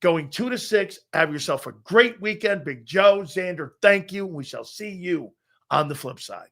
going 2 to 6. Have yourself a great weekend. Big Joe, Xander, thank you. We shall see you on the flip side.